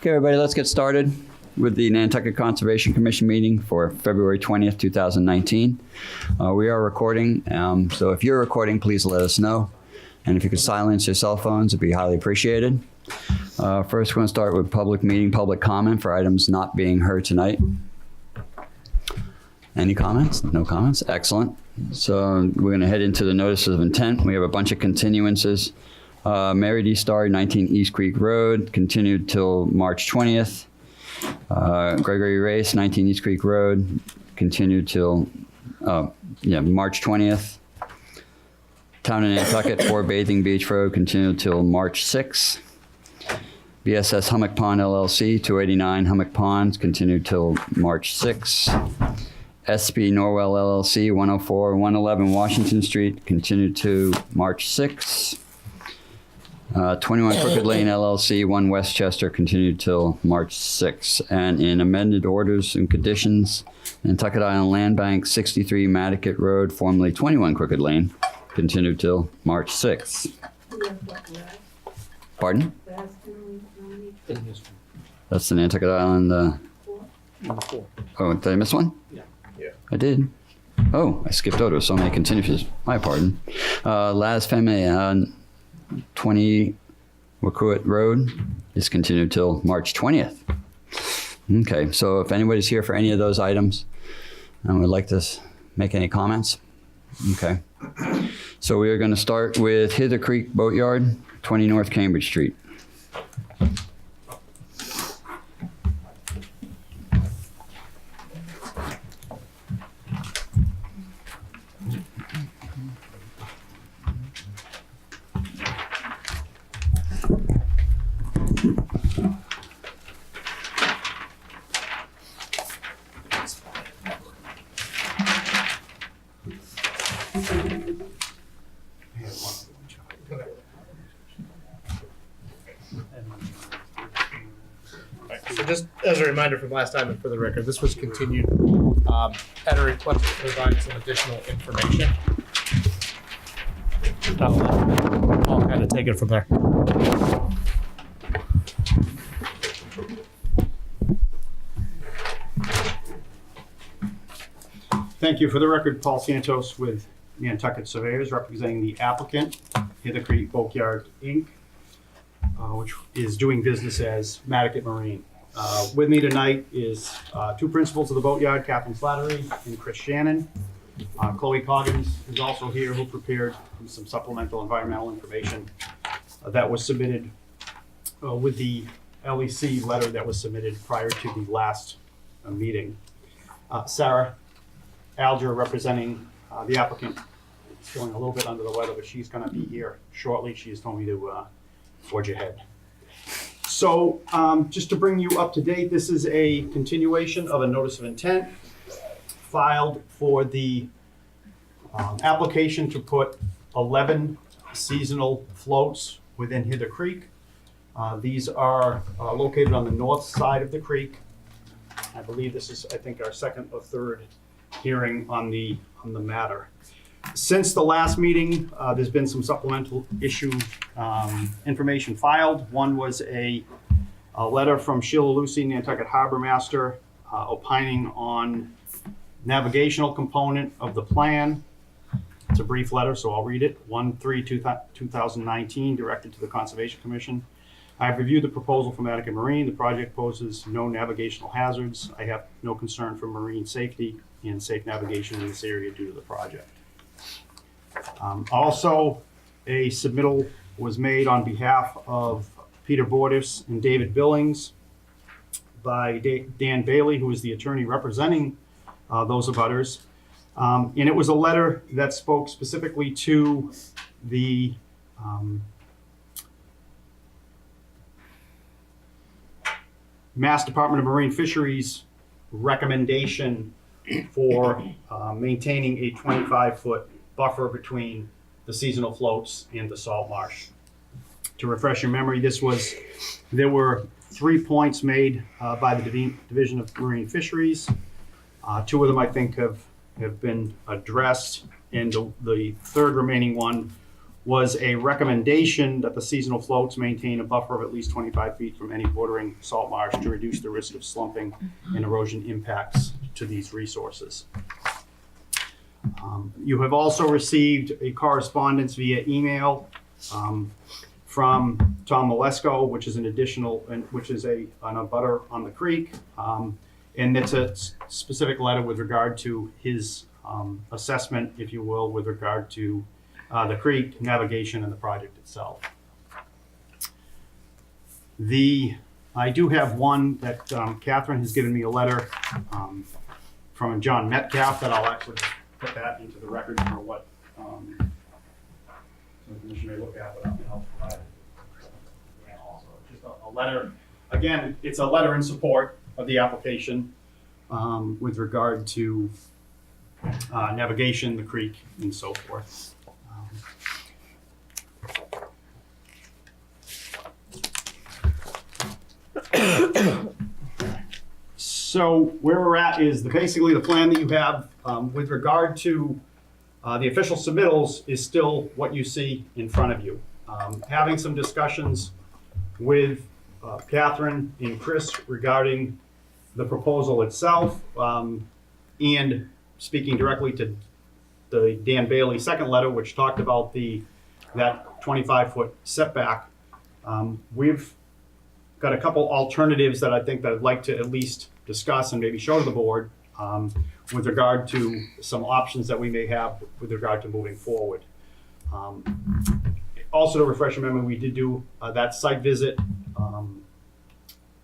Okay, everybody, let's get started with the Nantucket Conservation Commission meeting for February 20th, 2019. We are recording, so if you're recording, please let us know. And if you could silence your cell phones, it'd be highly appreciated. First, we're going to start with public comment for items not being heard tonight. Any comments? No comments? Excellent. So we're going to head into the notices of intent. We have a bunch of continuances. Mary D. Starr, 19 East Creek Road, continued till March 20th. Gregory Race, 19 East Creek Road, continued till March 20th. Town of Nantucket, 4 Bathing Beach Road, continued till March 6th. BSS Hummock Pond LLC, 289 Hummock Ponds, continued till March 6th. SB Norwell LLC, 104 111 Washington Street, continued to March 6th. 21 Crooked Lane LLC, 1 Westchester, continued till March 6th. And in amended orders and conditions, Nantucket Island Land Bank, 63 Nantucket Road, formerly 21 Crooked Lane, continued till March 6th. Pardon? That's the Nantucket Island. Oh, did I miss one? Yeah. I did. Oh, I skipped over so many continuances. My pardon. Las Femme, 20 Wakuit Road is continued till March 20th. Okay, so if anybody's here for any of those items and would like to make any comments, okay. So we are going to start with Hither Creek Boatyard, 20 North Cambridge Street. So just as a reminder from last time and for the record, this was continued at a request to provide some additional information. I'll kind of take it from there. Thank you. For the record, Paul Santos with Nantucket Surveyors representing the applicant, Hither Creek Boatyard, Inc., which is doing business as Nantucket Marine. With me tonight is 2 principals of the boatyard, Captain Slattery and Chris Shannon. Chloe Hawkins is also here, who prepared some supplemental environmental information that was submitted with the LEC letter that was submitted prior to the last meeting. Sarah Alger, representing the applicant, is feeling a little bit under the weather, but she's going to be here shortly. She has told me to forge ahead. So just to bring you up to date, this is a continuation of a notice of intent filed for the application to put 11 seasonal floats within Hither Creek. These are located on the north side of the creek. I believe this is, I think, our second or third hearing on the matter. Since the last meeting, there's been some supplemental issue information filed. One was a letter from Sheila Lucy, Nantucket Harbor Master, opining on navigational component of the plan. It's a brief letter, so I'll read it. 1/3/2019, directed to the Conservation Commission. I've reviewed the proposal from Nantucket Marine. The project poses no navigational hazards. I have no concern for marine safety and safe navigation in this area due to the project. Also, a submittal was made on behalf of Peter Bordis and David Billings by Dan Bailey, who is the attorney representing those abutters. And it was a letter that spoke specifically to the Mass Department of Marine Fisheries recommendation for maintaining a 25-foot buffer between the seasonal floats and the salt marsh. To refresh your memory, there were 3 points made by the Division of Marine Fisheries. 2 of them, I think, have been addressed, and the third remaining one was a recommendation that the seasonal floats maintain a buffer of at least 25 feet from any bordering salt marsh to reduce the risk of slumping and erosion impacts to these resources. You have also received a correspondence via email from Tom Malesko, which is an abutter on the creek. And it's a specific letter with regard to his assessment, if you will, with regard to the creek, navigation, and the project itself. I do have one that Catherine has given me a letter from John Metcalf that I'll actually put that into the record for what the commission may look at, but I'll provide it also. Just a letter. Again, it's a letter in support of the application with regard to navigation, the creek, and so forth. So where we're at is basically the plan that you have with regard to the official submittals is still what you see in front of you. Having some discussions with Catherine and Chris regarding the proposal itself, and speaking directly to the Dan Bailey second letter, which talked about that 25-foot setback. We've got a couple alternatives that I think that I'd like to at least discuss and maybe show to the board with regard to some options that we may have with regard to moving forward. Also, to refresh your memory, we did do that site visit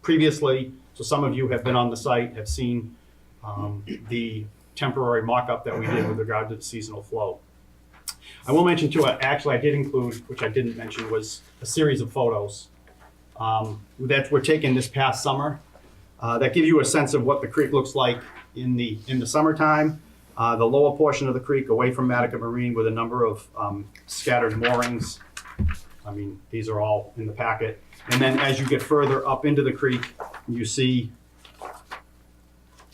previously, so some of you have been on the site, have seen the temporary mock-up that we did with regard to the seasonal flow. I will mention too, actually I did include, which I didn't mention, was a series of photos that were taken this past summer that give you a sense of what the creek looks like in the summertime. The lower portion of the creek away from Nantucket Marine with a number of scattered moorings. I mean, these are all in the packet. And then as you get further up into the creek, you see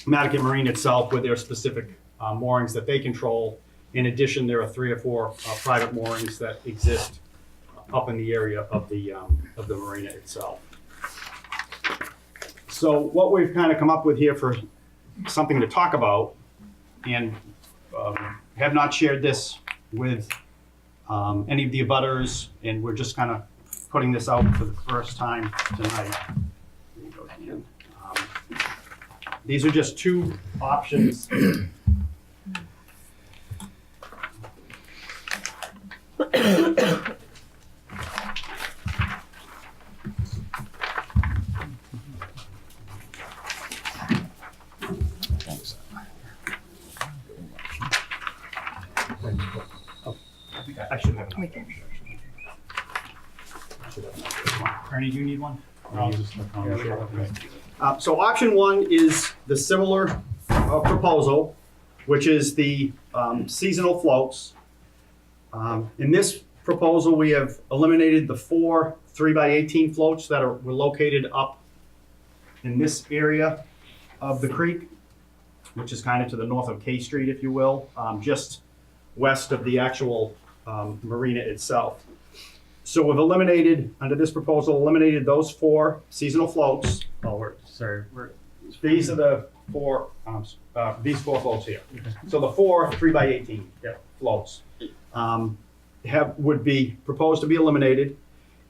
Nantucket Marine itself with their specific moorings that they control. In addition, there are 3 or 4 private moorings that exist up in the area of the marina itself. So what we've kind of come up with here for something to talk about, and have not shared this with any of the abutters, and we're just kind of putting this out for the first time tonight. There you go, Dan. These are just 2 options. I should have another. Ernie, do you need one? So option 1 is the similar proposal, which is the seasonal floats. In this proposal, we have eliminated the 4 3x18 floats that were located up in this area of the creek, which is kind of to the north of K Street, if you will, just west of the actual marina itself. So we've eliminated, under this proposal, eliminated those 4 seasonal floats. Oh, these are the 4, these 4 floats here. So the 4 3x18 floats would be proposed to be eliminated,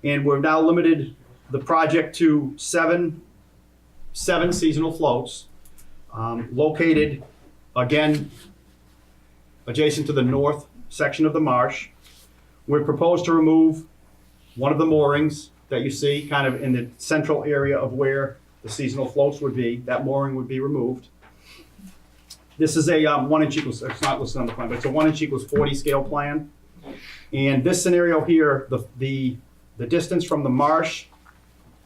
and we've now limited the project to seven seasonal floats located, again, adjacent to the north section of the marsh. We've proposed to remove one of the moorings that you see kind of in the central area of where the seasonal floats would be. That mooring would be removed. This is a 1" equals, it's not listed on the plan, but it's a 1" = 40 scale plan. And this scenario here, the distance from the marsh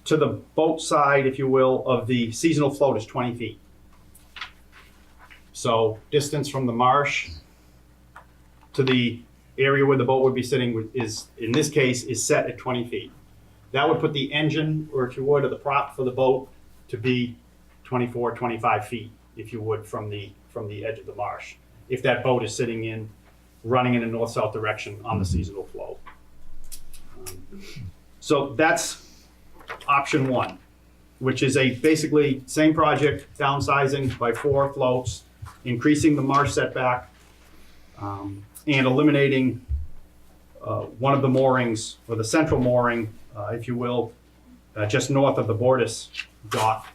to the boat side, if you will, of the seasonal float is 20 feet. So distance from the marsh to the area where the boat would be sitting is, in this case, is set at 20 feet. That would put the engine, or if you would, or the prop for the boat to be 24, 25 feet, if you would, from the edge of the marsh, if that boat is sitting running in a north-south direction on the seasonal flow. So that's option one, which is a basically same project, downsizing by 4 floats, increasing the marsh setback, and eliminating one of the moorings, or the central mooring, if you will, just north of the Bordas dock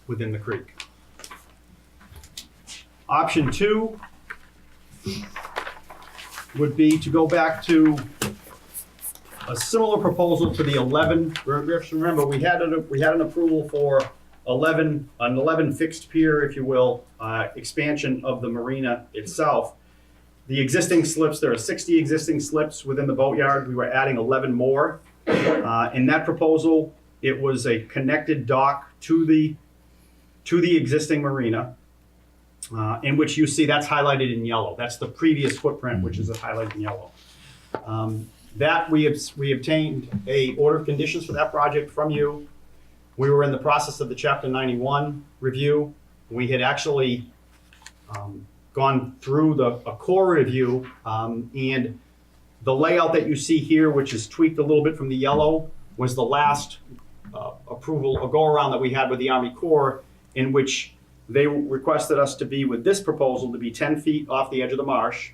within the creek. Option two would be to go back to a similar proposal to the 11. Remember, we had an approval for an 11 fixed pier, if you will, expansion of the marina itself. The existing slips, there are 60 existing slips within the boatyard. We were adding 11 more. In that proposal, it was a connected dock to the existing marina, in which you see that's highlighted in yellow. That's the previous footprint, which is highlighted in yellow. That we obtained a order of conditions for that project from you. We were in the process of the Chapter 91 review. We had actually gone through a core review, and the layout that you see here, which is tweaked a little bit from the yellow, was the last approval or go around that we had with the Army Corps, in which they requested us to be with this proposal to be 10 feet off the edge of the marsh,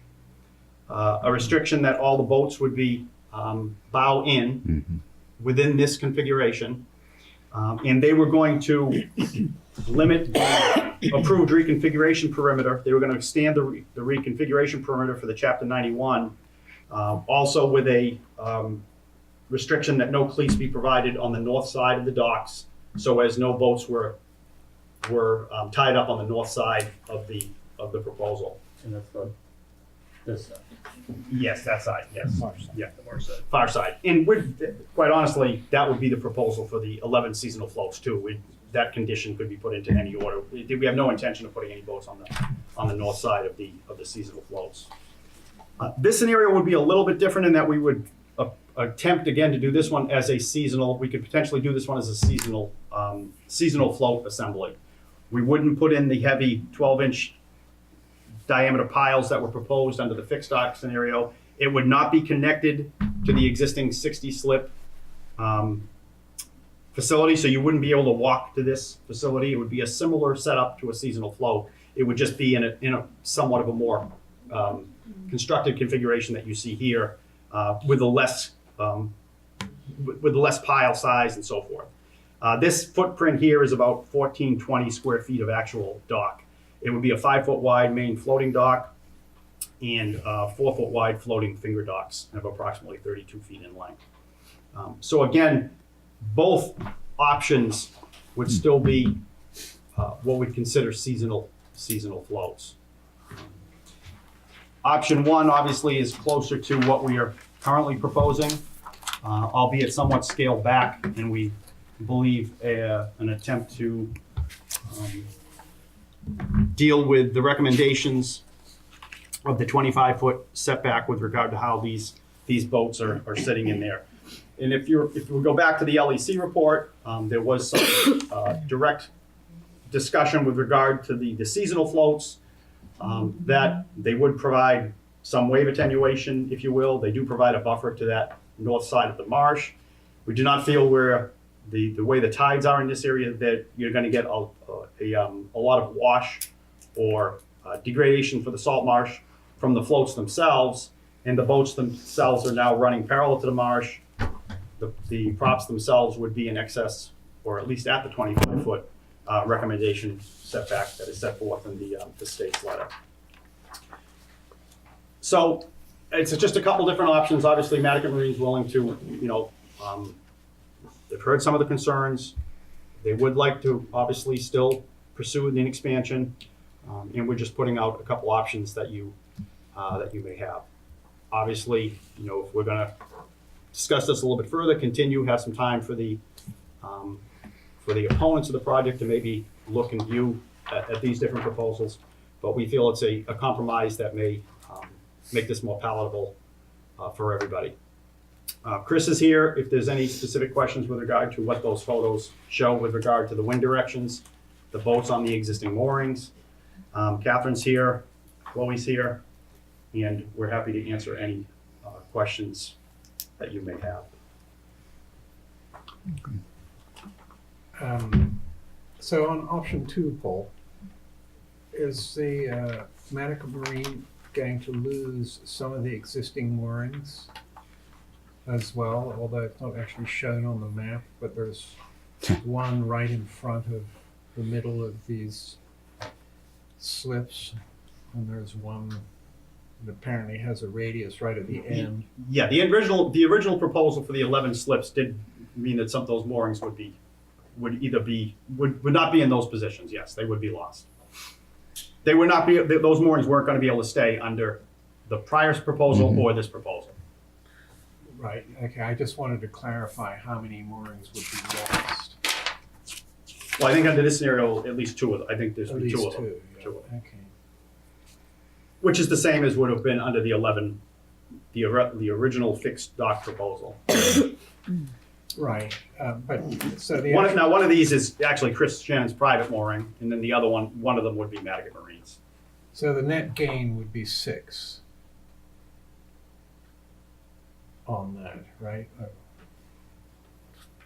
a restriction that all the boats would be bow in within this configuration. And they were going to limit the approved reconfiguration perimeter. They were going to extend the reconfiguration perimeter for the Chapter 91, also with a restriction that no cleats be provided on the north side of the docks, so as no boats were tied up on the north side of the proposal. And that's this side. Yes, that side, yes. Marsh side. Yeah, the far side. Far side. And quite honestly, that would be the proposal for the 11 seasonal floats too. That condition could be put into any order. We have no intention of putting any boats on the north side of the seasonal floats. This scenario would be a little bit different in that we would attempt again to do this one as a seasonal. We could potentially do this one as a seasonal float assembly. We wouldn't put in the heavy 12-inch diameter piles that were proposed under the fixed dock scenario. It would not be connected to the existing 60 slip facility, so you wouldn't be able to walk to this facility. It would be a similar setup to a seasonal float. It would just be in a somewhat of a more constructed configuration that you see here, with a less pile size and so forth. This footprint here is about 1420 square feet of actual dock. It would be a 5-foot wide main floating dock and 4-foot wide floating finger docks of approximately 32 feet in length. So again, both options would still be what we'd consider seasonal floats. Option one obviously is closer to what we are currently proposing, albeit somewhat scaled back, and we believe an attempt to deal with the recommendations of the 25-foot setback with regard to how these boats are sitting in there. And if we go back to the LEC report, there was some direct discussion with regard to the seasonal floats, that they would provide some wave attenuation, if you will. They do provide a buffer to that north side of the marsh. We do not feel where the way the tides are in this area that you're going to get a lot of wash or degradation for the salt marsh from the floats themselves, and the boats themselves are now running parallel to the marsh. The props themselves would be in excess, or at least at the 25-foot recommendation setback that is set forth in the state's letter. So it's just a couple different options. Obviously, Nantucket Marine's willing to, they've heard some of the concerns. They would like to obviously still pursue an expansion, and we're just putting out a couple options that you may have. Obviously, if we're going to discuss this a little bit further, have some time for the opponents of the project to maybe look and view at these different proposals. But we feel it's a compromise that may make this more palatable for everybody. Chris is here if there's any specific questions with regard to what those photos show with regard to the wind directions, the boats on the existing moorings. Catherine's here, Chloe's here, and we're happy to answer any questions that you may have. So on option 2, Paul, is the Manic Marine going to lose some of the existing moorings as well? Although it's not actually shown on the map, but there's one right in front of the middle of these slips, and there's one that apparently has a radius right at the end. Yeah, the original proposal for the 11 slips did mean that some of those moorings would not be in those positions. Yes, they would be lost. They would not be, those moorings weren't going to be able to stay under the prior proposal or this proposal. Right, okay, I just wanted to clarify how many moorings would be lost. Well, I think under this scenario, at least two of them. I think there's At two least of them. two, yeah, Two of them. okay. Which is the same as would have been under the 11, the original fixed dock proposal. Right, but, so the. One of these is actually Chris Shannon's private mooring, and then the other one of them would be Nantucket Marine's. So the net gain would be 6 on that, right?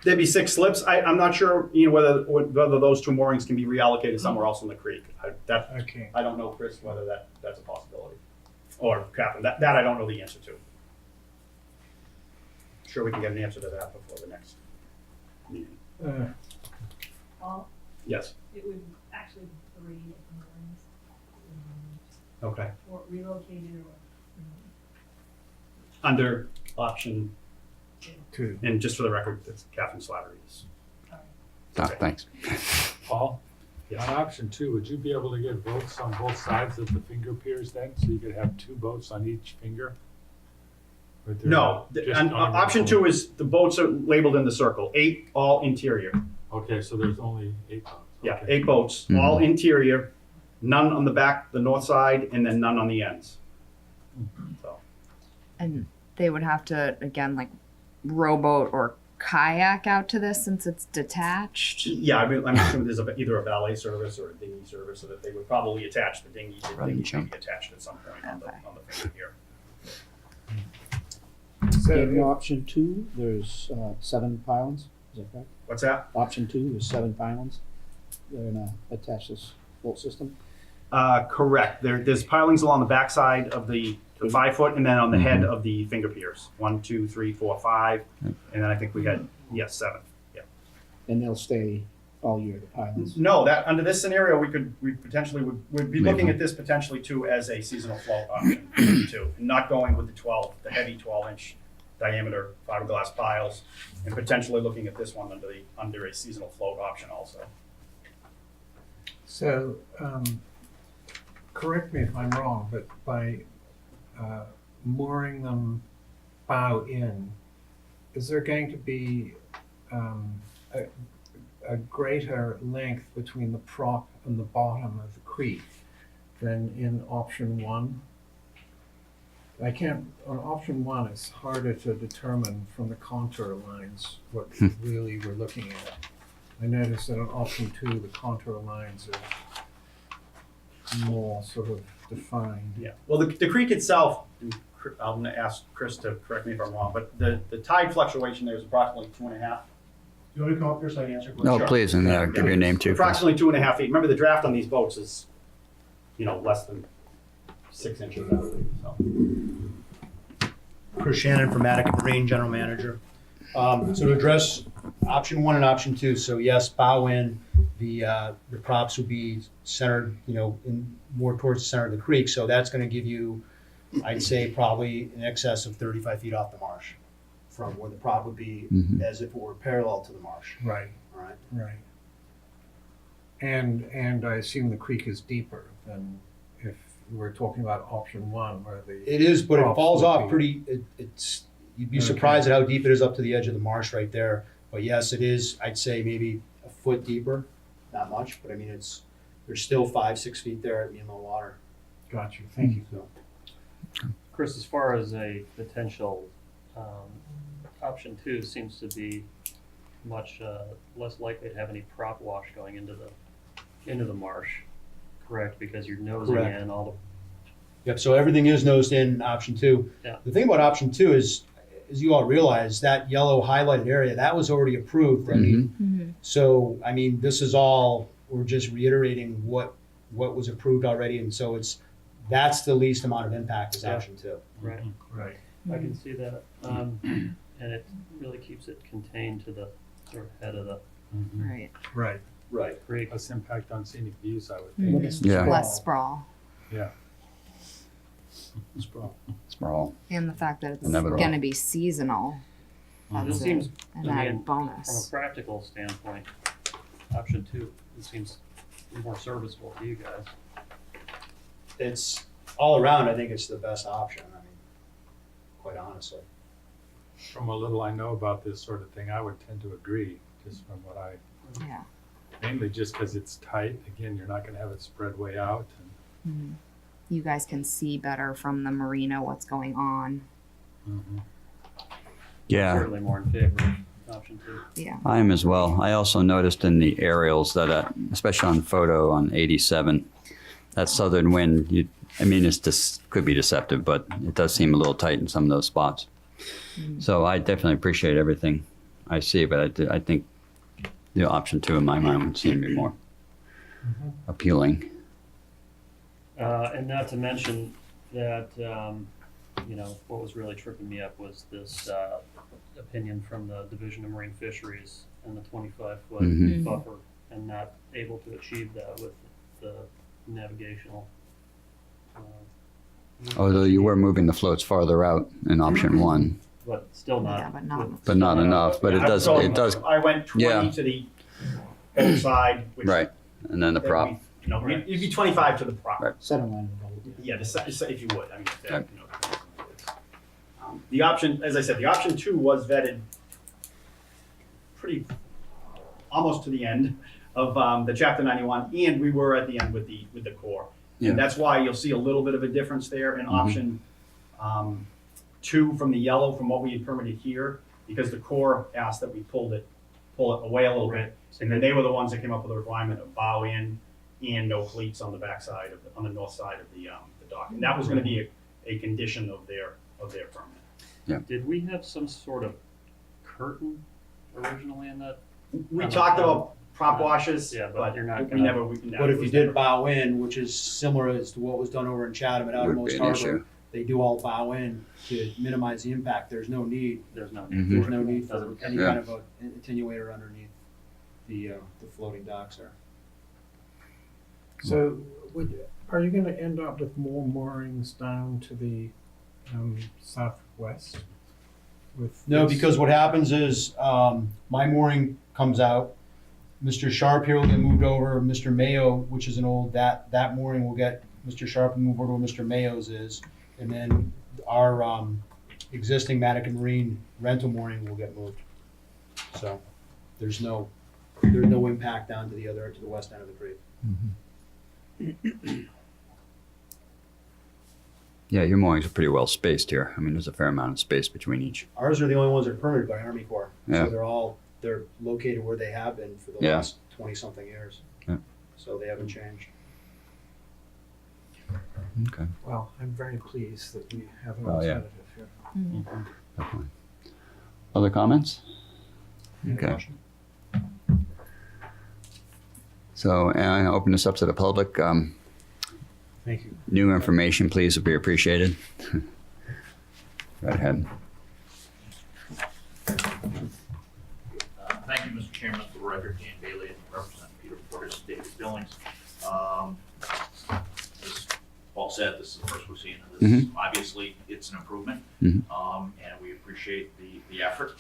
There'd be 6 slips. I'm not sure, whether those 2 moorings can be reallocated somewhere else in the creek. Okay, I don't know, Chris, whether that's a possibility. Or Captain, that I don't know the answer to. Sure we can get an answer to that before the next meeting. Well, Yes, it would actually be 3 moorings, okay. or relocated or. Under option, 2. and just for the record, it's Captain Slattery's. Oh, thanks. Paul, Yes. on option 2, would you be able to get boats on both sides of the finger piers then, so you could have 2 boats on each finger? Or they're No, just and on option one? 2 is the boats are labeled in the circle, 8 all interior. Okay, so there's only 8 boats. Yeah, Okay. 8 boats, all interior, none on the back, the north side, and then none on the ends. So, And they would have to, again, like rowboat or kayak out to this since it's detached? yeah, I'm assuming there's either a valet service or a dinghy service, so that they would probably attach the dinghy. The Run and dinghy should jump. be attached at some point on the Okay. finger here. In So, option 2, there's 7 pylons, is that correct? What's that? Option 2, there's 7 pylons. They're gonna attach this float system. Correct. There's pilings along the backside of the 5 foot, and then on the head of the finger piers. 1, 2, 3, 4, 5, and then I think we had 7. Yeah. And they'll stay all year, the pylons. No, that under this scenario, we potentially would be looking Maybe. at this potentially too as a seasonal float option too, and not going with the heavy 12-inch diameter fiberglass piles, and potentially looking at this one under a seasonal float option also. so, correct me if I'm wrong, but by mooring them bow in, is there going to be a greater length between the prop and the bottom of the creek than in option 1? On option 1, it's harder to determine from the contour lines what really we're looking at. I noticed that on option 2, the contour lines are more sort of defined. Yeah. Well, the creek itself, and I'm going to ask Chris to correct me if I'm wrong, but the tide fluctuation there is approximately 2.5. You want me to come up here so I can answer? No, Sure. please, and give your name too. Chris. Approximately 2.5 feet. Remember, the draft on these boats is, less than 6 inches, I believe. So. Chris Shannon from Nantucket Marine, General Manager. So to address option 1 and option 2, so yes, bow in, the props will be centered, more towards the center of the creek. So that's going to give you, I'd say, probably in excess of 35 feet off the marsh from where the prop would be, as if it were parallel to the marsh. Right, All right. right. And I assume the creek is deeper than if we're talking about option 1, where the. It is, but it props falls would off be- pretty. You'd be Okay. surprised at how deep it is up to the edge of the marsh right there. But yes, it is. I'd say maybe a foot deeper, not much, but I mean there's still 5-6 feet there at the inland water. Got you, thank you. So Chris, as far as a potential, option 2 seems to be much less likely to have any prop wash going into the marsh, correct? Because you're nosing Correct. in all yep. So everything is nosed in option 2. Yeah. The thing about option 2 is, as you all realize, that yellow highlighted area, that was already approved. I mean, Mm-hmm. so, I mean, this is all, we're just reiterating what was approved already, and so that's the least amount of impact is Yeah. option 2. Right, Right. I can see that. And it really keeps it contained to the sort of head of the Right. Right. Right. creek. Less impact on scenic views, I would Mhm. think. Less Yeah. Less sprawl. Yeah. Sprawl. Sprawl. And the fact that it's Inevitable. going to be seasonal. This That's seems, an I added mean, from a bonus. practical standpoint, option 2, it seems more serviceable to you guys. It's, all around, I think it's the best option, I mean, quite honestly. From a little I know about this sort of thing, I would tend to agree, just from what I, Yeah. mainly just because it's tight. Again, you're not going to have it spread way out. Mhm. You guys can see better from the marina what's going on. And, Yeah. Certainly more in favor of option 2. Yeah. I am as well. I also noticed in the aerials that, especially on photo on 87, that southern wind, it's could be deceptive, but it does seem a little tight in some of those spots. So I definitely appreciate everything I see, but I think the option 2 in my mind would seem to be more appealing. And not to mention that, what was really tripping me up was this opinion from the Division of Marine Fisheries and the 25-foot Mhm. buffer, and not able to achieve that with the navigational. Although you were moving the floats farther out in option 1, But still not. Yeah, but not. but not enough. But it does. I went 20 Yeah. to the boat side, which Right. And then the that prop. it'd be 25 to the prop. Right. Center line of the boat. Yeah, if you would, I mean, Okay. the option, as I said, the option 2 was vetted pretty, almost to the end of the chapter 91, and we were at the end with the core. Yeah. And that's why you'll see a little bit of a difference there in option 2 from the yellow from what we had permitted here, because the core asked that we pull it away a little bit. And then they were the ones that came up with the requirement of bow in and no cleats on the backside on the north side of the dock. And that was gonna be a condition of their permit. Did we have some sort of curtain originally in that? We talked about prop washes, Yeah, but but you're not we gonna- never. But if you did bow in, which is similar as to what was done over in Chatham at Would be Outermost an Harbor, issue. they do all bow in to minimize the impact. There's no need There's no. Mhm. There's no need for Doesn't- any Yeah. kind of an attenuator underneath the floating docks there. So are you going to end up with more moorings down to the southwest? No, because what happens is, my mooring comes out, Mr. Sharp here will get moved over, Mr. Mayo, which is an old, that mooring will get, Mr. Sharp will move over to where Mr. Mayo's is, and then our, existing Manic Marine rental mooring will get moved. So, there's no impact down to the west end of the creek. Yeah, your moorings are pretty well spaced here. I mean, there's a fair amount of space between each. Ours are the only ones that are permitted by Army Corps, Yeah. so they're located where they have been for the Yeah. last 20-something years. Yeah. So they haven't changed. Okay. Well, I'm very pleased that we have an Oh, yeah. alternative here. Mhm. Definitely. Other comments? Any Okay. question? So, and I open this up to the public. Thank you. New information, please, would be appreciated. Go ahead. Thank you, Mr. Chairman. For the record, Dan Bailey, and represent Peter Portis, David Billings. As Paul said, this is the first we've seen of this. Obviously, it's an improvement, Mhm. and we appreciate the effort.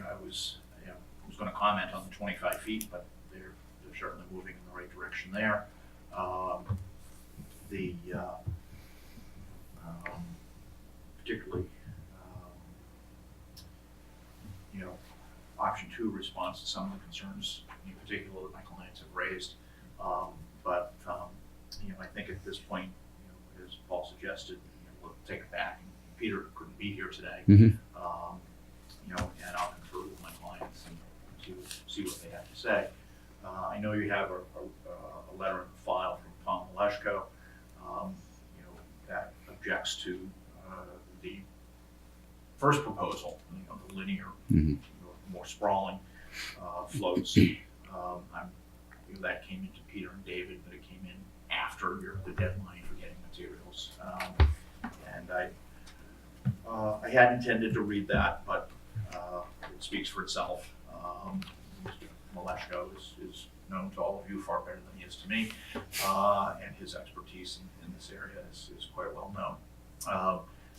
I was going to comment on the 25 feet, but they're certainly moving in the right direction there. Particularly, option 2 responds to some of the concerns in particular that my clients have raised. I think at this point, as Paul suggested, we'll take it back. Peter couldn't be here today. Mhm. And I'll confer with my clients and see what they have to say. I know you have a letter in the file from Tom Maleshko. objects to the first proposal, the linear, Mhm. more sprawling floats. That came into Peter and David, but it came in after the deadline for getting materials. And I had intended to read that, but it speaks for itself. Mr. Maleshko is known to all of you far better than he is to me, and his expertise in this area is quite well known.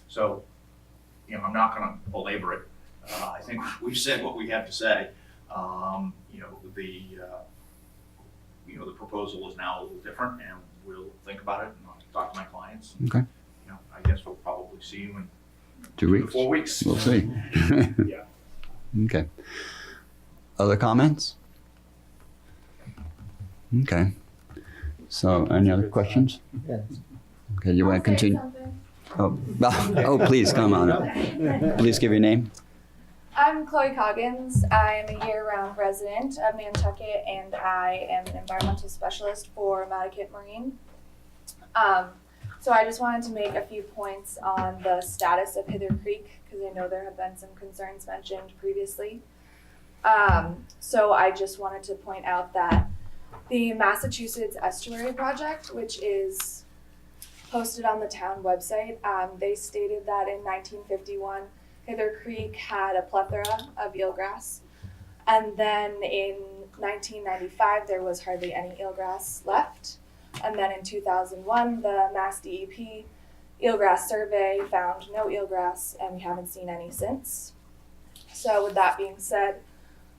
So, I'm not going to belabor it. I think we've said what we have to say. The proposal is now a little different, and we'll think about it, and I'll talk to my clients. Okay. I guess we'll probably see you in 2 2 weeks? to 4 weeks. We'll see. Yeah. Okay. Other comments? Okay. So, any other questions? Yeah. Okay, you want to continue? Oh, please, come on up. Please give your name. I'm Chloe Coggins. I am a year-round resident of Nantucket, and I am an environmental specialist for Nantucket Marine. So I just wanted to make a few points on the status of Hither Creek, because I know there have been some concerns mentioned previously. So I just wanted to point out that the Massachusetts Estuary Project, which is posted on the town website, they stated that in 1951, Hither Creek had a plethora of eelgrass. And then in 1995, there was hardly any eelgrass left. And then in 2001, the Mass DEP eelgrass survey found no eelgrass, and we haven't seen any since. So with that being said,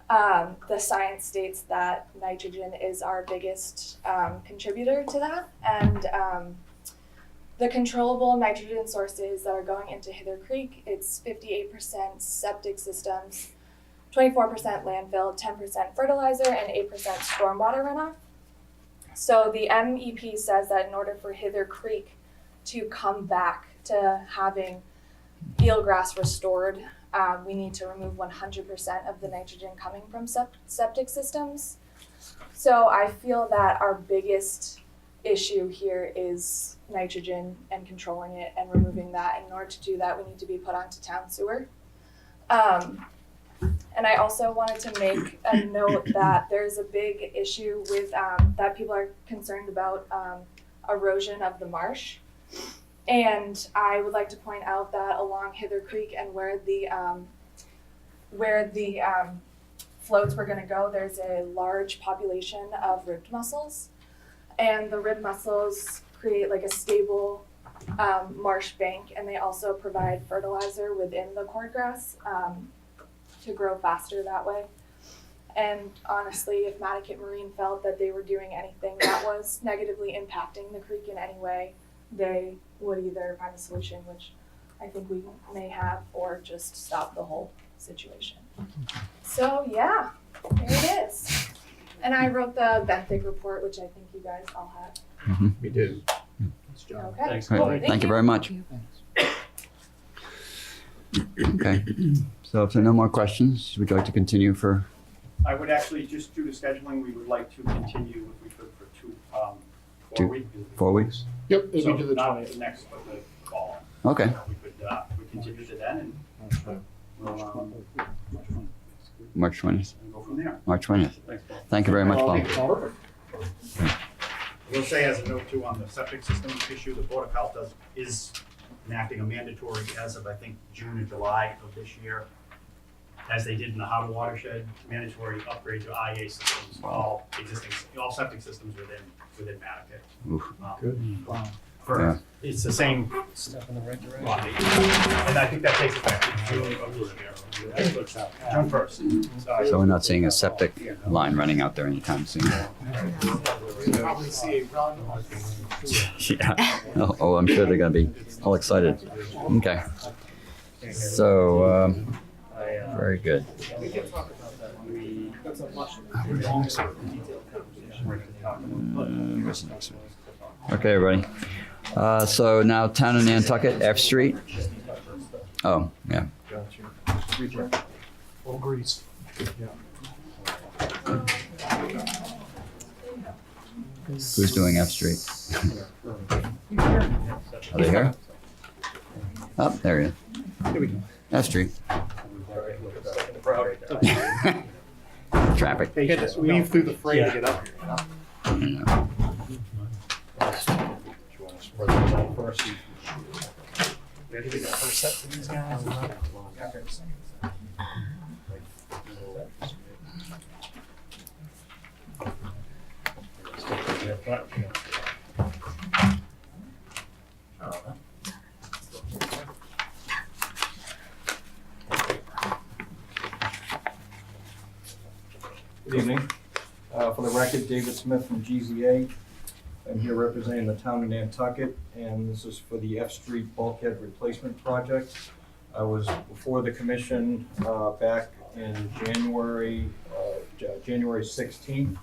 the science states that nitrogen is our biggest contributor to that. And the controllable nitrogen sources that are going into Hither Creek, it's 58% septic systems, 24% landfill, 10% fertilizer, and 8% stormwater runoff. So the MEP says that in order for Hither Creek to come back to having eelgrass restored, we need to remove 100% of the nitrogen coming from septic systems. So I feel that our biggest issue here is nitrogen and controlling it and removing that. And in order to do that, we need to be put onto town sewer. And I also wanted to make a note that there's a big issue with that people are concerned about erosion of the marsh. And I would like to point out that along Hither Creek and where the floats were going to go, there's a large population of ribbed mussels. And the rib mussels create like a stable marsh bank, and they also provide fertilizer within the cordgrass to grow faster that way. And honestly, if Nantucket Marine felt that they were doing anything that was negatively impacting the creek in any way, they would either find a solution, which I think we may have, or just stop the whole situation. So yeah, here it is. And I wrote the benthic report, which I think you guys all have. We do. Okay. Thanks. All Cool. right, thank you very much. Thanks. Okay. So if there are no more questions, would you like to continue for? I would actually, just due to scheduling, we would like to continue if we could for 4 weeks. 4 weeks? Yep, So maybe to the not 20th. the next, but the following. Okay. We could, we continue to then, and we'll March 20th. go from there. March 20th. Thanks, Paul. Thank you very much, Paul. We'll say as a note too on the septic system issue, the Board of Health is enacting a mandatory as of, I think, June or July of this year, as they did in the Howard watershed, mandatory upgrade to IA systems, for all septic systems within Nantucket. Oof. Good. Wow. It's the same, Step in the right direction. and I think that takes effect in June of this year. June 1st. So we're not seeing a septic line running out there anytime soon. Probably see a run. Yeah. Oh, I'm sure they're gonna be all excited. Okay. So, very good. That's a much Where's the next one? Okay, everybody. So now Town of Nantucket, F Street. Oh, yeah. All grease. Who's doing F Street? Are they here? Oh, there he is. Here we go. F Street. Traffic. You had to weave through the fray to get up here. Yeah. You want to spread those out first? First set for these guys. Good evening. For the record, David Smith from GZA. I'm here representing the town of Nantucket, and this is for the F Street bulkhead replacement project. I was before the commission back in January 16th,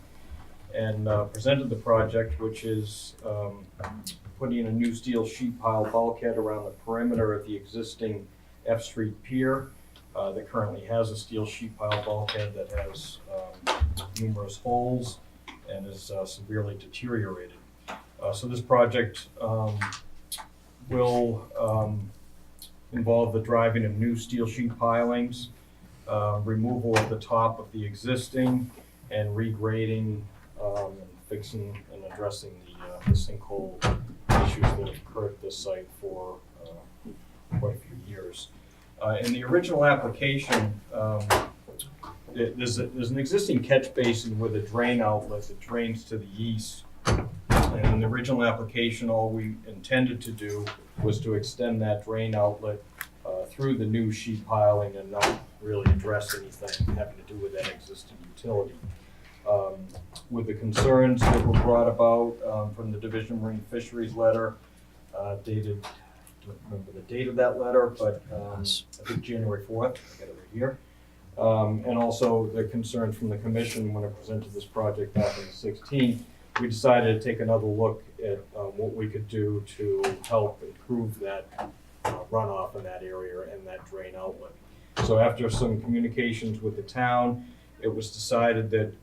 and presented the project, which is putting in a new steel sheet pile bulkhead around the perimeter of the existing F Street pier that currently has a steel sheet pile bulkhead that has numerous holes and is severely deteriorated. So this project will involve the driving of new steel sheet pilings, removal of the top of the existing, and regrading and fixing and addressing the sinkhole issues that have occurred at this site for quite a few years. In the original application, there's an existing catch basin with a drain outlet that drains to the east. And in the original application, all we intended to do was to extend that drain outlet through the new sheet piling and not really address anything having to do with that existing utility. With the concerns that were brought about from the Division of Marine Fisheries letter, dated, I don't remember the date of that letter, but I think January 4th, I got it right here. And also the concerns from the commission when I presented this project back on the 16th, we decided to take another look at what we could do to help improve that runoff in that area and that drain outlet. So after some communications with the town, it was decided that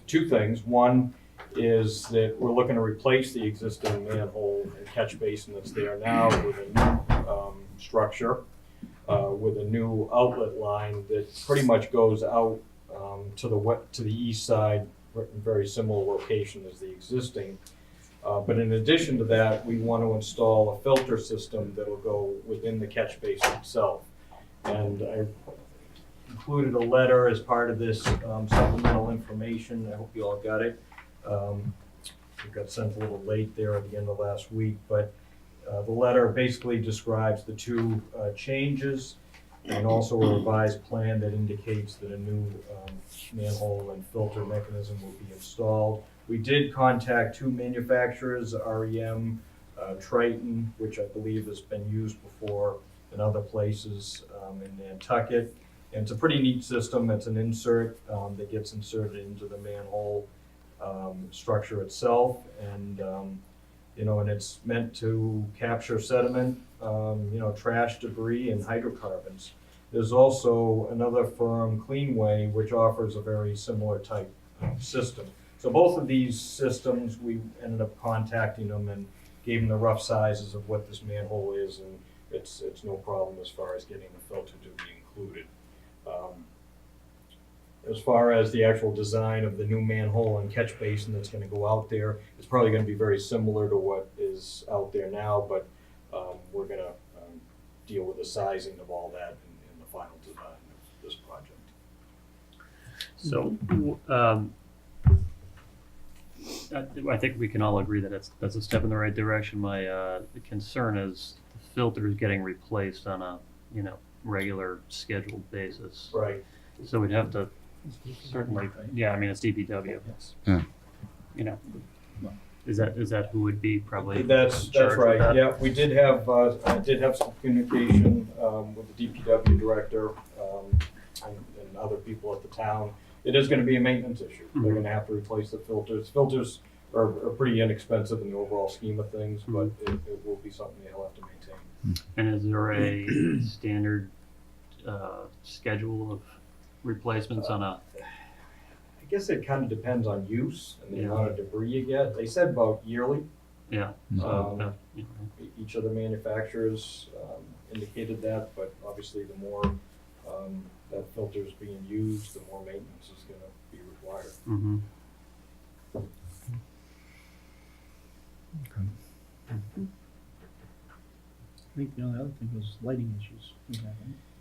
two things. One is that we're looking to replace the existing manhole and catch basin that's there now with a new structure with a new outlet line that pretty much goes out to the east side, very similar location as the existing. But in addition to that, we want to install a filter system that'll go within the catch basin itself. And I included a letter as part of this supplemental information. I hope you all got it. It got sent a little late there at the end of last week, but the letter basically describes the two changes and also a revised plan that indicates that a new manhole and filter mechanism will be installed. We did contact two manufacturers, REM, Triton, which I believe has been used before in other places in Nantucket. And it's a pretty neat system. It's an insert that gets inserted into the manhole structure itself, and and it's meant to capture sediment, trash, debris, and hydrocarbons. There's also another firm, Cleanway, which offers a very similar type system. So both of these systems, we ended up contacting them and gave them the rough sizes of what this manhole is, and it's no problem as far as getting the filter to be included. As far as the actual design of the new manhole and catch basin that's going to go out there, it's probably going to be very similar to what is out there now, but we're going to deal with the sizing of all that in the final design of this project. So, I think we can all agree that that's a step in the right direction. My concern is the filters getting replaced on a regular scheduled basis. Right. So we'd have to certainly, yeah. I mean, it's DPW. Yeah. Is that who would be probably? That's right. That? Yeah, we did have I did have some communication with the DPW director and other people at the town. It is going to be a maintenance issue. Mm-hmm. They're going to have to replace the filters. Filters are pretty inexpensive in the overall scheme of things, but it will be something they'll have to maintain. And is there a standard schedule of replacements on a? I guess it kind of depends on use and the amount of debris you get. They said about yearly. Yeah. Each of the manufacturers, indicated that, but obviously the more that filter is being used, the more maintenance is gonna be required. Mm-hmm. I think the only other thing was lighting issues. we had, right?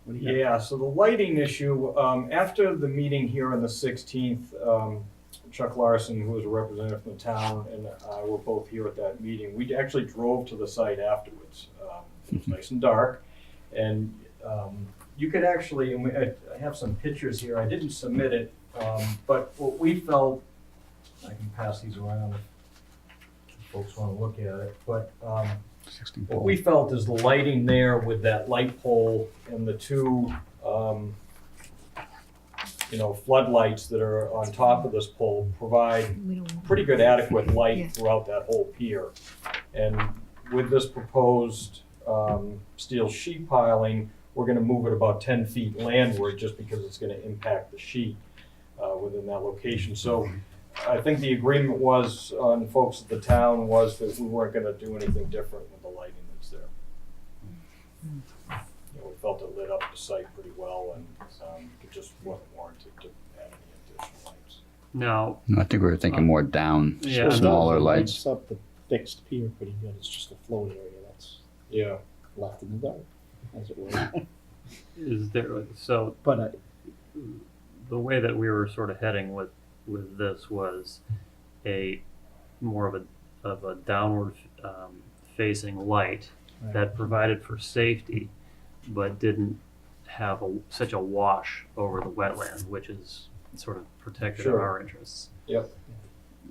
What do you got? Yeah, so the lighting issue, after the meeting here on the 16th, Chuck Larson, who was a representative from the town, and I were both here at that meeting. We actually drove to the site afterwards. It was nice and dark, and you could actually, and I have some pictures here, I didn't submit it, but what we felt, I can pass these around if folks want to look at it, but what we felt is the lighting there with that light pole and the two, floodlights that are on top of this pole provide pretty good adequate light throughout that whole pier. And with this proposed steel sheet piling, we're gonna move it about 10 feet landward just because it's gonna impact the sheet within that location. So I think the agreement was on folks at the town was that we weren't gonna do anything different with the lighting that's there. We felt it lit up the site pretty well, and it just wasn't warranted to add any additional lights. Now, I think we were thinking more down, Yeah. smaller It lights. lights up the fixed pier pretty good. It's just the float area that's Yeah. left in the dark, as it were. is there, so But the way that we were sort of heading with this was a more of a downward facing light Right. that provided for safety, but didn't have such a wash over the wetland, which is sort of protected Sure. our interests. Yep.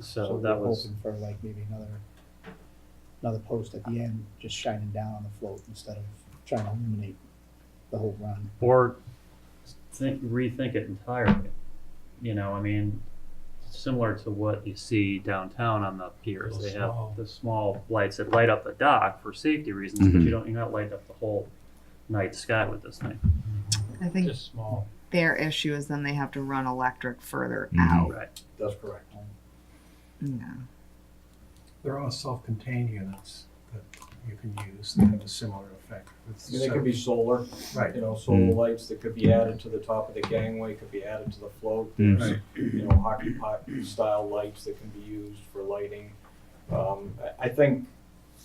So we're that was, hoping for like maybe another post at the end, just shining down on the float instead of trying to illuminate the whole run. or rethink it entirely. I mean, similar to what you see downtown on the piers. Those They have small- the small lights that light up the dock for safety reasons, but Mhm. you're not lighting up the whole night sky with this thing. I think Just small. their issue is then they have to run electric further Mhm. out. Right. That's correct. Yeah. There are self-contained units that you can use that have a similar effect. I mean, they could be solar, Right. solar Mm. lights that could be added to the top of the gangway, could be added to the float. Mm. There's, hockey puck style lights that can be used for lighting. I think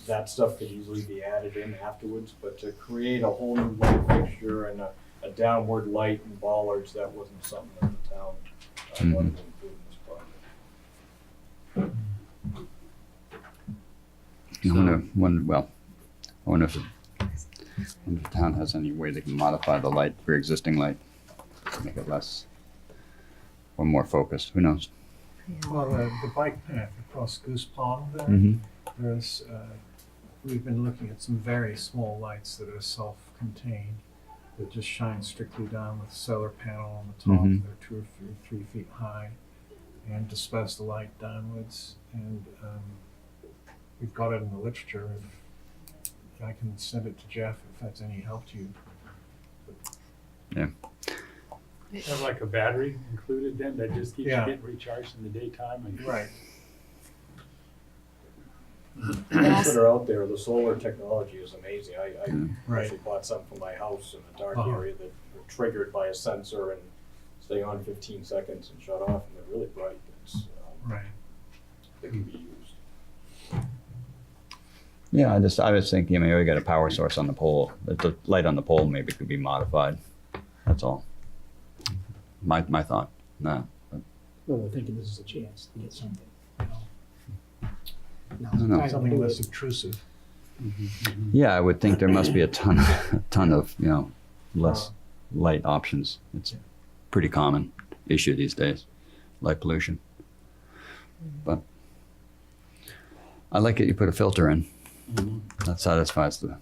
that stuff could easily be added in afterwards, but to create a whole new light fixture and a downward light and bollards, that wasn't something that the town wanted to include in this project. I wonder if the town has any way they can modify the light, for existing light, to make it less or more focused. Who knows? Well, the bike path across Goose Pond there, Mm-hmm. there's, we've been looking at some very small lights that are self-contained that just shine strictly down with a solar panel on the top. Mhm. They're 2 or 3 feet high and disperse the light downwards. And we've got it in the literature. If I can send it to Jeff if that's any help to you. Have like a battery included then that just keeps Yeah. getting recharged in the daytime and. Right. Things that are out there, the solar technology is amazing. I Right. actually bought some for my house in a dark Uh-huh. area that were triggered by a sensor and stay on 15 seconds and shut off, and they're really bright. It's, Right. they can be used. Yeah, I was thinking, we got a power source on the pole. The light on the pole maybe could be modified. That's all. My thought. Nah. Well, we're thinking this is a chance to get something, Now's don't the know. time to Something do less it. obtrusive. Yeah, I would think there must be a ton of less light options. It's a pretty common issue these days, light pollution. But I like it. You put a filter in. That satisfies the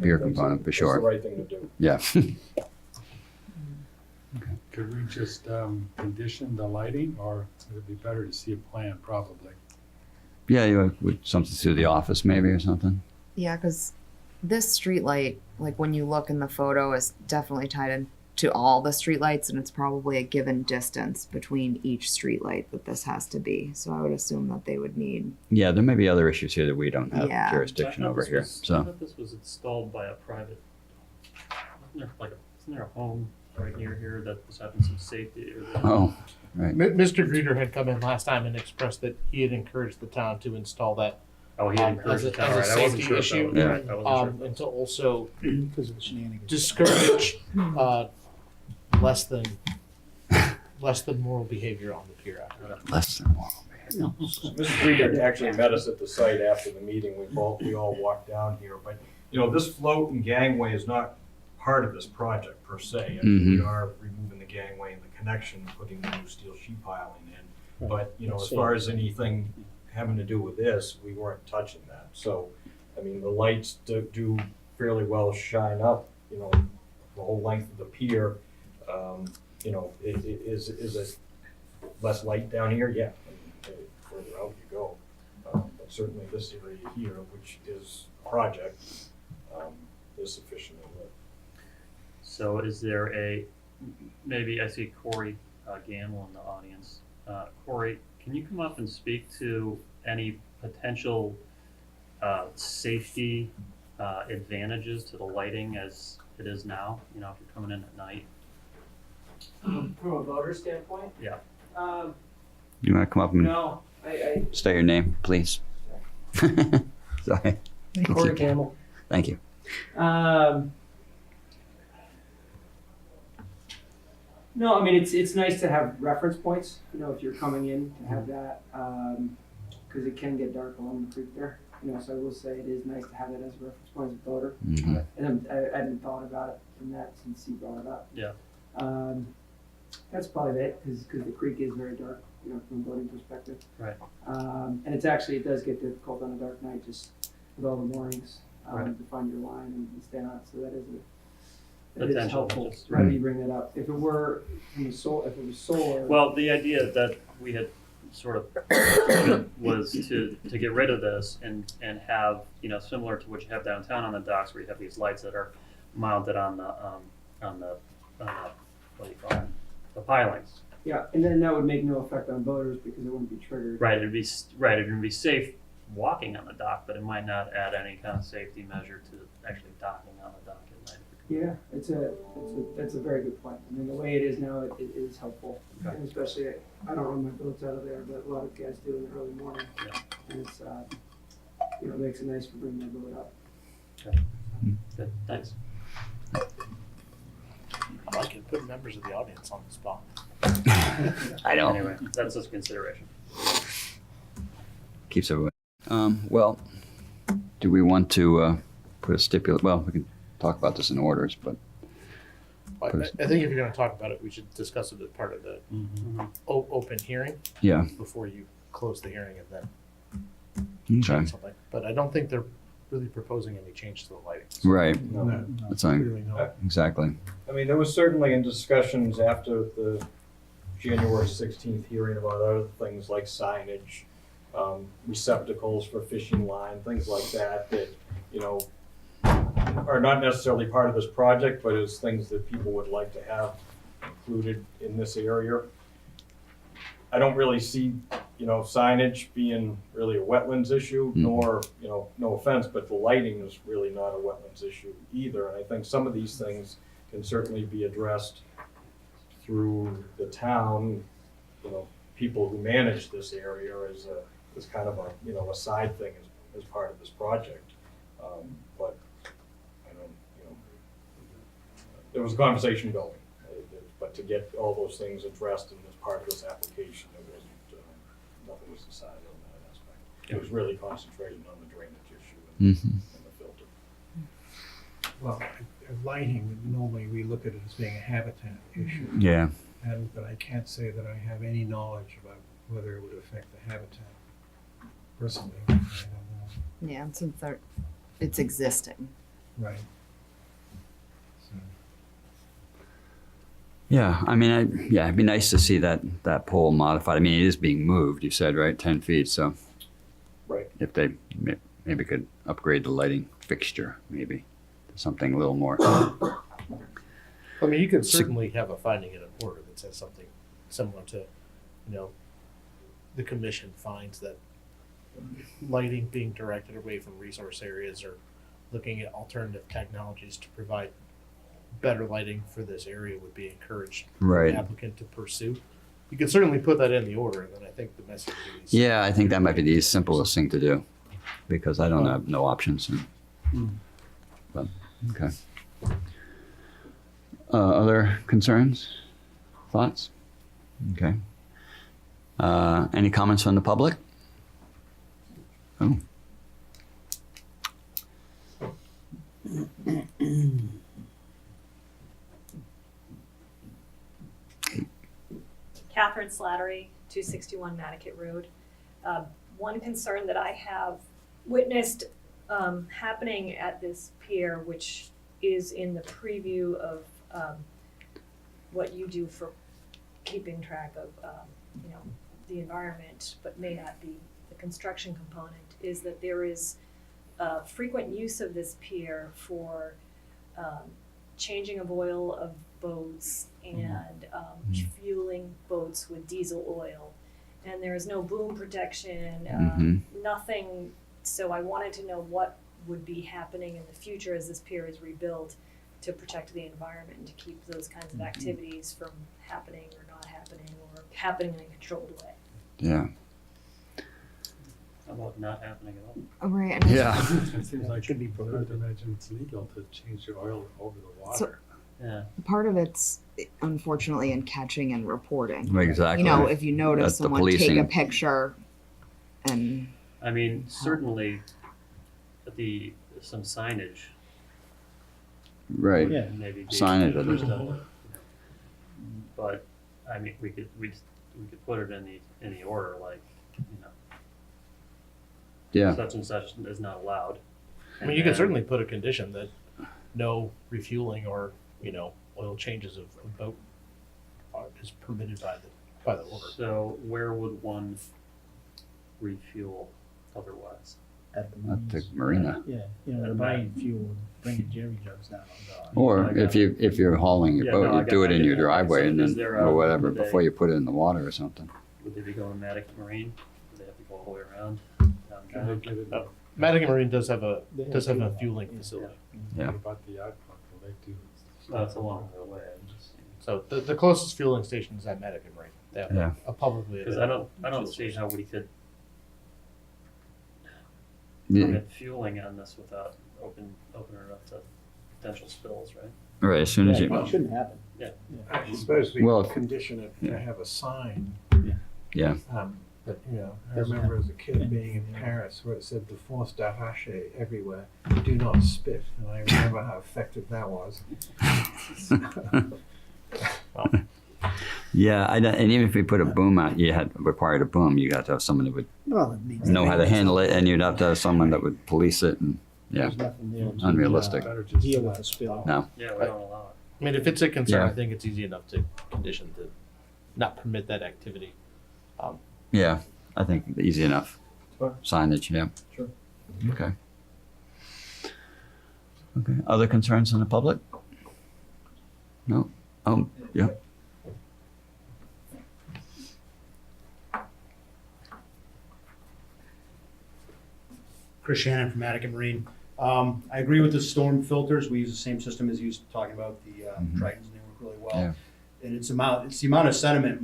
beer component for That's sure. the right thing to do. Yeah. Could we just condition the lighting, or would it be better to see a plan probably? Yeah, you would something through the office maybe or something. Yeah, because this street light, like when you look in the photo, is definitely tied in to all the street lights, and it's probably a given distance between each street light that this has to be. So I would assume that they would need. Yeah, there may be other issues here that we don't have Yeah. jurisdiction I thought over this here. was- I So thought this was installed by a private isn't there a home right near here that was having some safety? Or Oh, right. Mr. Greeter had come in last time and expressed that he had encouraged the town to install that Oh, he encouraged the town, as a right? I wasn't safety sure if that issue, was right. I wasn't sure. and to also Because of the shenanigans. discourage less than moral behavior on the pier after that. Less than moral. Mr. Reader actually met us at the site after the meeting. We all walked down here, but, you know, this float and gangway is not part of this project per se. I mean, we are removing the gangway and the connection, putting the new steel sheet piling in. But, you know, as far as anything having to do with this, we weren't touching that. So, I mean, the lights do fairly well shine up, you know, the whole length of the pier. You know, is it less light down here? Yeah. I mean, further out you go. But certainly this area here, which is a project, is sufficiently lit. So is there maybe I see Corey Gamble in the audience. Corey, can you come up and speak to any potential safety advantages to the lighting as it is now? You know, if you're coming in at night. From a voter standpoint? Yeah. You want to come up and No, I state your name, please? Sorry. Corey Campbell. Thank you. No, I mean, it's nice to have reference points, you know, if you're coming in to have that, because it can get dark along the creek there, you know, so I will say it is nice to have that as a reference point as a voter. Mhm. And I hadn't thought about it from that since he brought it up. Yeah. That's probably it, because the creek is very dark, you know, from a voting perspective. Right. And it does get difficult on a dark night, just with all the moorings, Right. to find your line and stay on it, so that is Potential, helpful. just- Right, you bring that up. If it were from if it was solar. Well, the idea that we had sort of was to get rid of this and have, you know, similar to what you have downtown on the docks, where you have these lights that are mounted on the what do you call them, the pilings. Yeah, and then that would make no effect on voters because it wouldn't be triggered. Right, it'd be safe walking on the dock, but it might not add any kind of safety measure to actually docking on the dock at night. Yeah, that's a very good point. I mean, the way it is now, it is helpful. Okay. And especially, I don't run my boats out of there, but a lot of guys do in the early morning. Yeah. And it's, you know, it makes it nice for bringing their boat up. Okay. Good, thanks. I like it, putting members of the audience on the spot. I know. Anyway, that's just consideration. Keeps everyone. Well, do we want to put a stipulate? Well, we can talk about this in orders, but I think if you're gonna talk about it, we should discuss it as part of the Mm-hmm. open hearing yeah. before you close the hearing and then Okay. change something. But I don't think they're really proposing any change to the lighting. So Right. No, That's fine. really not. Exactly. I mean, there was certainly in discussions after the January 16th hearing about other things like signage, receptacles for fishing line, things like that, you know, are not necessarily part of this project, but it's things that people would like to have included in this area. I don't really see, you know, signage being really a wetlands issue, nor, you know, no offense, but the lighting is really not a wetlands issue either. And I think some of these things can certainly be addressed through the town, you know, people who manage this area as kind of a, you know, a side thing as part of this project. But I don't, you know, there was a conversation going, but to get all those things addressed in as part of this application, it wasn't, nothing was decided on that aspect. It was really concentrated on the drainage issue and the filter. Well, lighting, normally we look at it as being a habitat issue. Yeah. But I can't say that I have any knowledge about whether it would affect the habitat. Personally, I don't know. Yeah, since it's existing. Right. So, Yeah. I mean, it'd be nice to see that pole modified. I mean, it is being moved. You said, right, 10 feet. So, Right. if they maybe could upgrade the lighting fixture, maybe to something a little more. I mean, you could certainly have a finding in an order that says something similar to, you know, the commission finds that lighting being directed away from resource areas or looking at alternative technologies to provide better lighting for this area would be encouraged Right. the applicant to pursue. You could certainly put that in the order, and then I think the message is. Yeah, I think that might be the simplest thing to do, because I don't have no options. But, okay. Other concerns, thoughts? Okay. Any comments from the public? Oh. Catherine Slattery, 261 Nantucket Road. One concern that I have witnessed happening at this pier, which is in the preview of what you do for keeping track of the environment, but may not be the construction component, is that there is frequent use of this pier for changing of oil of boats and fueling boats with diesel oil. And there is no boom protection, nothing. So I wanted to know what would be happening in the future as this pier is rebuilt to protect the environment and to keep those kinds of activities from happening or not happening or happening in a controlled way. Yeah. How about not happening at all? Right. And Yeah. It seems like Should be hard to prohibited. imagine it's legal to change the oil over the water. So- Yeah. part of it's unfortunately in catching and reporting. Exactly. You know, if you notice That's the someone take a policing. picture and I mean, certainly some signage Right. Yeah. would maybe be. Signage, I just think. But, I mean, we could put it in the order, like, Yeah. such and such is not allowed. I mean, you can certainly put a condition that no refueling or, oil changes of a boat is permitted by the order. So where would one refuel otherwise? At the At the marines. marina. Yeah, they're buying fuel, bringing jerry jugs down on dock. Or if you're hauling your Yeah, boat, no, I you do got- it I in get your that. driveway So and is then, there or whatever, would they- before you put it in the water or something. Would they be going Nantucket Marine? Would they have to go all the way around? Can they downtown? get it? No. Madigan Marine does have a They have a fuel. fueling facility. Yeah. What about the yacht club? Will they do? That's a long way away. I'm just saying. So the closest fueling station is at Madigan Marine. They have Yeah. a publicly Because available. I don't see how we could Yeah. permit fueling on this without opening it up to potential spills, right? Right, as soon as Yeah, you, it shouldn't happen. I suppose we Well, could condition it yeah. to have a sign. yeah, But, I remember as a kid being in Paris where it said the force d'arracher everywhere, do not spit. And I remember how effective that was. yeah, and even if you put a boom out, you had required a boom, you got to have someone that would Well, it needs know how to handle it, and you'd have to have someone that would police it, and, yeah, There's nothing there to, unrealistic. Better just. deal with the spill. No. Yeah, we don't allow it. I mean, if it's a concern, Yeah. I think it's easy enough to condition to not permit that activity. Yeah, I think easy enough. Fine. Signage, yeah. Sure. Okay. Okay, other concerns from the public? No? Oh, yeah. Chris Shannon from Nantucket Marine. I agree with the storm filters. We use the same system as you was talking about, the Tritons, and they work really well. Yeah. And it's the amount of sediment.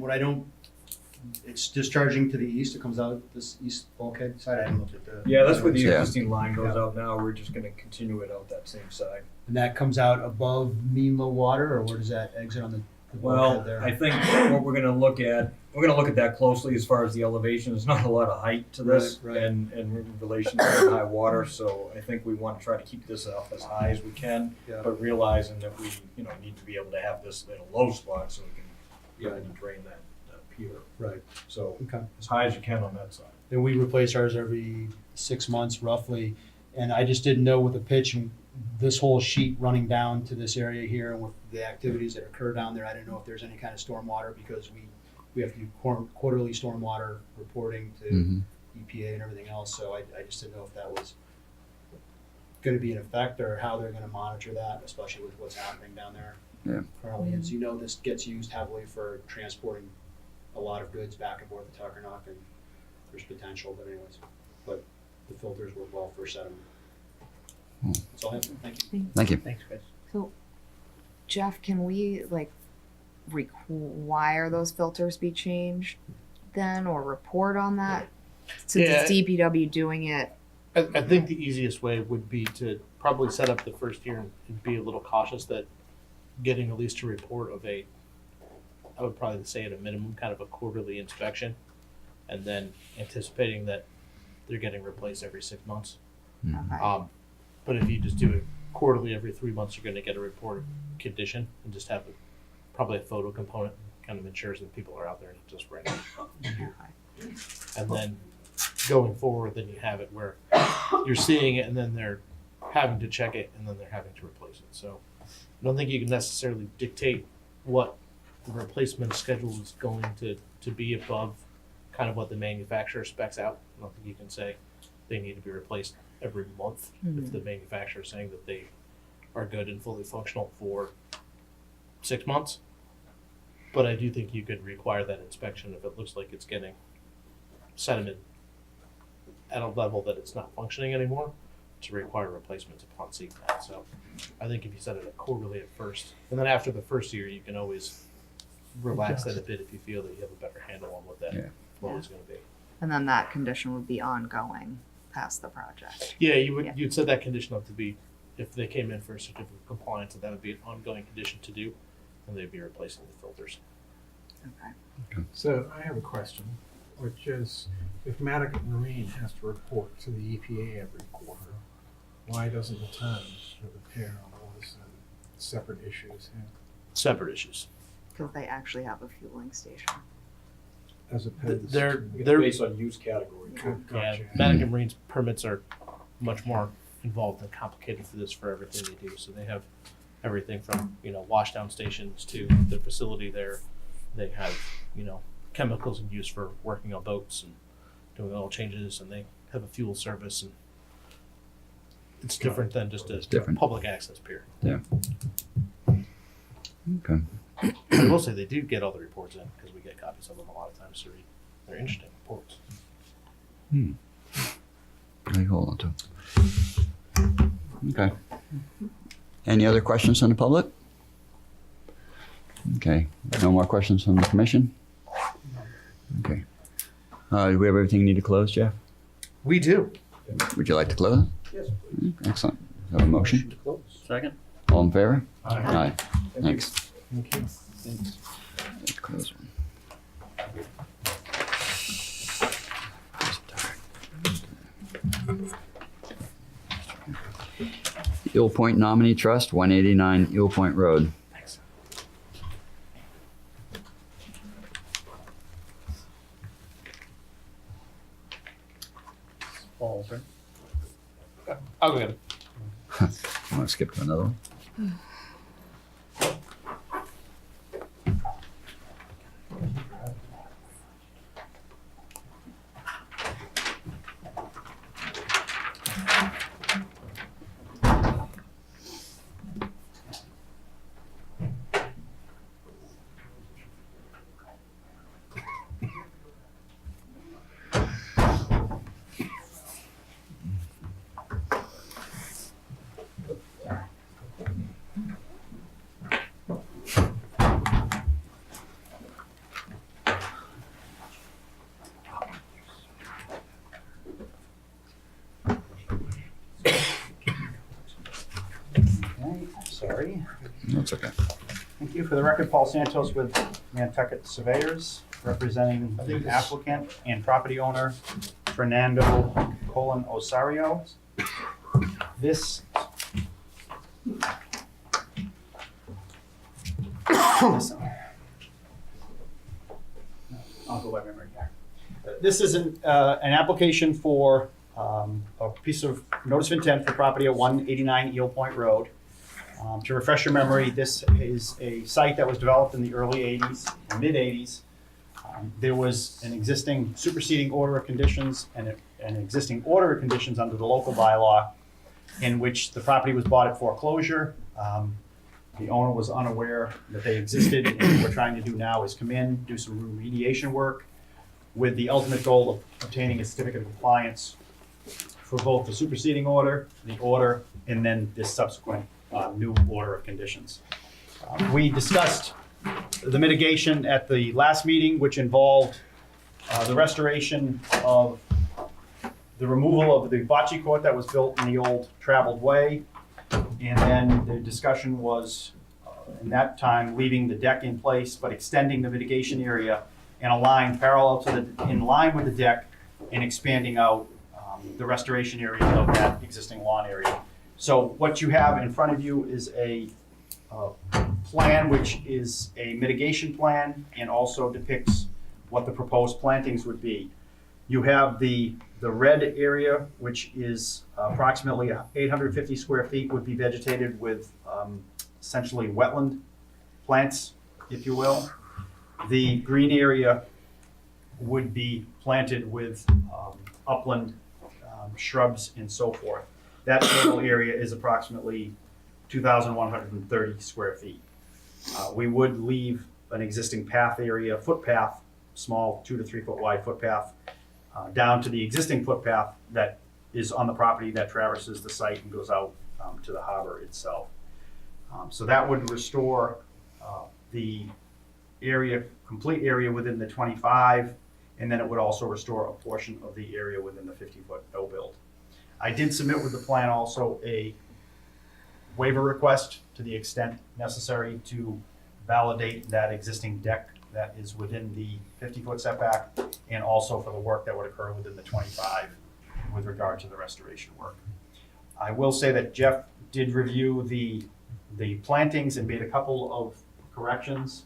It's discharging to the east. It comes out this east bulkhead side. I haven't looked at the. Yeah, that's where the Yeah. existing line goes out now. We're just gonna continue it out that same side. And that comes out above mean low water, or where does that exit on the Well, bulkhead there? I think what we're gonna look at that closely as far as the elevation. There's not a lot of height to this Right, right. and in relation to the high water, so I think we want to try to keep this up as high as we can, Yeah. but realizing that we, need to be able to have this at a low spot so we can really drain that pier. Right. So Okay. as high as you can on that side. Then we replace ours every 6 months roughly. And I just didn't know with the pitch and this whole sheet running down to this area here and with the activities that occur down there, I didn't know if there's any kind of stormwater because we have to do quarterly stormwater reporting to Mhm. EPA and everything else. So I just didn't know if that was going to be in effect or how they're going to monitor that, especially with what's happening down there. Yeah. Currently, as you know, this gets used heavily for transporting a lot of goods back and forth to Tuckernuck, and there's potential, but anyways, but the filters work well for sediment. That's all I have. Thank you. Thank you. Thanks, Chris. So Jeff, can we like require those filters be changed then, or report on that? Since Yeah. it's DPW doing it. I think the easiest way would be to probably set up the first year and be a little cautious that getting at least a report of I would probably say at a minimum, kind of a quarterly inspection, and then anticipating that they're getting replaced every 6 months. Okay. But if you just do it quarterly, every 3 months, you're gonna get a report of condition and just have probably a photo component, kind of ensures that people are out there and just random. And then going forward, then you have it where you're seeing it and then they're having to check it and then they're having to replace it. So I don't think you can necessarily dictate what the replacement schedule is going to be above kind of what the manufacturer specs out. I don't think you can say they need to be replaced every month if the manufacturer is saying that they are good and fully functional for 6 months. But I do think you could require that inspection if it looks like it's getting sediment at a level that it's not functioning anymore, to require replacements upon seeing that. So I think if you set it at quarterly at first, and then after the first year, you can always relax that a bit if you feel that you have a better handle on what that flow is going to be. And then that condition would be ongoing past the project. Yeah, you'd set that condition up to be, if they came in for a certificate of compliance, that would be an ongoing condition to do, and they'd be replacing the filters. Okay. So I have a question, which is, if Nantucket Marine has to report to the EPA every quarter, why doesn't the town repair all those separate issues here, Separate issues. Because they actually have a fueling station. as opposed They're to? Based on use category. Yeah, Gotcha. Nantucket Marine's permits are much more involved and complicated for this for everything they do. So they have everything from, washdown stations to their facility there. They have, chemicals in use for working on boats and doing oil changes, and they have a fuel service, and it's different than just a different. public access pier. Yeah. Okay. I will say they do get all the reports in because we get copies of them a lot of times to read. They're interesting reports. I hold on to. Okay. Any other questions from the public? Okay. No more questions from the commission? Okay. Do we have everything you need to close, Jeff? We do. Would you like to close? Yes. Excellent. Have a motion? To close. Second? All in favor? Aye. Thanks. Thank you. Let's close one. Eel Point Nominee Trust, 189 Eel Point Road. Paul, sir? I'll go get it. I want to skip to another one. Okay, sorry. That's okay. Thank you. For the record, Paul Santos with Nantucket Surveyors, representing the applicant and property owner, Fernando Osario. This I'll go by memory here. This is an application for a piece of notice of intent for property at 189 Eel Point Road. To refresh your memory, this is a site that was developed in the early 80s, mid 80s. There was an existing superseding order of conditions and an existing order of conditions under the local bylaw in which the property was bought at foreclosure. The owner was unaware that they existed, and what we're trying to do now is come in, do some remediation work with the ultimate goal of obtaining a certificate of compliance for both the superseding order, the order, and then this subsequent new order of conditions. We discussed the mitigation at the last meeting, which involved the restoration of the removal of the bocce court that was built in the old traveled way. And then the discussion was, in that time, leaving the deck in place, but extending the mitigation area and a line parallel to in line with the deck and expanding out the restoration area of that existing lawn area. So what you have in front of you is a plan, which is a mitigation plan and also depicts what the proposed plantings would be. You have the red area, which is approximately 850 square feet, would be vegetated with essentially wetland plants, if you will. The green area would be planted with upland shrubs and so forth. That total area is approximately 2,130 square feet. We would leave an existing path area, footpath, small 2 to 3 foot wide footpath, down to the existing footpath that is on the property that traverses the site and goes out to the harbor itself. So that would restore the area, complete area within the 25, and then it would also restore a portion of the area within the 50-foot no build. I did submit with the plan also a waiver request to the extent necessary to validate that existing deck that is within the 50-foot setback, and also for the work that would occur within the 25 with regard to the restoration work. I will say that Jeff did review the plantings and made a couple of corrections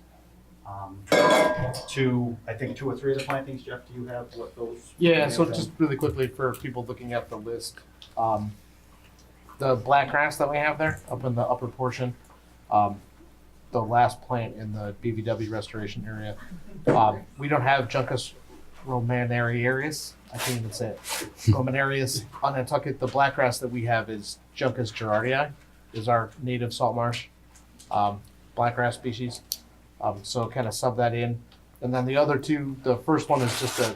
to, I think, 2 or 3 of the plantings. Jeff, do you have what those? Yeah, so just really quickly for people looking at the list, the black grass that we have there up in the upper portion, the last plant in the BVW restoration area, we don't have Juncus romanarius. I can't even say it. Romanarius on Nantucket. The black grass that we have is Juncus gerardii, is our native salt marsh blackgrass species. So kind of sub that in. And then the other two, the first one is just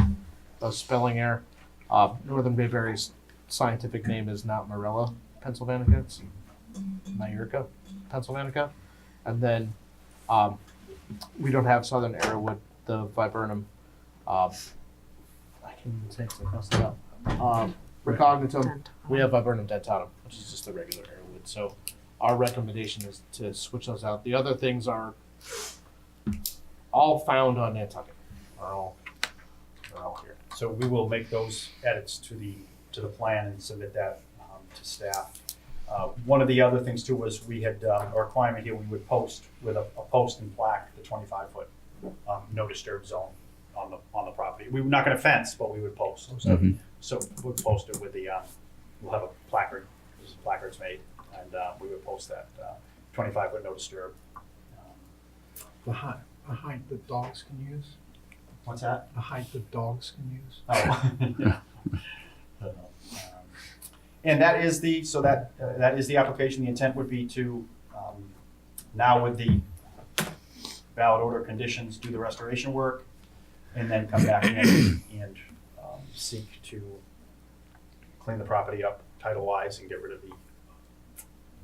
a spelling error. Northern Bayberry's scientific name is not Marilla pennsylvanica, it's Myrica pennsylvanica. And then we don't have southern arrowwood, the viburnum. I can't even say it, so I messed it up. Recognitum, we have viburnum dentatum, which is just the regular arrowwood. So our recommendation is to switch those out. The other things are all found on Nantucket. Are all here. So we will make those edits to the plan and submit that to staff. One of the other things too was we had a requirement here, we would post with a post and plaque the 25-foot no disturb zone on the property. We were not going to fence, but we would post. So we'll post it with the we'll have a placard. There's placards made, and we would post that 25-foot no disturb. A height that dogs can use? What's that? A height that dogs can use? Oh. And that is that is the application. The intent would be to, now with the valid order conditions, do the restoration work, and then come back in and seek to clean the property up title-wise and get rid of the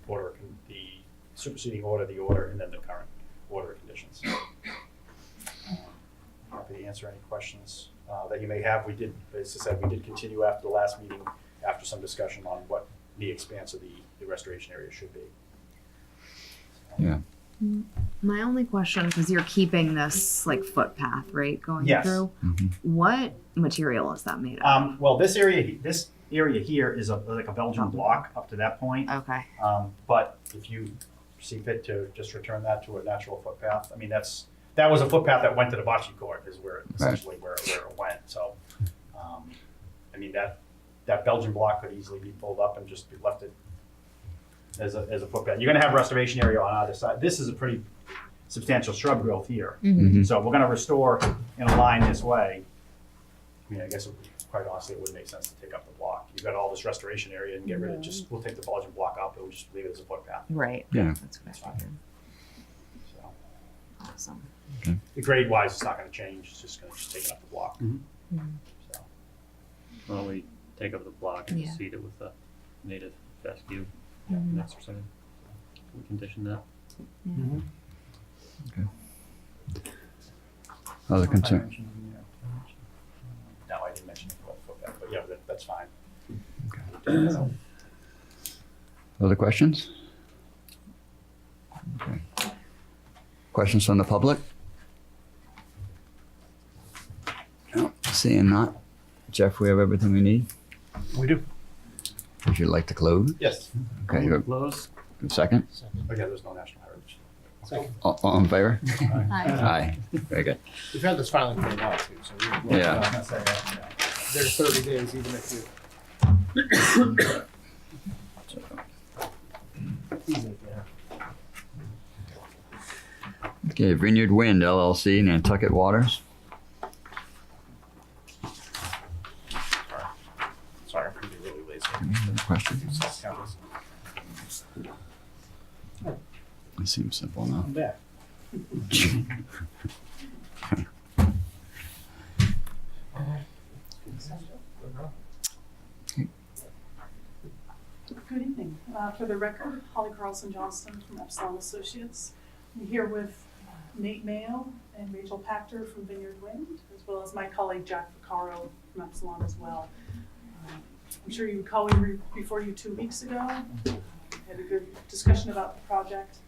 order, the superseding order, the order, and then the current order conditions. Happy to answer any questions that you may have. We did, as I said, we did continue after the last meeting, after some discussion on what the expanse of the restoration area should be. Yeah. My only question, because you're keeping this like footpath, right, going Yes. through, what material is that made of? Well, this area here is like a Belgian block up to that point. Okay. But if you see fit to just return that to a natural footpath, I mean, that was a footpath that went to the bocce court, is where essentially where it went. So, I mean, that Belgian block could easily be pulled up and just be left as a footpath. You're gonna have restoration area on either side. This is a pretty substantial shrub growth here. So we're gonna restore in a line this way. I mean, I guess quite honestly, it wouldn't make sense to take up the block. You've got all this restoration area and get rid of it. We'll take the Belgian block out, but we'll just leave it as a footpath. Right. Yeah. That's what I figured. So Awesome. the grade wise, it's not gonna change. It's just gonna take up the block. So. Why don't we take up the block and Yeah. seed it with the native fescue next or something? We condition that. Other concern? No, I didn't mention it, but yeah, that's fine. Other questions? Okay. Questions from the public? No, seeing not. Jeff, we have everything we need. We do. Would you like to close? Yes. Okay, you Close. have a second? But yeah, there's no national heritage. All in favor? Aye. Very good. We've had this filing for a while too, so we're Yeah. there's 30 days even if you. Even if you have. Okay, Vineyard Wind LLC, Nantucket Waters. Sorry, I'm pretty really lazy. Any questions? It seems simple enough. I'm back. Good evening. For the record, Holly Carlson Johnston from Epsilon Associates. I'm here with Nate Mayo and Rachel Pachter from Vineyard Wind, as well as my colleague Jack Vaccaro from Epsilon as well. I'm sure you recall we were before you 2 weeks ago. Had a good discussion about the project.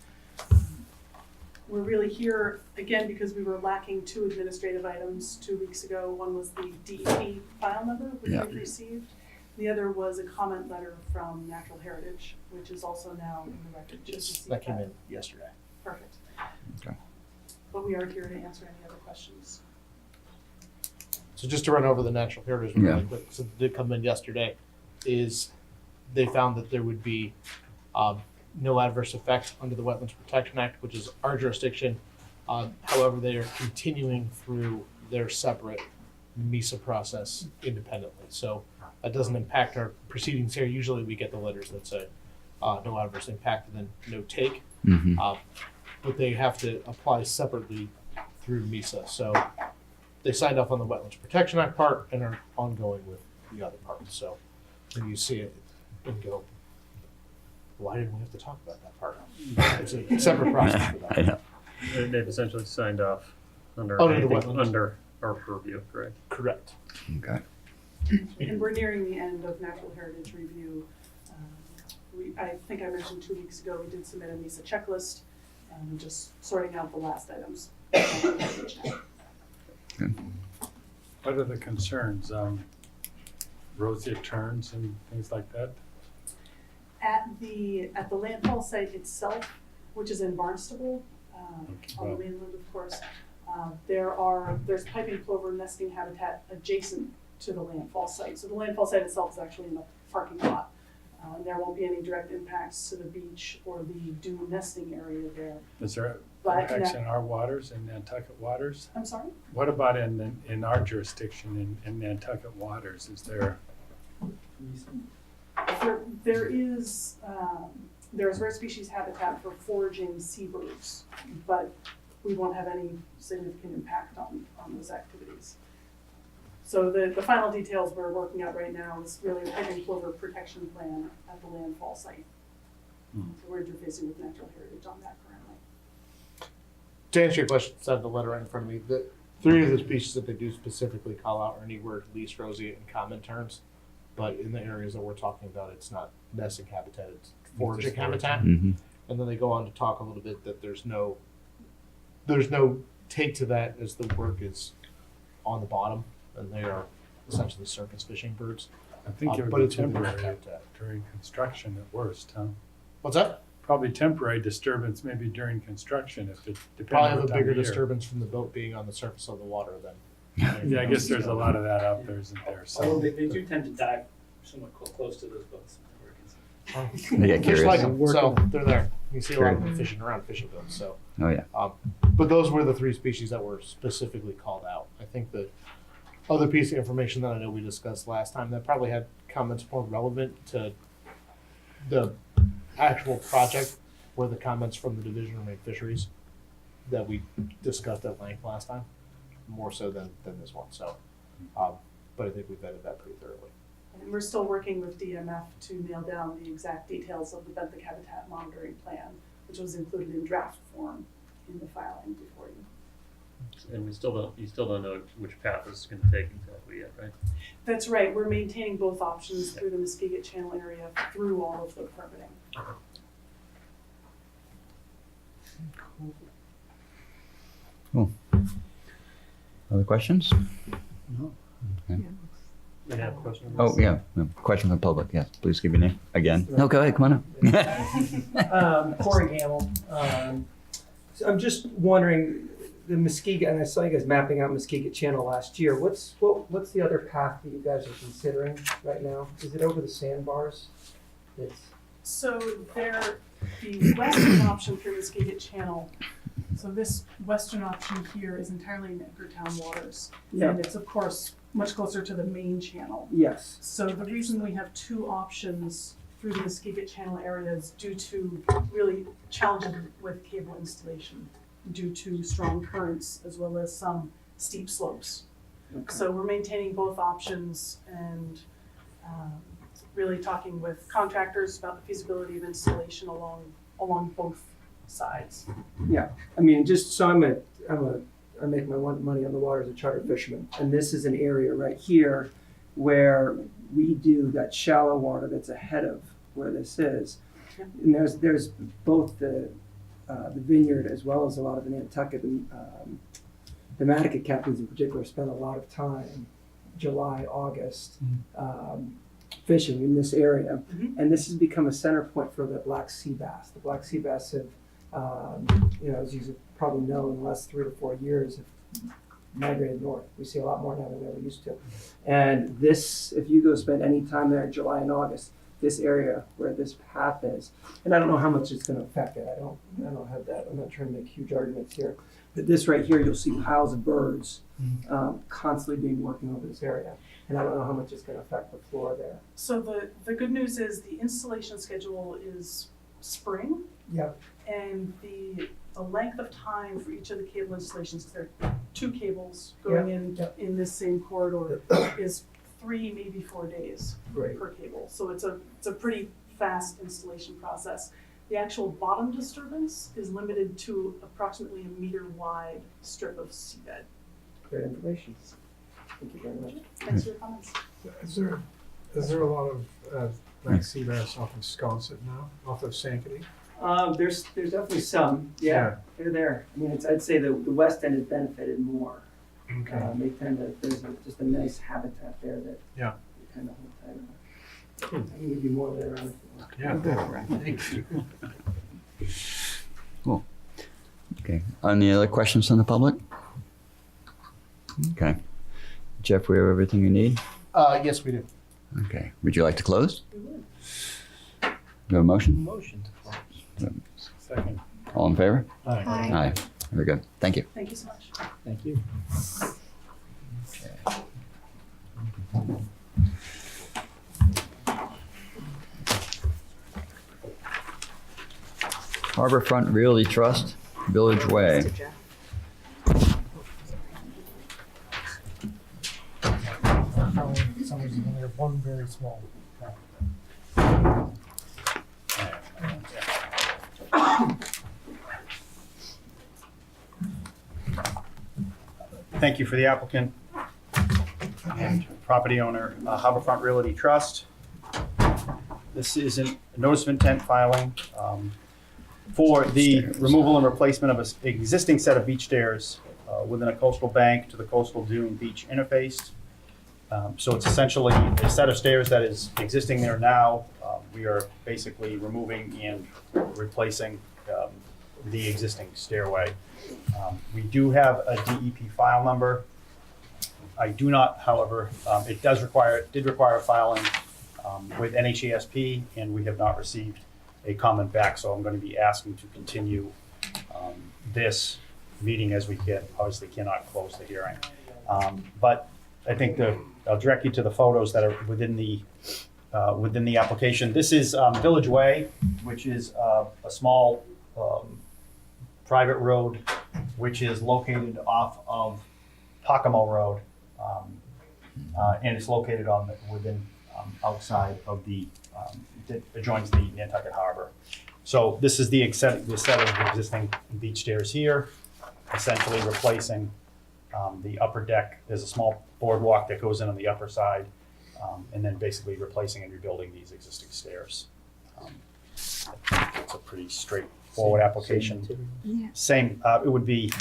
We're really here again because we were lacking 2 administrative items 2 weeks ago. One was the DEP file number, which we've received. The other was a comment letter from Natural Heritage, which is also now in the record. Yes, that came in yesterday. Perfect. Okay. But we are here to answer any other questions. So just to run over the natural heritage really quick, so it did come in yesterday, is they found that there would be no adverse effect under the Wetlands Protection Act, which is our jurisdiction. However, they are continuing through their separate MISA process independently. So that doesn't impact our proceedings here. Usually we get the letters that say no adverse impact and then no take. Mm-hmm. But they have to apply separately through MISA. So they signed off on the Wetlands Protection Act part and are ongoing with the other parts. So when you see it and go, why didn't we have to talk about that part? It's a separate process for I that. know. They've essentially signed off under Under the anything wetlands. under our purview, correct? Correct. Okay. And we're nearing the end of Natural Heritage review. I think I mentioned 2 weeks ago, we did submit a MISA checklist, and we're just sorting out the last items. What are the concerns? Roseate turns and things like that? At the landfall site itself, which is in Barnstable, on the mainland, of course, there's piping plover nesting habitat adjacent to the landfall site. So the landfall site itself is actually in the parking lot. There won't be any direct impacts to the beach or the dune nesting area there. Is there But impacts in our waters, in Nantucket waters? I'm sorry? What about in our jurisdiction, in Nantucket waters? Is there? There's rare species habitat for foraging seabirds, but we won't have any significant impact on those activities. So the final details we're working out right now is really a piping plover protection plan at the landfall site. So we're interfacing with Natural Heritage on that currently. To answer your question, I have the letter right in front of me. The 3 of the species that they do specifically call out are anywhere least roseate and common terns. But in the areas that we're talking about, it's not nesting habitat, it's foraging habitat. Mm-hmm. And then they go on to talk a little bit that there's no take to that as the work is on the bottom, and they are essentially surface fishing birds. I think it but would be it's within temporary habitat. during construction at worst, huh? What's that? Probably temporary disturbance maybe during construction if it depends Probably on have what a time bigger of year. disturbance from the boat being on the surface of the water than. Yeah, I guess there's a lot of that out there, isn't there? Although So they do tend to dive somewhat close to those boats. They get Fish curious. like them, so they're there. You see a lot of them fishing around fishing boats. So, Oh, yeah. but those were the 3 species that were specifically called out. I think the other piece of information that I know we discussed last time that probably had comments more relevant to the actual project were the comments from the Division of Marine Fisheries that we discussed at length last time, more so than this one. So, but I think we vetted that pretty thoroughly. And we're still working with DMF to nail down the exact details of the benthic habitat monitoring plan, which was included in draft form in the filing before you. And you still don't know which path this is gonna take exactly yet, right? That's right, we're maintaining both options through the Muskegon Channel area through all of the permitting. Other questions? No. Okay. May I have a question? Oh, yeah, no, question from the public, yes, please give your name again. No, go ahead, come on up. Corey Gamble. So I'm just wondering, the Muskegon, and I saw you guys mapping out Muskegon Channel last year. What's the other path that you guys are considering right now? Is it over the sandbars? It's So the western option for Muskegon Channel, so this western option here is entirely in Edgartown waters. Yeah. And it's of course much closer to the main channel. yes. So the reason we have two options through the Muskegon Channel area is due to really challenges with cable installation due to strong currents as well as some steep slopes. Okay. So we're maintaining both options and really talking with contractors about the feasibility of installation along both sides. Yeah, I mean, just so I make my money on the water as a charter fisherman, and this is an area right here where we do that shallow water that's ahead of where this is, Yep. and there's both the vineyard as well as a lot of the Nantucket, the Nantucket captains in particular spend a lot of time, July, August, fishing in this area, and this has become a center point for the black sea bass. The black sea bass have, as you probably know, in the last 3 to 4 years, have migrated north. We see a lot more now than we ever used to. And this, if you go spend any time there in July and August, this area where this path is, and I don't know how much it's going to affect it. I don't have that. I'm not trying to make huge arguments here. But this right here, you'll see piles of birds constantly being working over this area. And I don't know how much it's going to affect the flora there. So the good news is the installation schedule is spring. Yep. And the length of time for each of the cable installations, 'cause there are 2 cables going in this same corridor, is 3, maybe 4 days Great. per cable. So it's a pretty fast installation process. The actual bottom disturbance is limited to approximately a meter wide strip of seabed. Great information. Thank you very much. Thanks for your comments. Is there a lot of black sea bass off of Sconset now, off of Sankaty? There's definitely some. Yeah, they're there. I mean, I'd say the west end has benefited more. Okay. They tend to. There's just a nice habitat there that. Yeah. You kind of hold tight on. I can give you more later on if you want. Yeah, thank you. Cool. Okay, any other questions from the public? Okay. Jeff, we have everything you need? Yes, we do. Okay, would you like to close? Do you have a motion? Motion to close. Second. All in favor? Aye. Aye. Very good, thank you. Thank you so much. Thank you. Harborfront Realty Trust, Village Way. Mr. Jeff. For some reason, we have one very small. Thank you for the applicant and property owner, Harborfront Realty Trust. This is a notice of intent filing for the removal and replacement of an existing set of beach stairs within a coastal bank to the coastal dune beach interface. So it's essentially a set of stairs that is existing there now. We are basically removing and replacing the existing stairway. We do have a DEP file number. I do not, however, it did require filing with NHASP, and we have not received a comment back, so I'm going to be asking to continue this meeting as we obviously cannot close the hearing. But I think I'll direct you to the photos that are within the application. This is Village Way, which is a small private road, which is located off of Pocomo Road, and it's located outside of that adjoins the Nantucket Harbor. So this is the set of existing beach stairs here, essentially replacing the upper deck. There's a small boardwalk that goes in on the upper side, and then basically replacing and rebuilding these existing stairs. It's a pretty straightforward application. Yeah. Same, it would be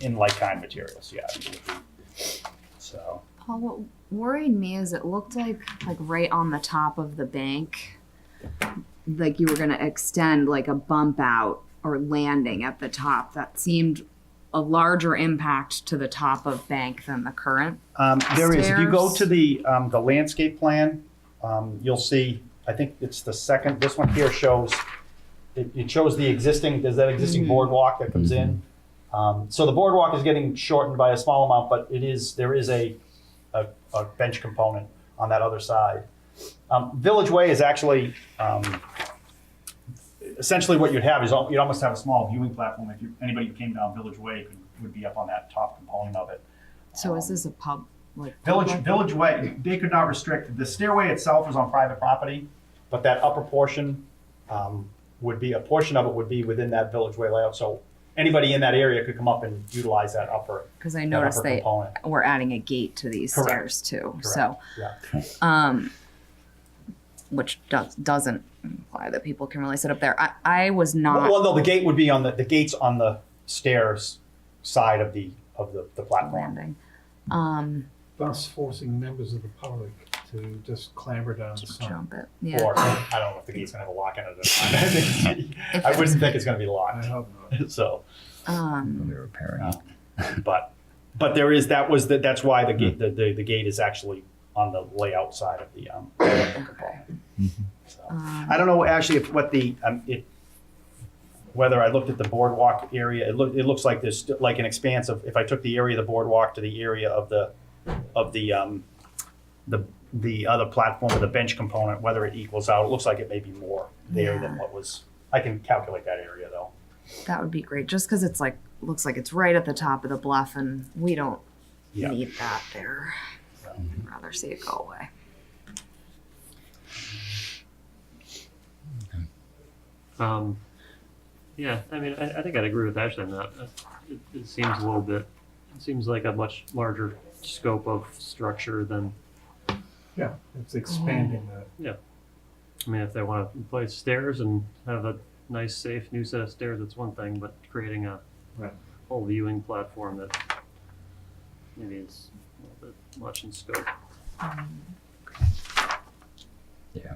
in like-kind materials, yeah. It would be. So, Paul, what worried me is it looked like right on the top of the bank, like you were gonna extend like a bump out or landing at the top. That seemed a larger impact to the top of bank than the current. there is, if you go Stairs. to the landscape plan, you'll see, I think it's the second, this one here shows, it shows the existing, there's that existing boardwalk that comes in. So the boardwalk is getting shortened by a small amount, but there is a bench component on that other side. Village Way is actually, essentially what you'd have is you'd almost have a small viewing platform. If anybody who came down Village Way would be up on that top component of it. So is this a pub, like? Village Way, they could not restrict, the stairway itself is on private property, but that upper portion would be, a portion of it would be within that Village Way layout. So anybody in that area could come up and utilize that upper. Because I that noticed upper they component. were adding a gate to these Correct. stairs too. Correct. So, Yeah. which doesn't imply that people can really sit up there. I was not. Well, no, the gate would be on the gate's on the stairs side of the platform. landing. Thus forcing members of the public to just clamber down the side. Jump it. Yeah. Or, I don't know if the gate's gonna have a lock in it. I wouldn't think it's gonna be locked. I hope not. So, They're repairing it. but there is, that's why the gate is actually on the layout side of the component. So, I don't know actually whether I looked at the boardwalk area, it looks like there's like an expanse of, if I took the area of the boardwalk to the area of the other platform with the bench component, whether it equals out, it looks like it may be more there than what was, I can calculate that area though. That would be great, just because it's like looks like it's right at the top of the bluff, and we don't Yeah. need that there. I'd rather see it go away. Yeah, I mean, I think I'd agree with Ashley on that. It seems a little bit, it seems like a much larger scope of structure than, Yeah, it's expanding that. I mean, if they want to replace stairs and have a nice, safe new set of stairs, it's one thing, but creating a Right. whole viewing platform that maybe is a little bit much in scope. Yeah.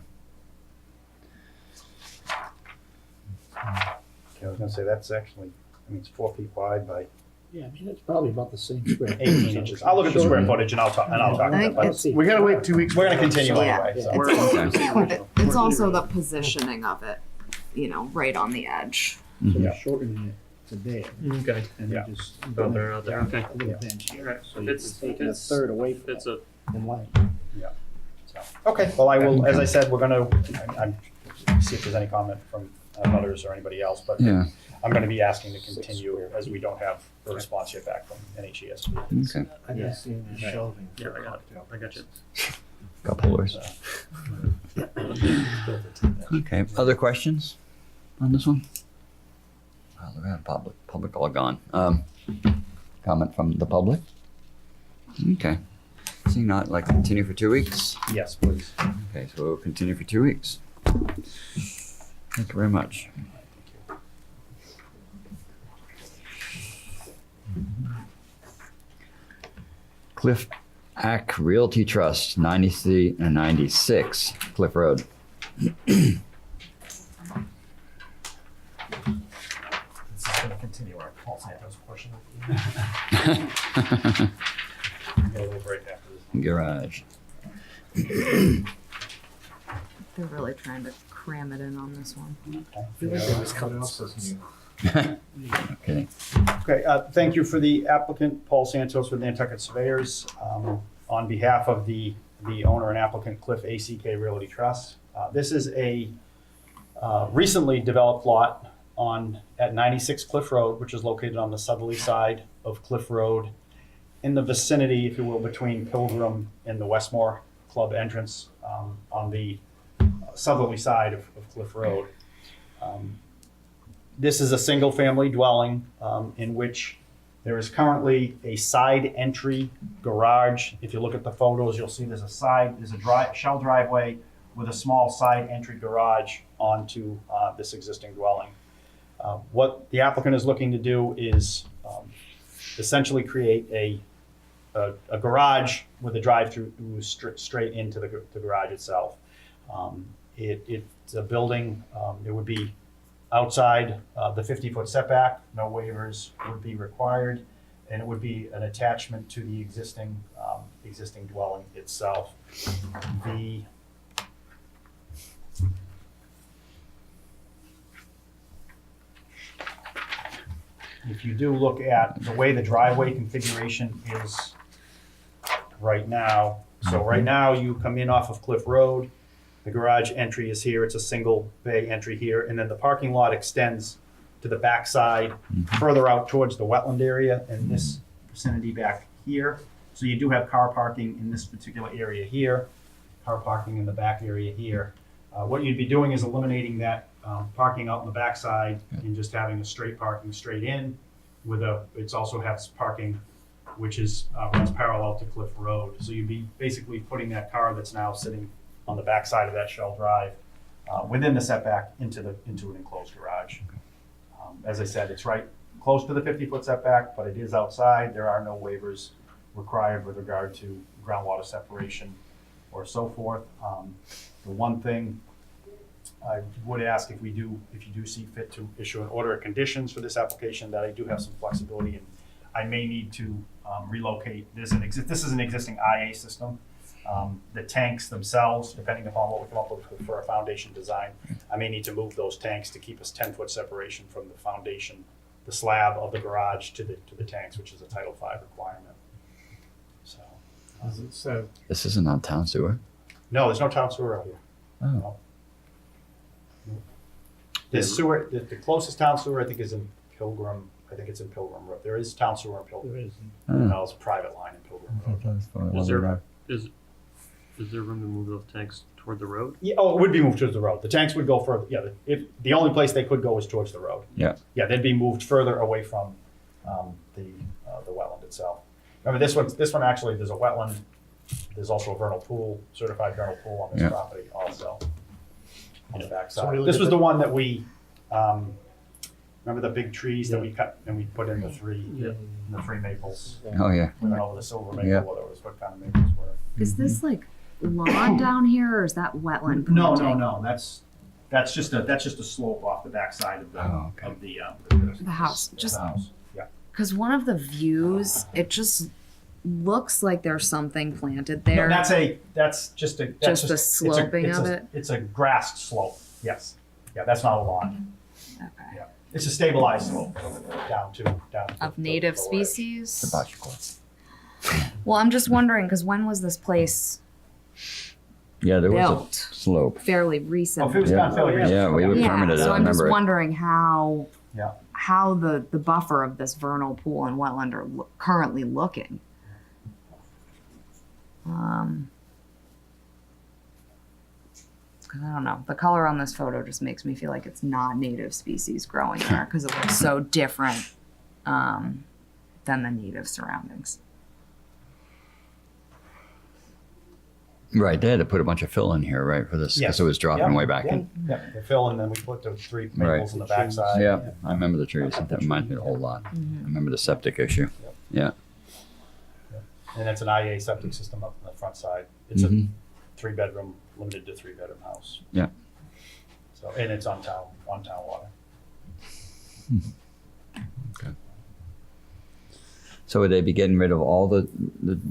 I was gonna say, that's actually, I mean, it's 4 feet wide by Yeah, I mean, it's probably about the same square. 18 inches. I'll look at the square footage and I'll talk I about think that. it's- But we gotta wait 2 weeks. We're gonna continue Yeah. anyway, so. It's also the positioning of it, right on the edge. So they're shortening it to there. Okay. And Yeah. they're just. Oh, they're out there, okay. A little bench here. Alright, So you're it's- taking a it's- third away from It's it a, in length. Okay, well, I will, as I said, we're gonna, see if there's any comment from others or anybody else, but Yeah. I'm gonna be asking to continue as we don't have a response yet back from NHES. Okay. I didn't see any shelving. yeah, I got you. Couple words. Okay. Other questions on this one? Oh, look at that, public all gone. Comment from the public? Okay. Seeing not, like, continue for 2 weeks? Yes, please. Okay, so we'll continue for 2 weeks. Thank you very much. Cliff Ack Realty Trust, 93 and 96 Cliff Road. This is gonna continue our Paul Santos portion of the Get a little break after this. Garage. They're really trying to cram it in on this one. What else is new? Okay. Okay, thank you for the applicant, Paul Santos with Nantucket Surveyors. On behalf of the owner and applicant, Cliff ACK Realty Trust. This is a recently developed lot at 96 Cliff Road, which is located on the southerly side of Cliff Road, in the vicinity, if you will, between Pilgrim and the Westmore Club entrance, on the southerly side of Cliff Road. This is a single-family dwelling in which there is currently a side entry garage. If you look at the photos, you'll see there's a shell driveway with a small side entry garage onto this existing dwelling. What the applicant is looking to do is essentially create a garage with a drive-through straight into the garage itself. It's a building, it would be outside the 50-foot setback, no waivers would be required, and it would be an attachment to the existing dwelling itself. If you do look at the way the driveway configuration is right now, so right now you come in off of Cliff Road, the garage entry is here, it's a single bay entry here, and then the parking lot extends to the backside, further out towards the wetland area in this vicinity back here. So you do have car parking in this particular area here, car parking in the back area here. What you'd be doing is eliminating that parking out in the backside and just having a straight parking straight in with it also has parking which runs parallel to Cliff Road. So you'd be basically putting that car that's now sitting on the backside of that shell drive within the setback into an enclosed garage. As I said, it's right close to the 50-foot setback, but it is outside. There are no waivers required with regard to groundwater separation or so forth. The one thing I would ask if you do see fit to issue an order of conditions for this application, that I do have some flexibility and I may need to relocate this. This is an existing IA system. The tanks themselves, depending upon what we come up with for a foundation design, I may need to move those tanks to keep us 10-foot separation from the foundation, the slab of the garage to the tanks, which is a Title V requirement. So, This isn't on town sewer? no, there's no town sewer out here. Oh. The sewer, the closest town sewer I think is in Pilgrim. I think it's in Pilgrim Road. There is town sewer in Pilgrim. There is. No, it's a private line in Pilgrim Road. Is there room to move those tanks toward the road? Yeah, it would be moved towards the road. The tanks would go further. Yeah, if the only place they could go is towards the road. Yeah. Yeah, they'd be moved further away from the wetland itself. Remember, this one actually, there's a wetland. There's also a vernal pool, certified vernal pool on this Yeah. property also on the So backside. really This was the- the one that we remember the big trees that we cut and we put in the three maples. Oh, yeah. We went over the silver maple, Yeah. whether it was what kind of maples were. Is this like lawn down here, or is that wetland? No, planting? That's just a slope off the backside of the Oh, okay. The house, just the house. Yeah. because one of the views, it just looks like there's something planted No, there. that's just the sloping of it? It's a grassed slope. Yes. Yeah, that's not a lawn. Okay. Yeah. It's a stabilized slope down to Of the native lower edge. species. Bocce court. Well, I'm just wondering because when was this place Yeah, there was built? a slope. Fairly recent. Oh, if it was done fairly recently. Yeah, we were Yeah, permitted it, so I I'm just remember it. wondering how Yeah. the buffer of this vernal pool and wetland are currently looking. 'Cause I don't know. The color on this photo just makes me feel like it's not native species growing there because it looks so different than the native surroundings. Right, they had to put a bunch of fill in here, right, for this, because Yes. it was dropping Yep, way back yep, in. yep. The fill, and then we put the three Right. maples in the backside. Yeah, I remember the trees. That reminds me a whole lot. I remember the septic issue. Yeah. And it's an IA septic system up on the front side. It's a Mhm. 3-bedroom, limited to 3-bedroom house. Yeah. So, and it's on town water. Okay. So would they be getting rid of all the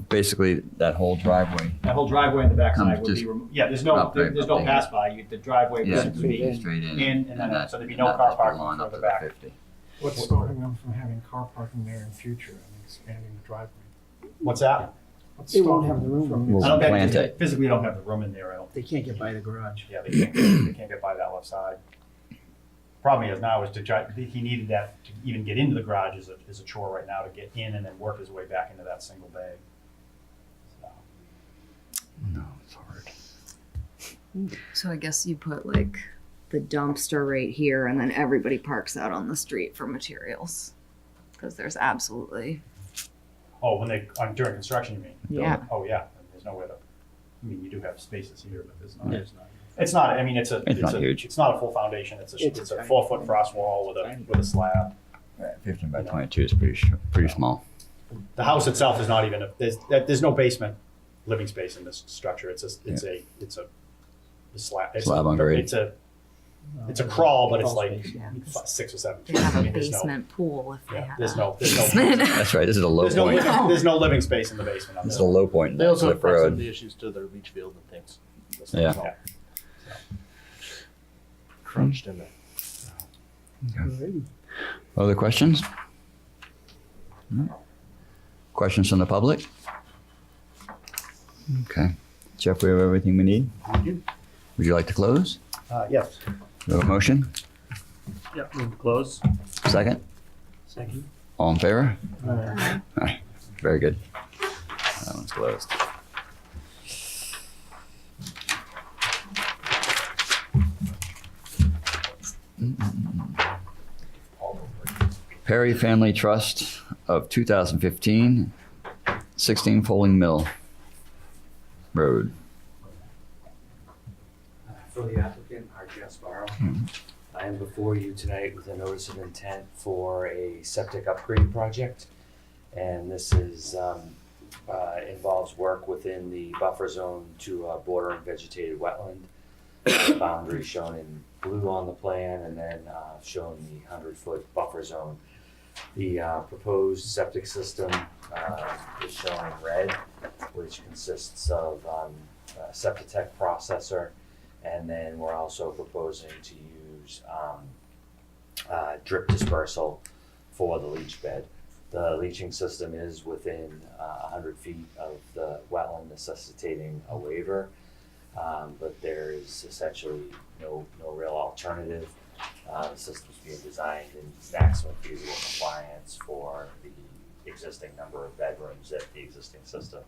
basically that whole driveway? That whole driveway in the backside Comes would just be, yeah, there's no up there, pass by. The driveway Yeah, would be straight in. and then, that- so there'd be and no that car just be parking lawn up further to the back. 50. What's stopping them from having car parking there in future and expanding the driveway? What's that? What's They won't stopping have the them room. from- We'll I don't plant think, it. physically don't have the room in there, I don't. They can't get by the garage. Yeah, they can't get by that left side. Problem he has now is he needed that to even get into the garage is a chore right now to get in and then work his way back into that single bay. So, No, it's hard. So I guess you put like the dumpster right here and then everybody parks out on the street for materials. Because there's absolutely, Oh, when they, during construction, you mean? Yeah. Oh, yeah, there's nowhere to, I mean, you do have spaces here, but there's not. Yeah. It's not, I mean, it's not huge. It's not a full foundation, it's It's a tiny. 4-foot frost wall with a slab. 15 by 22 is pretty small. The house itself is not even, there's no basement living space in this structure, it's a slab. Slab on grade. It's a crawl, but it's like yeah. 6 or 7 feet. They have I a mean, there's basement pool if they Yeah, have there's a no, basement. That's right. This is a low there's no, point. there's no living space in the basement on This this. is a low point in They that also have slip road. proximity issues to their leach field and things. That's Yeah. all crunched in there. Other questions? No. Questions from the public? Okay. Jeff, we have everything we need? Would you like to close? Yes. We have a motion? Yep, move to close. Second? Second. All in favor? All right. Very good. That one's closed. Perry Family Trust of 2015, 16 Folding Mill Road. For the applicant, R.J. Sparrow. I am before you tonight with a notice of intent for a septic upgrade project. And this is, involves work within the buffer zone to a bordering vegetated wetland. Boundary shown in blue on the plan and then shown the 100-foot buffer zone. The proposed septic system is shown in red, which consists of a Septitech processor, and then we're also proposing to use drip dispersal for the leach bed. The leaching system is within 100 feet of the wetland, necessitating a waiver, but there is essentially no real alternative. The system's being designed in maximum feasible compliance for the existing number of bedrooms that the existing system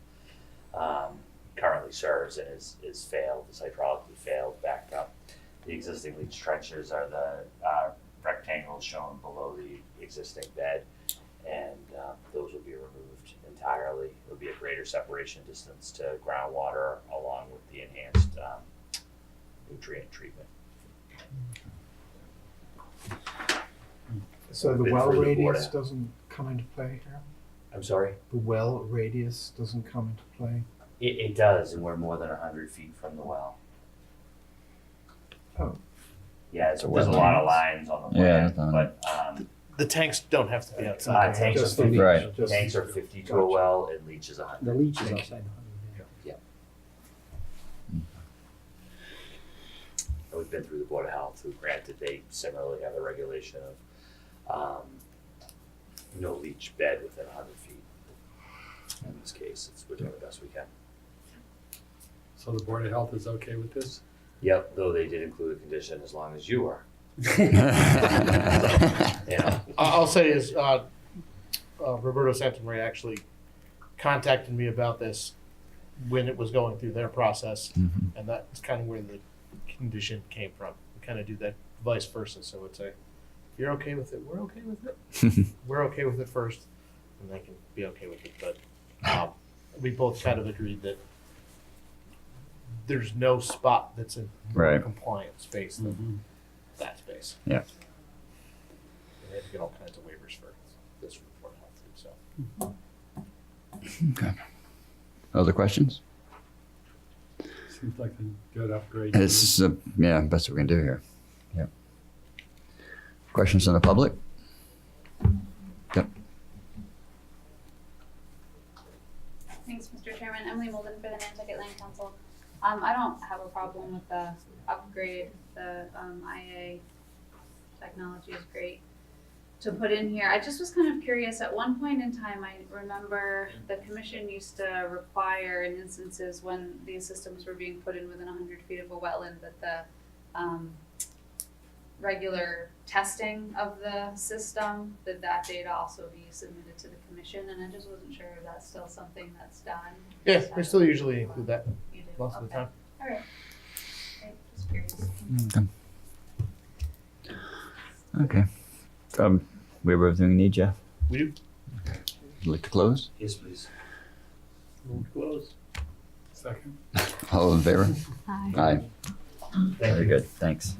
currently serves and is failed, is hydraulically failed, backed up. The existing leach trenches are the rectangles shown below the existing bed, and those will be removed entirely. There'll be a greater separation distance to groundwater along with the enhanced nutrient treatment. So the Been well through the board. radius doesn't come into play here? I'm sorry? The well radius doesn't come into play? It does, and we're more than 100 feet from the well. Oh. Yeah, It's a there's a lot of lines on the Yeah, plan, but The tanks don't have to be outside. tanks are Just the 50, leach, Right. just- tanks are 50 to a well, and leach is 100. The leach is outside the 100. Yeah. We've been through the Board of Health, who granted they similarly have a regulation of no leach bed within 100 feet. In this case, we're doing the best we can. So the Board of Health is okay with this? Yep, though they did include a condition as long as you are. Yeah. I'll say is, Roberto Santamaria actually contacted me about this when it was going through their process, Mhm. and that's kind of where the condition came from. We kind of do that vice versa, so it's a, if you're okay with it, we're okay with it. We're okay with it first, and they can be okay with it, but we both kind of agreed that there's no spot that's a more Right. compliant space than that space. Yeah. And they had to get all kinds of waivers for this report health too, so. Okay. Other questions? Seems like a good upgrade. This is best we can do here. Yeah. Questions from the public? Yep. Thanks, Mr. Chairman. Emily Molden for the Nantucket Land Council. I don't have a problem with the upgrade. The IA technology is great to put in here. I just was kind of curious. At one point in time, I remember the commission used to require in instances when these systems were being put in within 100 feet of a wetland that the regular testing of the system, that data also be submitted to the commission, and I just wasn't sure if that's still something that's done. Yeah, we still usually include that You do? most of the Okay. time. All right. curious. Okay. We have everything we need, Jeff? We do. Would you like to close? Yes, please. Move to close. Second. All in favor? Hi. Aye. Thank Very you. good, thanks.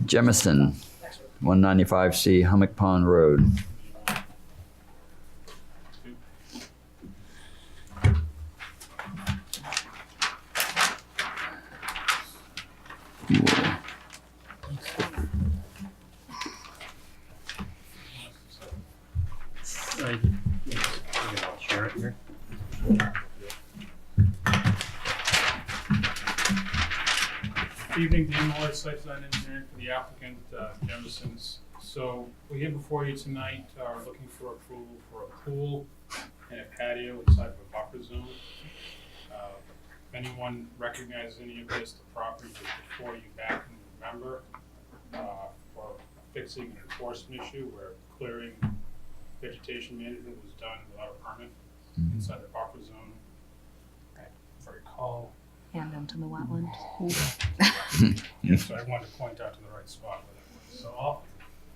Jemison, 195C Hummock Pond Road. I'll share it here. Evening, Dean Lloyd, site design engineering for the applicant, Jemison's. So we're here before you tonight, looking for approval for a pool and a patio inside of a buffer zone. If anyone recognizes any of this, the property was before you back in November for fixing an enforcement issue where clearing vegetation management was done without a permit inside the buffer zone. If I recall, And into the wetland. yeah, so I wanted to point out to the right spot where that was. So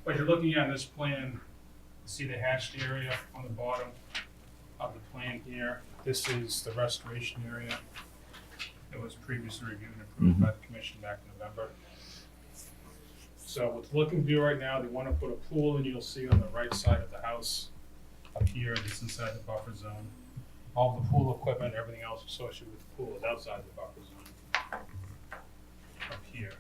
what you're looking at in this plan, you see the hatched area on the bottom of the plan here. This is the restoration area. It was previously reviewed and approved by the commission back in November. So what's looking to do right now, they want to put a pool in, you'll see on the right side of the house up here, that's inside the buffer zone. All the pool equipment, everything else associated with the pool is outside the buffer zone. Up here.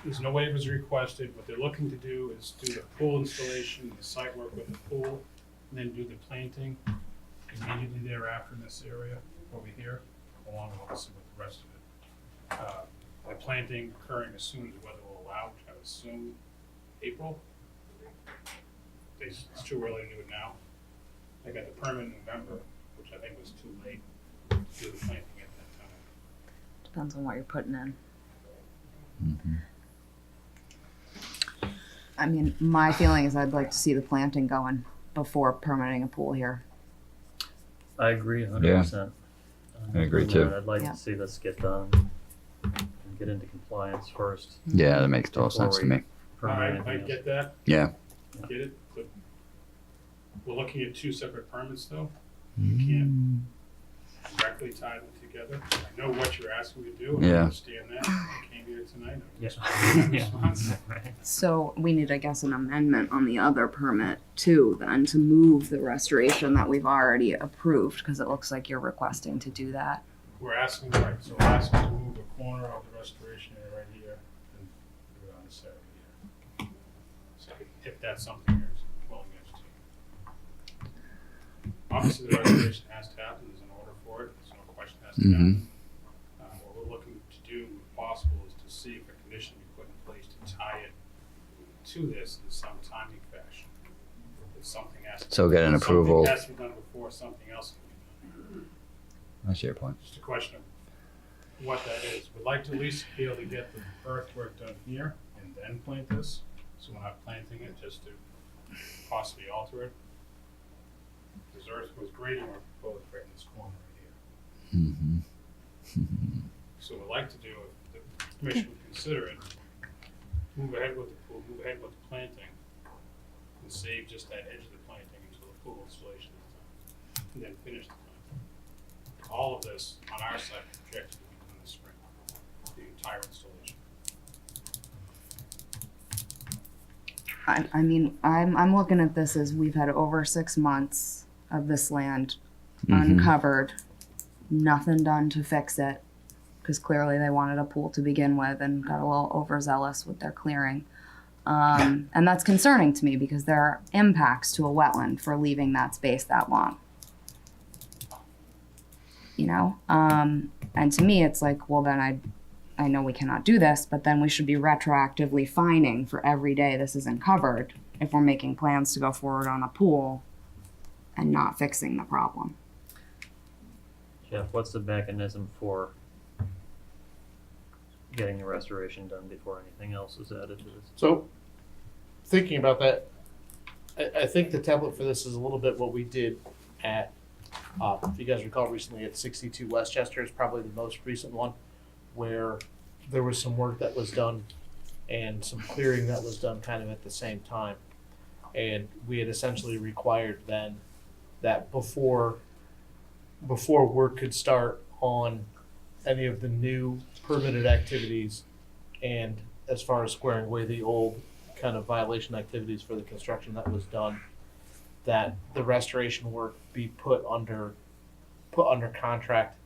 There's no waivers requested. What they're looking to do is do the pool installation, the site work with the pool, and then do the planting immediately thereafter in this area over here, along with obviously with the rest of it. The planting occurring as soon as weather will allow, which I would assume April. It's too early to do it now. I got the permit in November, which I think was too late to do the planting at that time. Depends on what you're putting in. I mean, my feeling is I'd like to see the planting going before permitting a pool here. I agree 100%. I agree too. I'd like Yeah. to see this get done and get into compliance first. Yeah, that makes total sense to me. Permit I anything else. get that. Yeah. I get it. But we're looking at two separate permits though. You can't directly tie them together. I know what you're asking me to do. And I Yeah. understand that. I came here tonight. I'm Yeah. responding to Yeah. that response. So we need, I guess, an amendment on the other permit too, then, to move the restoration that we've already approved, because it looks like you're requesting to do that. We're asking, right, so we're asking to move a corner of the restoration area right here and do it on this area here. So if that's something you're willing to entertain. Obviously, the restoration has to happen, there's an order for it, there's no question it has to happen. What we're looking to do, if possible, is to see if a condition be put in place to tie it to this in some timing fashion. If something has to. So get an approval. Something has to be done before something else can be done. That's your point. Just a question of what that is. We'd like to at least be able to get the earthwork done here and then plant this. So we're not planting it just to possibly alter it. This earth was grading or proposed right in this corner right here. So what we'd like to do, if the commission would consider it, move ahead with the pool, move ahead with the planting, and save just that edge of the planting until the pool installation is done, and then finish the planting. All of this on our side projected to be done this spring, the entire installation. I mean, I'm looking at this as we've had over 6 months of this land uncovered, nothing done to fix it, because clearly they wanted a pool to begin with and got a little overzealous with their clearing. And that's concerning to me because there are impacts to a wetland for leaving that space that long. You know? And to me, it's like, well, then I know we cannot do this, but then we should be retroactively fining for every day this isn't covered if we're making plans to go forward on a pool and not fixing the problem. Jeff, what's the mechanism for getting the restoration done before anything else is added to this? So, thinking about that, I think the template for this is a little bit what we did at, if you guys recall recently at 62 Westchester is probably the most recent one, where there was some work that was done and some clearing that was done kind of at the same time. And we had essentially required then that before work could start on any of the new permitted activities, and as far as squaring away the old kind of violation activities for the construction that was done, that the restoration work be put under contract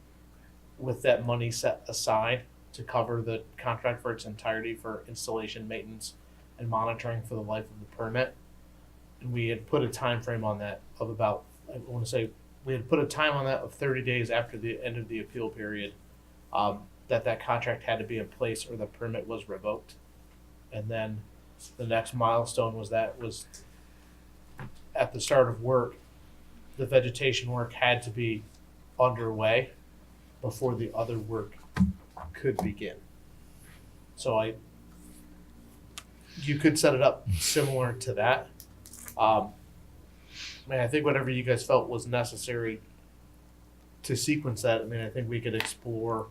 with that money set aside to cover the contract for its entirety for installation, maintenance, and monitoring for the life of the permit. And we had put a time frame on that of about, I want to say, we had put a time on that of 30 days after the end of the appeal period, that contract had to be in place or the permit was revoked. And then the next milestone was at the start of work, the vegetation work had to be underway before the other work could begin. So you could set it up similar to that. I think whatever you guys felt was necessary to sequence that, I think we could explore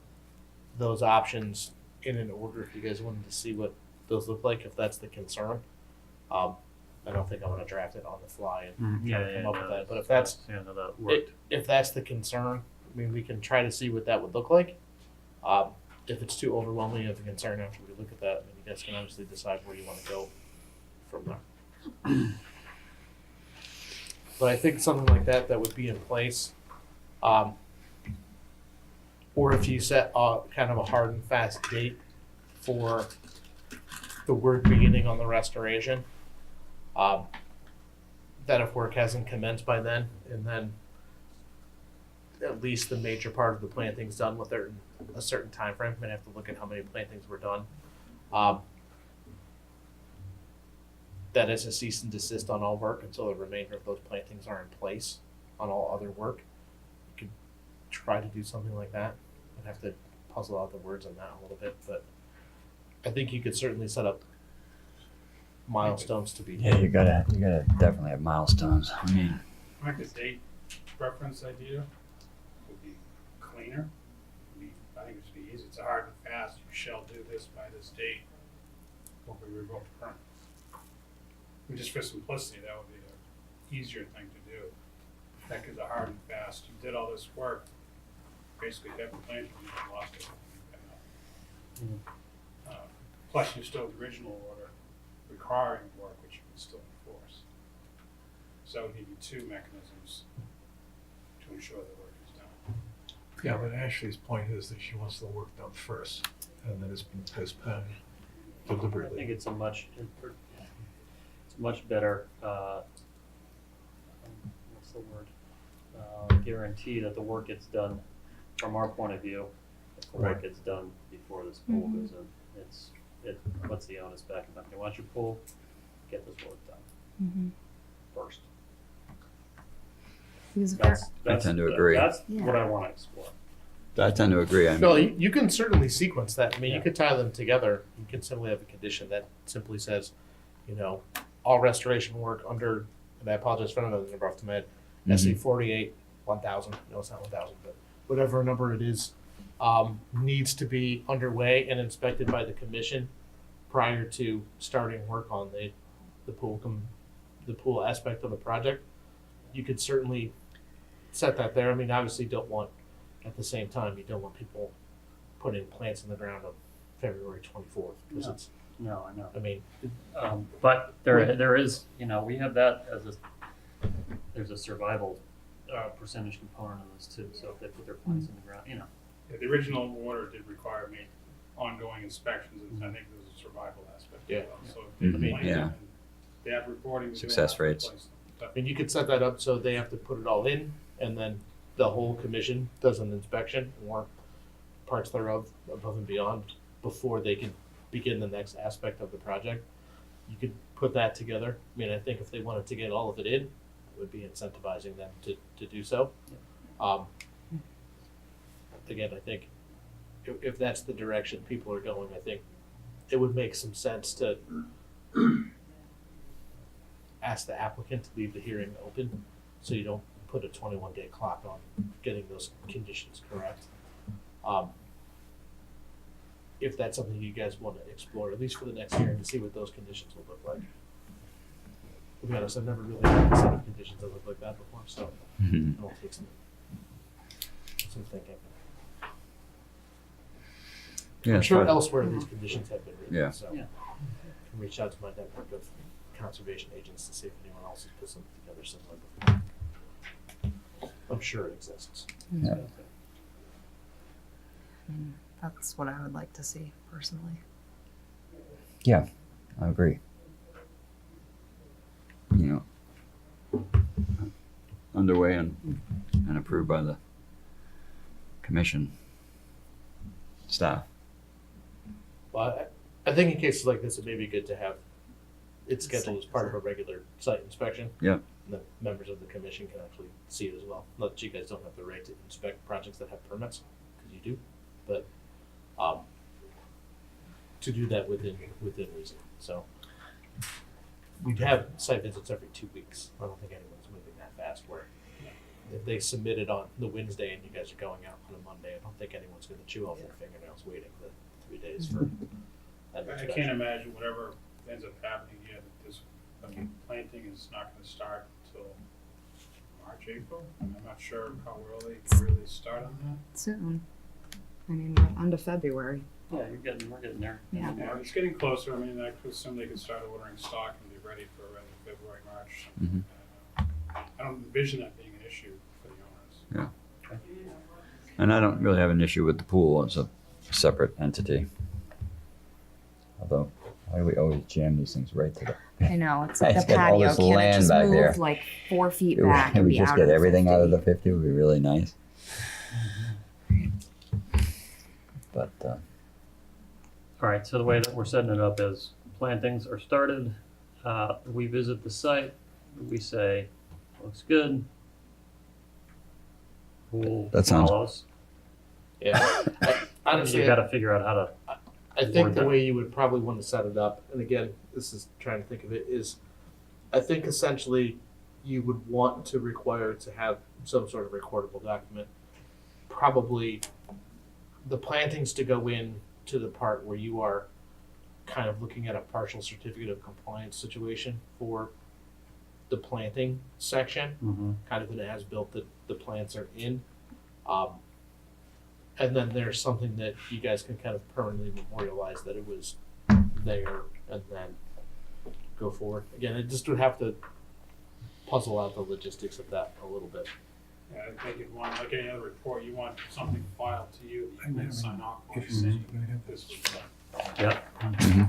those options in an order if you guys wanted to see what those look like, if that's the concern. I don't think I want to draft it on the fly and try to come up with that, but if that's if that's the concern, we can try to see what that would look like. If it's too overwhelming of a concern after we look at that, you guys can obviously decide where you want to go from there. But I think something like that would be in place. Or if you set kind of a hard and fast date for the work beginning on the restoration, that if work hasn't commenced by then, and then at least the major part of the planting's done within a certain time frame, might have to look at how many plantings were done. That is a cease and desist on all work until the remainder of those plantings are in place on all other work. You could try to do something like that. I'd have to puzzle out the words on that a little bit, but I think you could certainly set up milestones to be Yeah, you gotta definitely have milestones. Like a date reference idea would be cleaner. I think it should be easy. It's hard and fast. You shall do this by this date. Or we revoke the permit. And just for simplicity, that would be the easier thing to do. That gives a hard and fast. You did all this work. Basically, you have the plan, you lost it. Plus, you still have the original order requiring work, which you can still enforce. So that would give you two mechanisms to ensure the work is done. Yeah, but Ashley's point is that she wants the work done first, and then it's been postponed I deliberately. think it's a much better, what's the word? Guarantee that the work gets done from our point of view. If the work gets done before this pool goes in, it puts the onus back in. Okay, once you pool, get this work done first. I tend to agree. That's what I want to explore. I tend to agree. No, you can certainly sequence that. You could tie them together. You can simply have a condition that simply says, all restoration work under, and I apologize for another number off the head, SC 48, 1,000. No, it's not 1,000, but whatever number it is, needs to be underway and inspected by the commission prior to starting work on the pool aspect of the project. You could certainly set that there. Obviously, at the same time, you don't want people putting plants in the ground on February 24th because No, I know. But there is, we have that as there's a survival percentage component of this too. So if they put their plants in the ground, Yeah, the original order did require ongoing inspections, and I think there's a survival aspect as well. So if they plant them, they have reporting. Success rates. And you could set that up so they have to put it all in, and then the whole commission does an inspection or parts thereof above and beyond before they can begin the next aspect of the project. You could put that together. I think if they wanted to get all of it in, it would be incentivizing them to do so. Again, I think if that's the direction people are going, I think it would make some sense to ask the applicant to leave the hearing open, so you don't put a 21-day clock on getting those conditions correct. If that's something you guys want to explore, at least for the next hearing, to see what those conditions will look like. To be honest, I've never really had a set of conditions that look like that before, so it'll take some thinking. Yeah, I'm sure fine. elsewhere these conditions have been written, Yeah. so I can reach out to my network of conservation agents to see if anyone else has put something together similar before. I'm sure it exists. Yeah. That's what I would like to see personally. Yeah, I agree. You know, underway and approved by the commission staff. Well, I think in cases like this, it may be good to have it scheduled as part of a regular site inspection. Yeah. And the members of the commission can actually see it as well. Not that you guys don't have the right to inspect projects that have permits, because you do, but to do that within reason. So we'd have site visits every 2 weeks. I don't think anyone's moving that fast. Where if they submit it on the Wednesday and you guys are going out on a Monday, I don't think anyone's going to chew off their fingernails waiting the 3 days for that I inspection. can't imagine whatever ends up happening here, that this, I mean, planting is not gonna start until March, April. I'm not sure how early to really start on that. Soon. I mean, we're onto February. Yeah, we're getting there. Yeah. Yeah, it's getting closer. I mean, I could assume they could start ordering stock and be ready for around February, March. Mhm. I don't envision that being an issue for the owners. Yeah. And I don't really have an issue with the pool as a separate entity. Although, why do we always jam these things right to the? I know, it's like It's the got all patio. this Can it land just back there. move like 4 feet back and we be just out get of the everything 50? out of the 50 would be really nice. But All right, so the way that we're setting it up is plantings are started. We visit the site. We say, looks good. Pool That sounds- follows. Yeah. Honestly, You gotta figure out how to, I think word the that. way you would probably want to set it up, and again, this is trying to think of it, is I think essentially you would want to require to have some sort of recordable document. Probably the plantings to go in to the part where you are kind of looking at a partial certificate of compliance situation for the planting section, kind of an as-built that the plants are in. And then there's something that you guys can kind of permanently memorialize that it was there and then go forward. Again, it just would have to puzzle out the logistics of that a little bit. Yeah, I think you'd want, like any other report, you want something filed to you that you can sign off on saying this was done. yeah.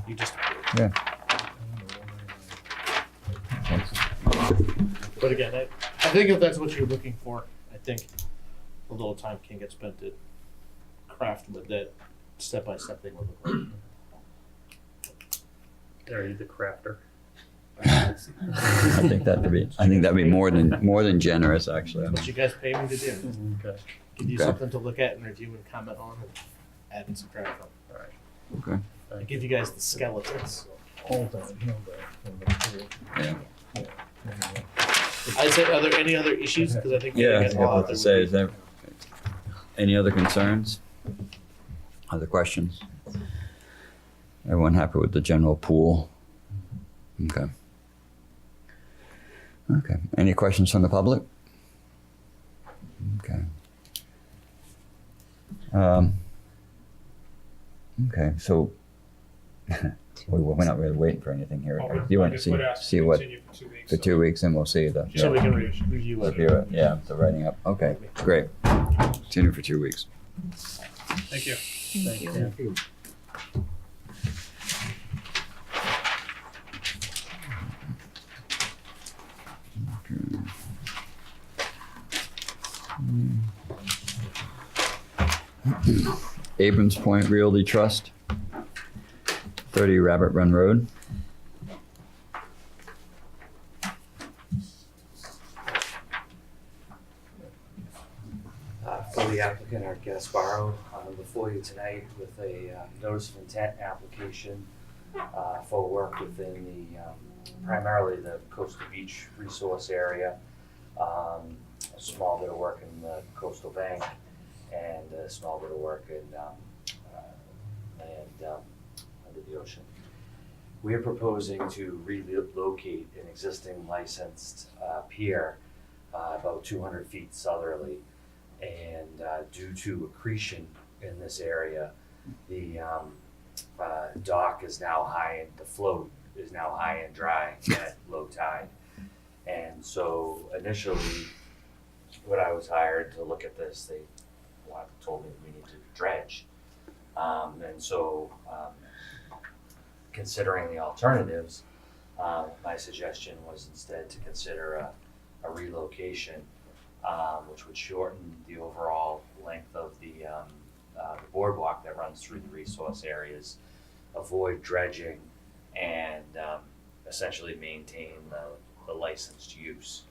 You just yeah. But again, I think if that's what you're looking for, I think a little time can get spent to craft what that step-by-step thing would look like. Are you the crafter? I think that'd be more than generous, actually. That's what you guys pay me to do. Okay. Give you Okay. something to look at and review and comment on and add and subtract from. All right. Okay. I give you guys the skeletons. Yeah. I'd say, are there any other issues? Because I think Yeah, I guys think I all have out to there say, would is there any other concerns? Other questions? Everyone happy with the general pool? Okay. Okay. Any questions from the public? Okay. Okay, so we're not really waiting for anything here. You want to see what for 2 weeks, and we'll see the So we can review it. review it. Yeah, the writing up. Okay, great. Continue for 2 weeks. Thank you. Thank you. Thank you. Abrams Point Realty Trust, 30 Rabbit Run Road. For the applicant, Art Gasparo, before you tonight with a notice of intent application for work within the, primarily the coastal beach resource area. A small bit of work in the coastal bank and a small bit of work in land under the ocean. We are proposing to relocate an existing licensed pier about 200 feet southerly, and due to accretion in this area, the dock is now high and the float is now high and dry at low tide. And so initially, when I was hired to look at this, they told me we need to dredge. And so considering the alternatives, my suggestion was instead to consider a relocation, which would shorten the overall length of the boardwalk that runs through the resource areas, avoid dredging, and essentially maintain the licensed use.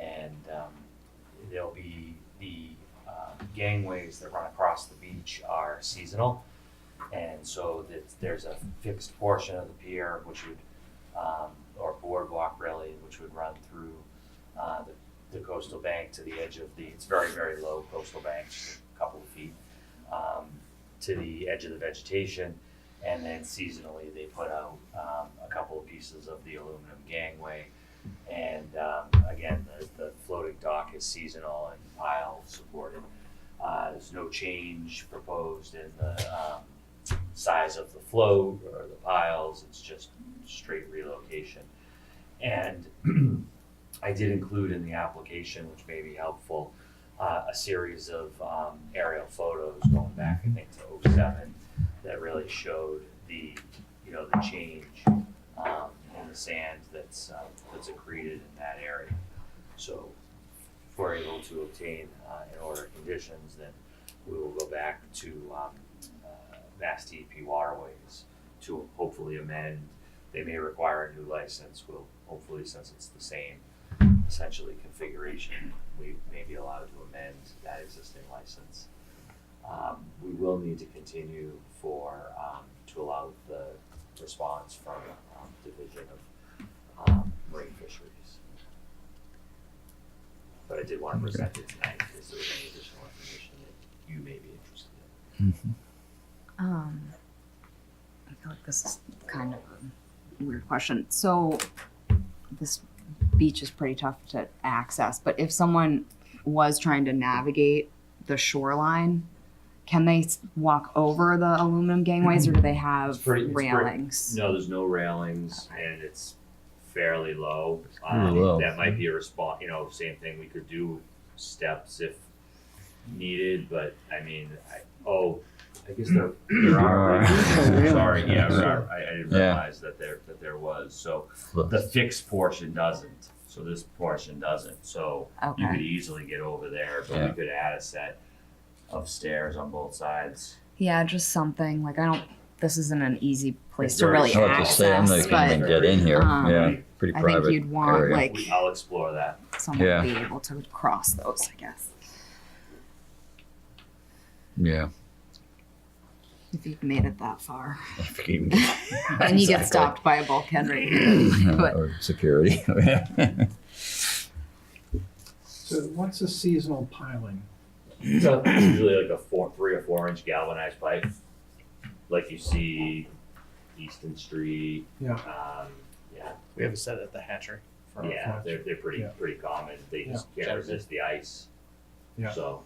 And there'll be the gangways that run across the beach are seasonal, and so there's a fixed portion of the pier which would, or boardwalk really, which would run through the coastal bank to the edge of it's very, very low coastal bank, just a couple of feet, to the edge of the vegetation. And then seasonally, they put out a couple of pieces of the aluminum gangway. And again, the floating dock is seasonal and pile supported. There's no change proposed in the size of the float or the piles. It's just straight relocation. And I did include in the application, which may be helpful, a series of aerial photos going back, I think, to 2007 that really showed the change in the sand that's accreted in that area. So if we're able to obtain in order conditions, then we will go back to Mass DEP Waterways to hopefully amend. They may require a new license. We'll hopefully, since it's the same essentially configuration, we may be allowed to amend that existing license. We will need to continue to allow the response from Division of Marine Fisheries. But I did want to present it tonight in case there was any additional information that you may be interested in. I feel like this is kind of a weird question. So this beach is pretty tough to access, but if someone was trying to navigate the shoreline, can they walk over the aluminum gangways, or do they have railings? No, there's no railings, and it's fairly low. Pretty low. That might be a response. Same thing. We could do steps if needed, but I mean, I guess there are. Sorry, yeah, I didn't realize that there was. So the fixed portion doesn't. So this portion doesn't. So you could easily get over there, but we could add a set of stairs on both sides. Yeah, just something like this isn't an easy place It's to really hard to say. I'm not access, gonna but get in here. Pretty I private. think you'd want area. I'll explore that. someone to be able to cross those, I guess. Yeah. If you've made it that far. If you And you get stopped by a bulkhead right here. But or security. So what's a seasonal piling? So it's usually like a 3 or 4 inch galvanized pipe, like you see Easton Street. Yeah. We have a set at the hatchery. Yeah, they're pretty common. They just can't resist the ice. Yeah. So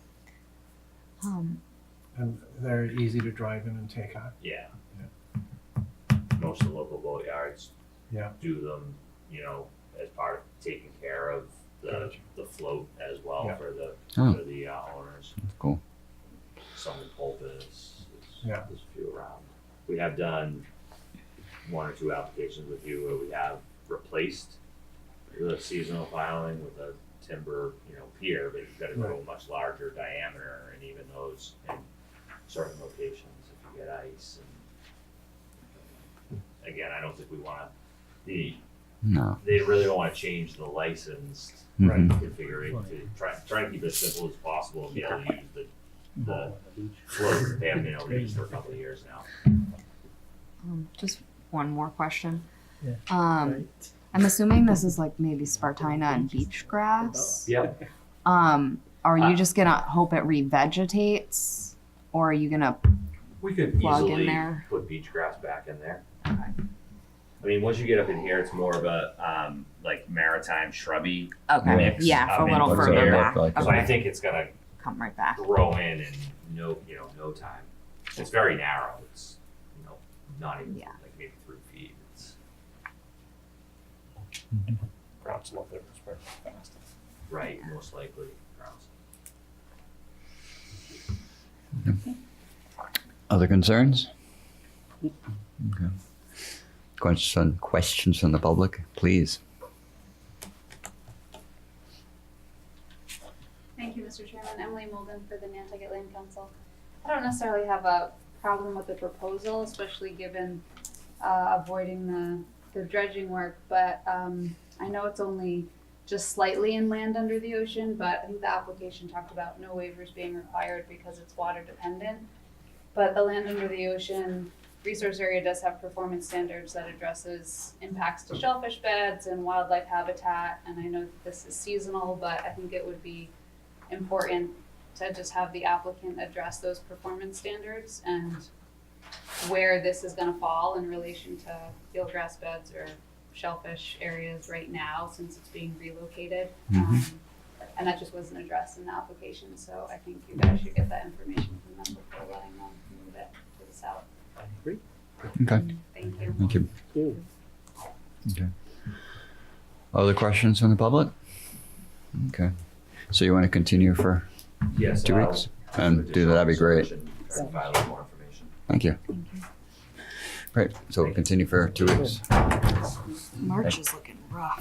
And they're easy to drive in and take out. yeah. Most of the local boatyards do them, as part of taking care of the float as well for the owners. Cool. Some in Pulpus, Yeah. there's a few around. We have done 1 or 2 applications with you where we have replaced the seasonal piling with a timber, pier, but you've got to go a much larger diameter, and even those in certain locations, if you get ice. And again, I don't think we want to. They really don't want to change the licensed configuration. To try to keep it as simple as possible and be able to use the float. They haven't been able to use for a couple of years now. just one more question. Yeah. I'm assuming this is like maybe Spartina and beach grass. Yep. Are you just gonna hope it revegetates, or are you gonna We could plug easily in there? put beach grass back in there. Okay. I mean, once you get up in here, it's more of a like maritime shrubby Okay. mix. Yeah, for up a little in further here. back. like? So I think it's gonna Come right back. grow in no time. It's very narrow. It's not even Yeah. like maybe 3 feet. It's Crowds love their spread fast. right, most likely. Grounds. Other concerns? Okay. Questions from the public, please. Thank you, Mr. Chairman. Emily Molden for the Nantucket Land Council. I don't necessarily have a problem with the proposal, especially given avoiding the dredging work, but I know it's only just slightly inland under the ocean, but I think the application talked about no waivers being required because it's water dependent. But the land under the ocean resource area does have performance standards that addresses impacts to shellfish beds and wildlife habitat, and I know that this is seasonal, but I think it would be important to just have the applicant address those performance standards and where this is gonna fall in relation to eelgrass beds or shellfish areas right now, since it's being relocated. And that just wasn't addressed in the application, so I think you guys should get that information from them before letting them move it to the south. Okay, Thank you. thank you. Okay. Other questions from the public? Okay. So you want to continue for Yes. 2 weeks? And do that, that'd be great. File out more information. Thank you. Great, so we'll continue for 2 weeks. March is looking rough.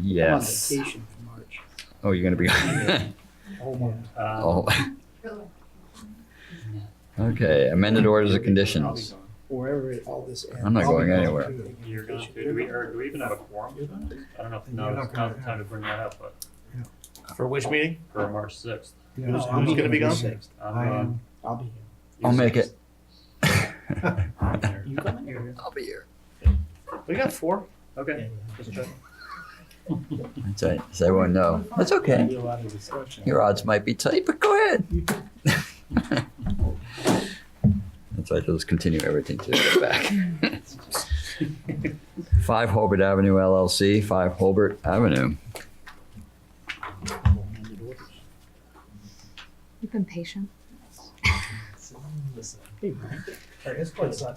Yes. I'm on vacation for March. Oh, you're gonna be. Whole month. Oh. Okay, amended orders of conditions. Wherever all this ends. I'm not going anywhere. You're going to, do we even have a quorum? I don't know if, no, it's not the time to bring that up, but For which meeting? for March 6th. Yeah, Who's I'm gonna be gone? sixth. I'm I gone. am. I'll be here. I'll make it. You coming? I'll be here. We got 4. Okay. Just check. That's right, so everyone know. That's okay. Be a lot of discussion. Your odds might be tight, but go ahead. That's right, let's continue everything to get back. 5 Hobart Avenue LLC, 5 Hobart Avenue. Amended orders. You've been patient. Hey, Brian.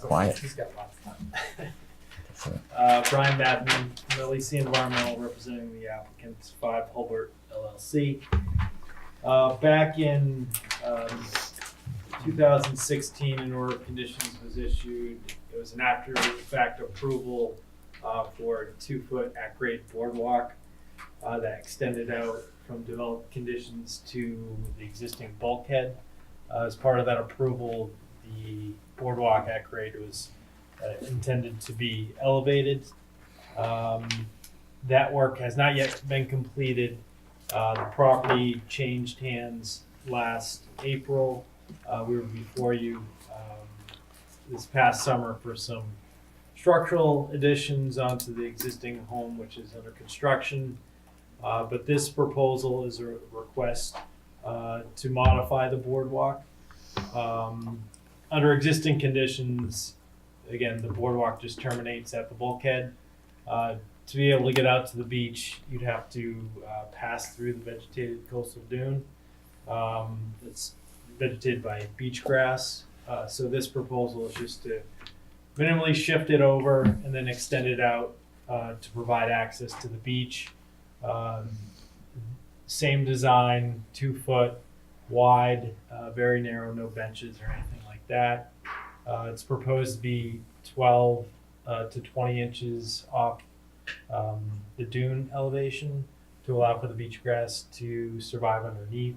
Quiet. He's got lots of time. Brian Madden, LEC Environmental, representing the applicants, 5 Hulbert LLC. Back in 2016, an order of conditions was issued. It was an after-the-fact approval for a 2-foot at-grade boardwalk that extended out from developed conditions to the existing bulkhead. As part of that approval, the boardwalk at-grade was intended to be elevated. That work has not yet been completed. The property changed hands last April. We were before you this past summer for some structural additions onto the existing home, which is under construction. But this proposal is a request to modify the boardwalk. Under existing conditions, again, the boardwalk just terminates at the bulkhead. To be able to get out to the beach, you'd have to pass through the vegetated coastal dune. It's vegetated by beach grass. So this proposal is just to minimally shift it over and then extend it out to provide access to the beach. Same design, 2-foot wide, very narrow, no benches or anything like that. It's proposed to be 12 to 20 inches off the dune elevation to allow for the beach grass to survive underneath.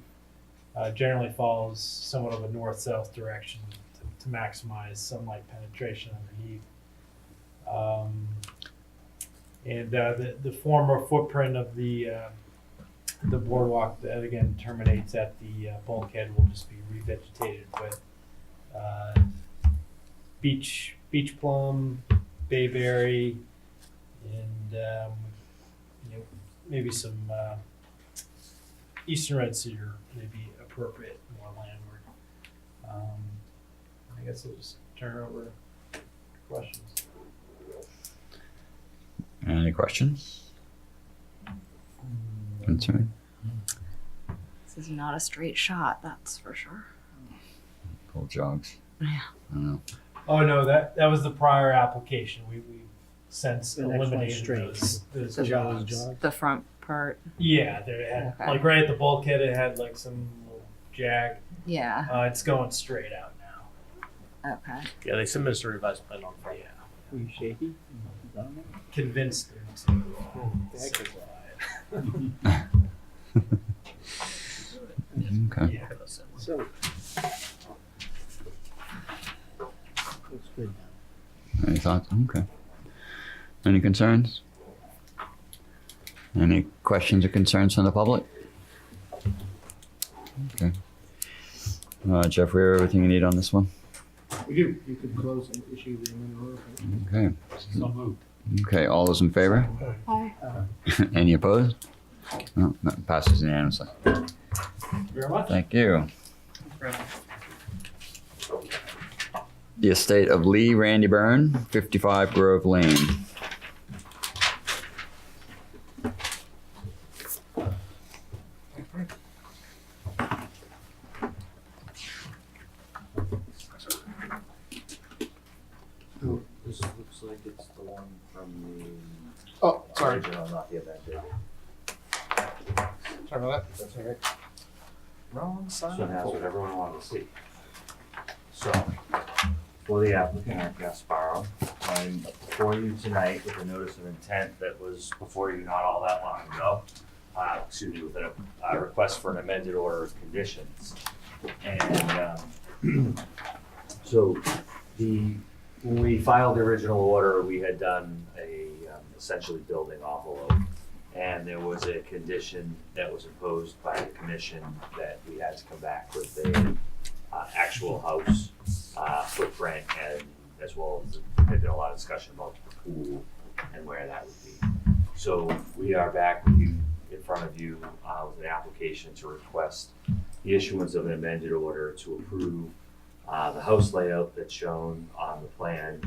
Generally follows somewhat of a north-south direction to maximize sunlight penetration underneath. The former footprint of the boardwalk that again terminates at the bulkhead will just be revegetated with beach plum, bayberry, and you know, maybe some eastern red cedar may be appropriate more landward. I guess I'll just turn it over to questions. Any questions? Concern? This is not a straight shot, that's for sure. Pull jogs. Yeah. I don't know. Oh no, that was the prior application. We since The next one's eliminated straight. those The jogs. jogs. The front part. Yeah, there had Okay. like right at the bulkhead. It had like some little jag. Yeah. It's going straight out now. Okay. Yeah, they submitted us a revised plan on Friday. Were you shaky? Convinced them to. Okay. Yeah, So, looks good now. Any thoughts? Okay. Any concerns? Any questions or concerns from the public? Okay. Jeff, we have everything you need on this one? We do. You could close and issue the amendment order. Okay. So moved. Okay, all those in favor? Hi. Any opposed? No, that passes unanimously. Very much. Thank you. The estate of Lee Randy Byrne, 55 Grove Lane. This looks like it's the one from the. Oh, sorry. Original, not the amended. Sorry about that. That's all right. Wrong side. So that's what everyone wanted to see. So, for the applicant, Art Gasparo, I'm before you tonight with a notice of intent that was before you not all that long ago. Excuse me, with a request for an amended order of conditions. And so when we filed the original order, we had done a essentially building envelope. And there was a condition that was imposed by the commission that we had to come back with a actual house footprint, and as well as there'd been a lot of discussion about the pool and where that would be. So we are back with you in front of you with an application to request the issuance of an amended order to approve the house layout that's shown on the plan,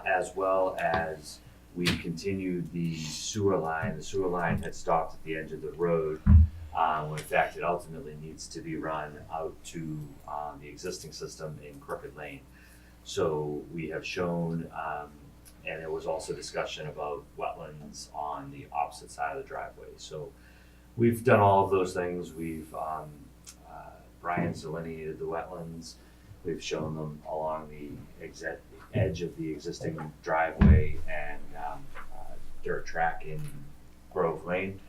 as well as we continued the sewer line. The sewer line had stopped at the edge of the road. When in fact, it ultimately needs to be run out to the existing system in Crooked Lane. So we have shown, and there was also discussion about wetlands on the opposite side of the driveway. So we've done all of those things. We've, Brian's delineated the wetlands. We've shown them along the edge of the existing driveway and dirt track in Grove Lane.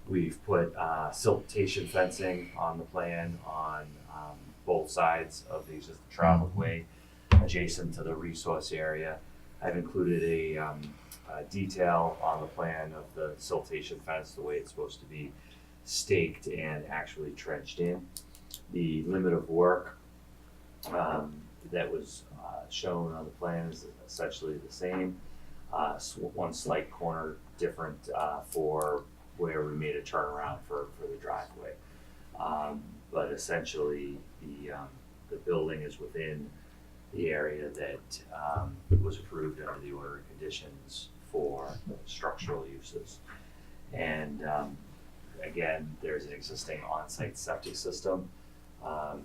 We've put siltation fencing on the plan on both sides of the existing traveled way adjacent to the resource area. I've included a detail on the plan of the siltation fence, the way it's supposed to be staked and actually trenched in. The limit of work that was shown on the plan is essentially the same. One slight corner different for where we made a turnaround for the driveway. But essentially the building is within the area that was approved under the order of conditions for structural uses. And again, there's an existing on-site septic system,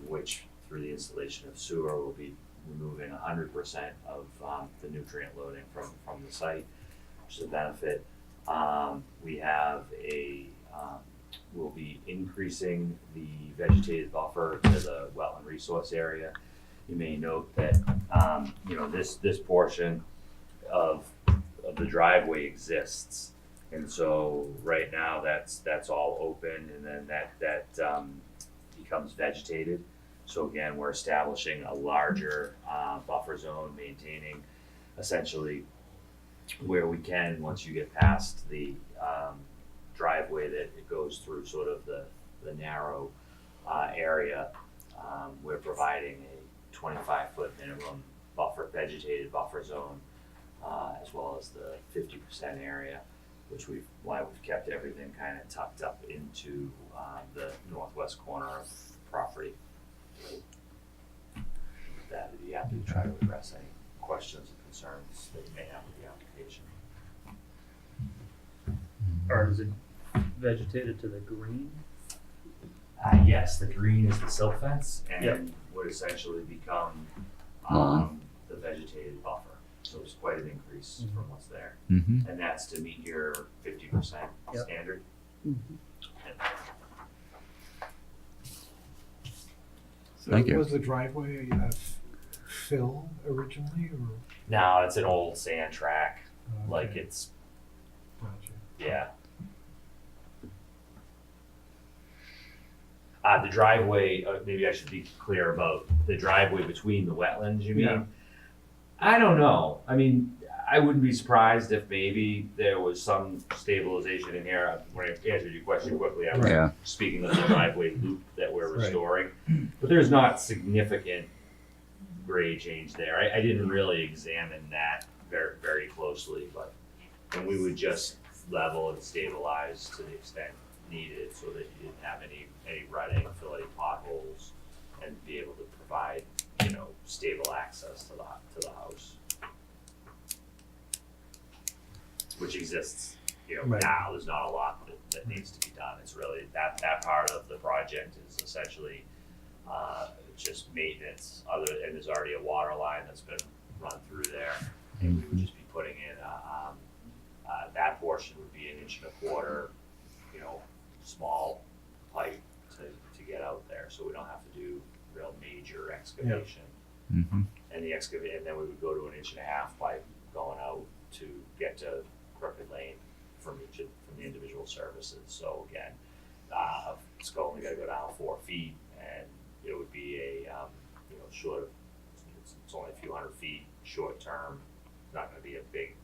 which through the installation of sewer will be removing 100% of the nutrient loading from the site, which is a benefit. We have we'll be increasing the vegetated buffer to the wetland resource area. You may note that this portion of the driveway exists, and so right now that's all open, and then that becomes vegetated. So again, we're establishing a larger buffer zone, maintaining essentially where we can, once you get past the driveway that it goes through sort of the narrow area, we're providing a 25-foot minimum buffer, vegetated buffer zone, as well as the 50% area, why we've kept everything kind of tucked up into the northwest corner of the property. That I'd be happy to try to address any questions and concerns that you may have with the application. Or is it vegetated to the green? Yes, the green is the silt fence and Yep. would essentially become Lawn. the vegetated buffer. So it's quite an increase from what's there. Mm-hmm. And that's to meet your 50% Yep. standard. So Thank you. Was the driveway fill originally, or? Now it's an old sand track, like Okay. it's, Gotcha. yeah. The driveway, maybe I should be clear about the driveway between the wetlands, you mean? Yeah. I don't know. I mean, I wouldn't be surprised if maybe there was some stabilization in here. When I answered your question quickly, I was Yeah. speaking of the driveway loop that we're Right. restoring. But there's not significant grade change there. I didn't really examine that very, very closely, and we would just level and stabilize to the extent needed so that you didn't have any rutting, fill any potholes, and be able to provide, stable access to the house. Which exists, Right. now. There's not a lot that needs to be done. It's really, that part of the project is essentially, just maintenance, and there's already a water line that's been run through there. And we would just be putting in, that portion would be 1.25 inch, small pipe to get out there, so we don't have to do real major excavation. Mm-hmm. And and then we would go to 1.5 inch pipe going out to get to Crooked Lane from the individual services. So again, it's only gotta go down 4 feet, and it would be a, short of, it's only a few hundred feet, short term, not gonna be a big,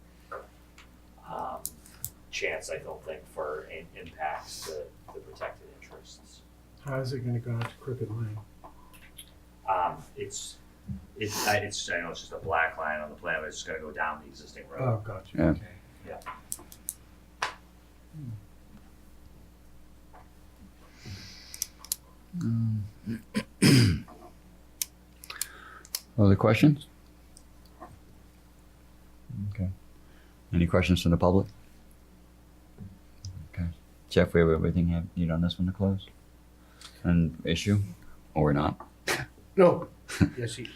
chance, I don't think, for impacts to the protected interests. How is it gonna go out to Crooked Lane? I know it's just a black line on the plan, but it's just gonna go down the existing road. Oh, gotcha, Yeah. okay. Yeah. Other questions? Okay. Any questions from the public? Okay. Jeff, we have everything you need on this one to close? An issue, or not? No. Yes, you do.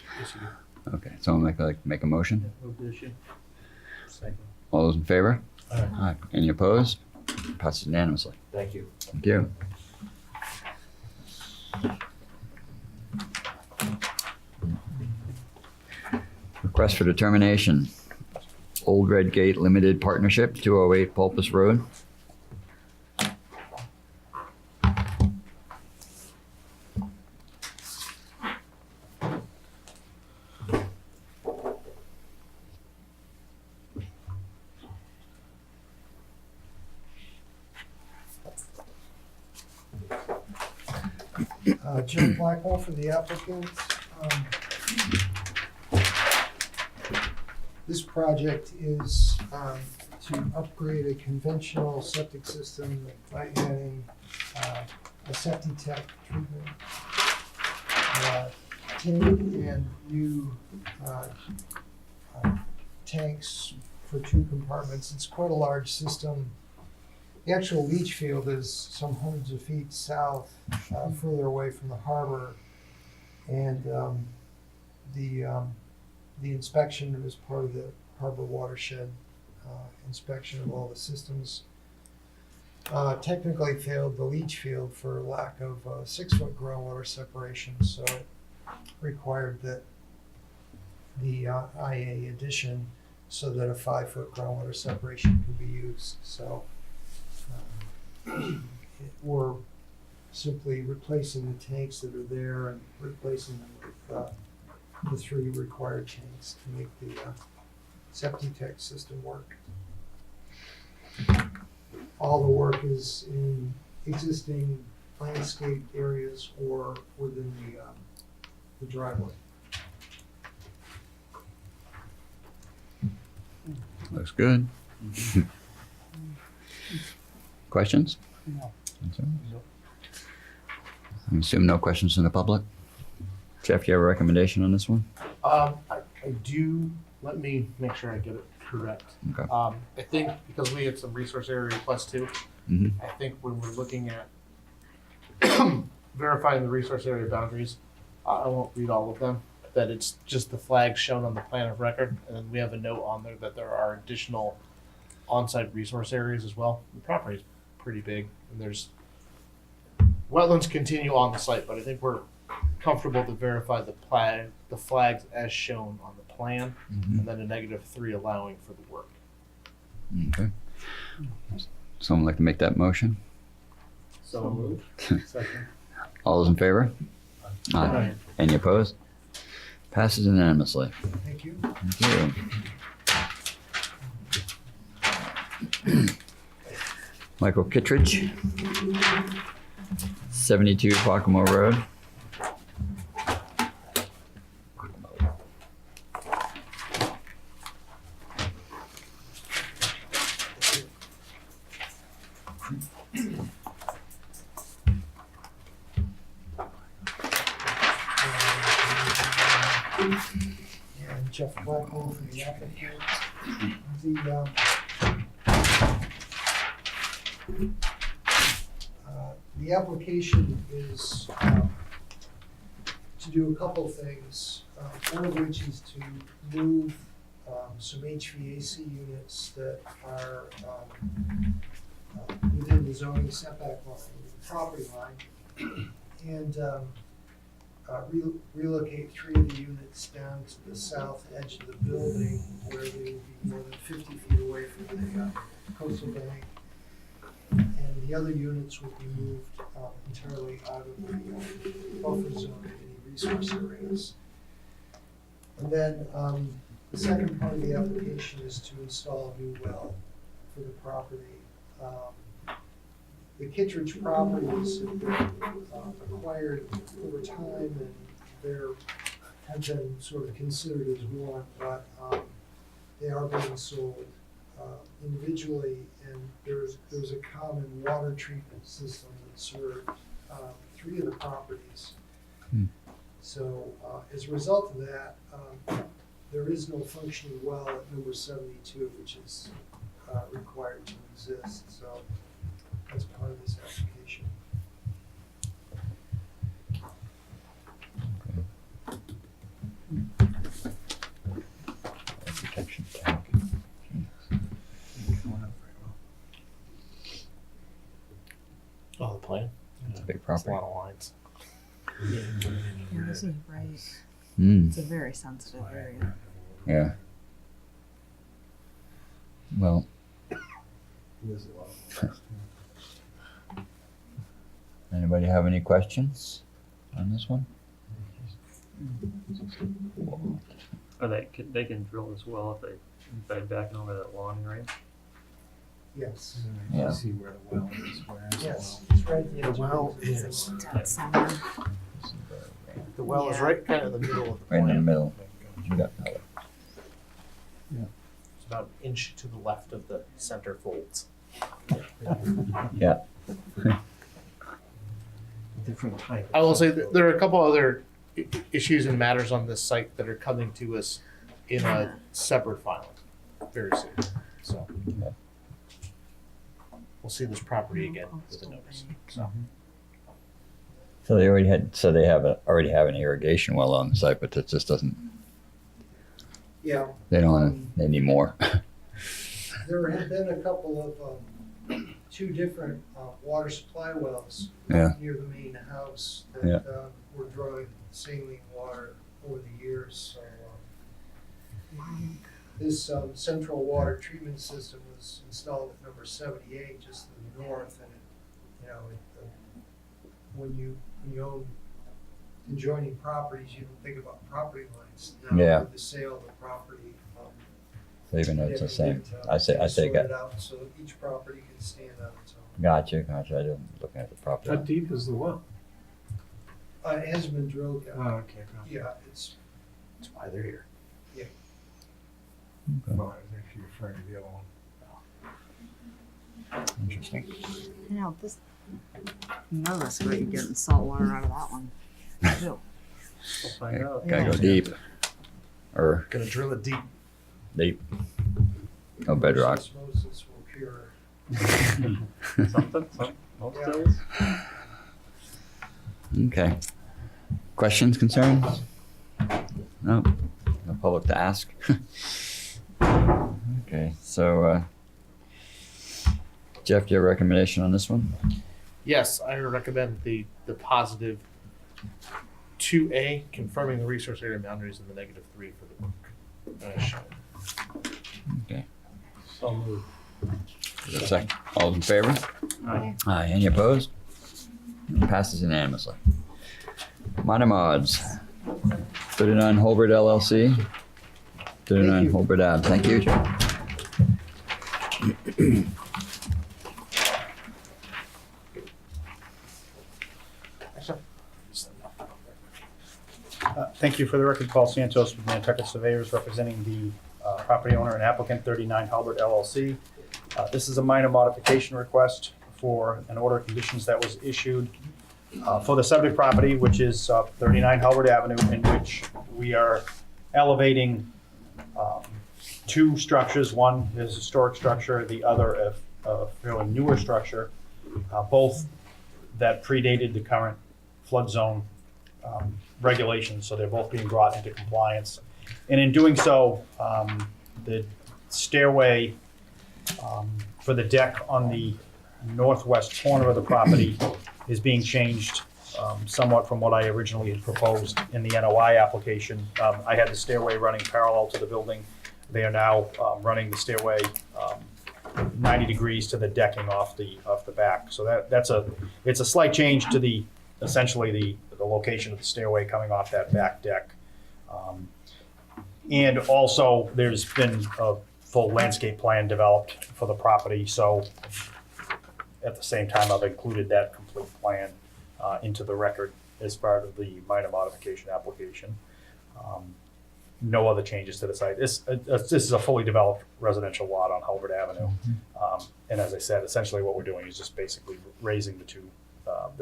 Okay, someone make a motion? Move the issue. Second. All those in favor? Aye. Any opposed? Passes unanimously. Thank you. Thank you. Request for determination. Old Red Gate Limited Partnership, 208 Pulpus Road. Jim Blackwell for the applicant. This project is to upgrade a conventional septic system by adding a septic tech treatment tank and new tanks for 2 compartments. It's quite a large system. The actual leach field is some hundreds of feet south, further away from the harbor, and the inspection was part of the harbor watershed inspection of all the systems. Technically failed the leach field for lack of 6-foot groundwater separation, so it required that the IA addition so that a 5-foot groundwater separation could be used. So we're simply replacing the tanks that are there and replacing them with the 3 required tanks to make the Septitech system work. All the work is in existing landscaped areas or within the driveway. Looks good. Questions? No. I assume no questions from the public? Jeff, you have a recommendation on this one? I do, let me make sure I get it correct. Okay. I think because we had some resource area requests too, Mhm. I think when we're looking at verifying the resource area boundaries, I won't read all of them, that it's just the flags shown on the plan of record, and then we have a note on there that there are additional on-site resource areas as well. The property is pretty big, and there's wetlands continue on the site, but I think we're comfortable to verify the flags as shown on the plan, and then a -3 allowing for the work. Okay. Someone like to make that motion? So moved. Second. All those in favor? Aye. Any opposed? Passes unanimously. Thank you. Thank you. Michael Kittredge, 72 Pocomo Road. And Jeff Blackwell for the applicant. The application is to do a couple things, one of which is to move some HVAC units that are within the zoning setback line, the property line, and relocate 3 of the units down to the south edge of the building where they will be more than 50 feet away from the coastal bank. And the other units will be moved entirely out of the buffer zone of any resource areas. And then the second part of the application is to install a new well for the property. The Kittredge properties have been acquired over time, and they're have been sort of considered as one, but they are being sold individually, and there's a common water treatment system that served 3 of the properties. So as a result of that, there is no functioning well at number 72, which is required to exist. So that's part of this application. Protection tank. Oh, the plan? It's a big That's a property. lot of lines. Yeah, this is right. Mm. It's a very sensitive area. Yeah. Well, anybody have any questions on this one? They can drill as well if they by backing over that lawn, right? Yes. Yeah. See where the well is. Yes, it's right at the edge. The well is. is, Dead center. the well is Yeah. right kind of in the middle of the Right in the plan. middle. You got that. It's about an inch to the left of the center folds. Yeah. Different type. I will say that there are a couple other issues and matters on this site that are coming to us in a separate filing very soon. So we'll see this property again with a notice. So So they already already have an irrigation well on the site, but that just doesn't. Yeah. They don't. They need more. There have been a couple of 2 different water supply wells Yeah. near the main house that Yeah. were drawing saline water over the years. So this central water treatment system was installed at number 78, just to the north, and when you own adjoining properties, you don't think about property lines. Now, Yeah. with the sale of the property, So even though it's the same, I say sort got. it out so that each property can stand on its own. Gotcha. I didn't looking at the property. How deep is the well? It hasn't been drilled yet. Oh, okay. Yeah, it's that's why they're here. Yeah. Well, I was actually referring to the other one. Interesting. You know, this, nervous about you getting salt water out of that one. Ew. We'll find out. Gotta go deep. Or Gonna drill it deep. deep. No bedrock. Osmosis will cure. Something, most days. Okay. Questions, concerns? No. No public to ask. Okay, so Jeff, do you have a recommendation on this one? Yes, I recommend the positive 2A, confirming the resource area boundaries, and the negative 3 for the book. Okay. So moved. Is there a second? All in favor? Aye. Aye. Any opposed? Passes unanimously. Minor mods. 39 Holbert LLC. 39 Holbert Ave. Thank you. Thank you. For the record, Paul Santos with Nantucket Surveyors, representing the property owner and applicant, 39 Halbert LLC. This is a minor modification request for an order of conditions that was issued for the subject property, which is 39 Halbert Avenue, in which we are elevating two structures. One is a historic structure, the other a fairly newer structure, both that predated the current flood zone regulations, so they're both being brought into compliance. And in doing so, the stairway for the deck on the northwest corner of the property is being changed somewhat from what I originally had proposed in the NOI application. I had the stairway running parallel to the building. They are now running the stairway 90 degrees to the decking off the back. So it's a slight change to essentially the location of the stairway coming off that back deck. And also, there's been a full landscape plan developed for the property, so at the same time, I've included that complete plan into the record as part of the minor modification application. No other changes to the site. This is a fully developed residential lot on Halbert Avenue. And as I said, essentially what we're doing is just basically raising the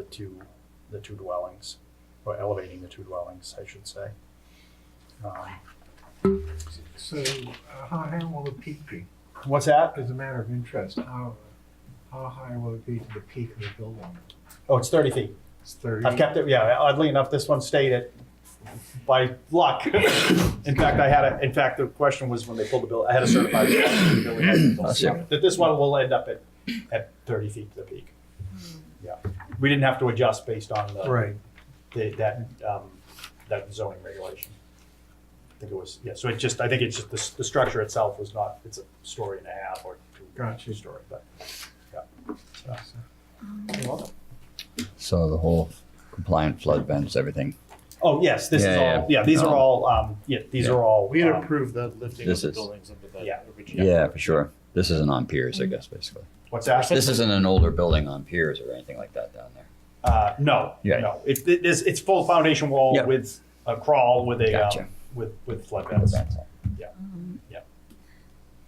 two dwellings, or elevating the two dwellings, I should say. So how high will the peak be? What's that? As a matter of interest, how high will it be to the peak of the building? Oh, it's 30 feet. It's 30? I've kept it, yeah, oddly enough, this one stayed at, by luck. In fact, the question was when they pulled the bill, I had a certified building height. That this one will end up at 30 feet to the peak. Yeah, we didn't have to adjust based on that zoning regulation. I think it was, yeah, so I think it's just the structure itself was not, it's a story and a half or two story, but, yeah. You're welcome. So the whole compliant flood vents, everything. Oh, yes, this is all, yeah, these are all, these are all. We had approved the lifting of This the is- buildings under that Yeah. original. Yeah, for sure. This isn't on piers, I guess, basically. What's that? This isn't an older building on piers or anything like that down there. No, Yeah. no, it's full foundation wall Yep. with a crawl with a, Gotcha. with flood vents. Yeah, yeah.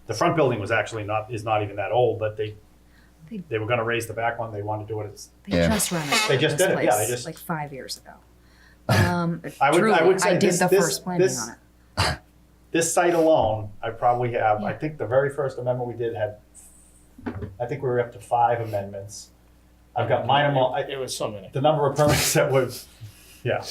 The front building was actually is not even that old, but they were gonna raise the back one, they wanted to do it as. They just renovated They just this did it, yeah, place, they just. like 5 years ago. I would Truly, say I did this- the this- first planning this- on it. This site alone, I probably have, I think the very first amendment we did had, I think we were up to 5 amendments. I've got It was so many. the number of permits that was, yeah.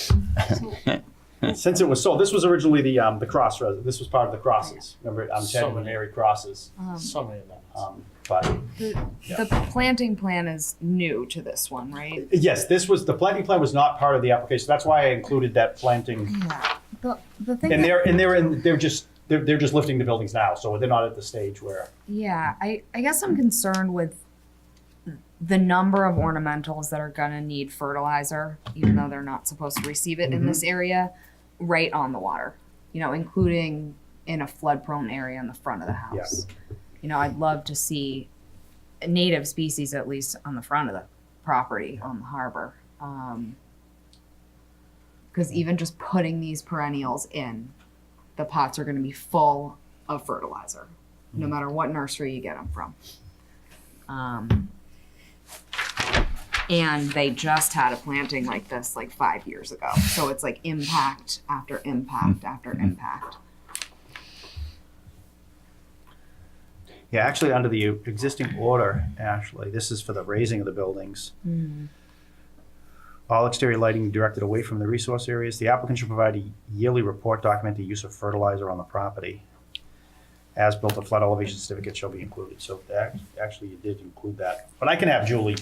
Since it was sold, this was originally the cross, this was part of the crosses. Remember, So Ted and many. Mary crosses. So many amendments. But, The planting plan is new to this one, right? yes, the planting plan was not part of the application. That's why I included that planting. Yeah. The thing And that- they're just lifting the buildings now, so they're not at the stage where. Yeah, I guess I'm concerned with the number of ornamentals that are gonna need fertilizer, even though they're not supposed to receive it in this area, right on the water. You know, including in a flood-prone area in the front of the house. You know, I'd love to see a native species at least on the front of the property on the harbor. Because even just putting these perennials in, the pots are gonna be full of fertilizer, no matter what nursery you get them from. And they just had a planting like this like 5 years ago. So it's like impact after impact after impact. Yeah, actually, under the existing order, actually, this is for the raising of the buildings. All exterior lighting directed away from the resource areas. The applicant should provide a yearly report documenting the use of fertilizer on the property. As built, a flood elevation certificate shall be included. So that, actually, you did include that. But I can have Julie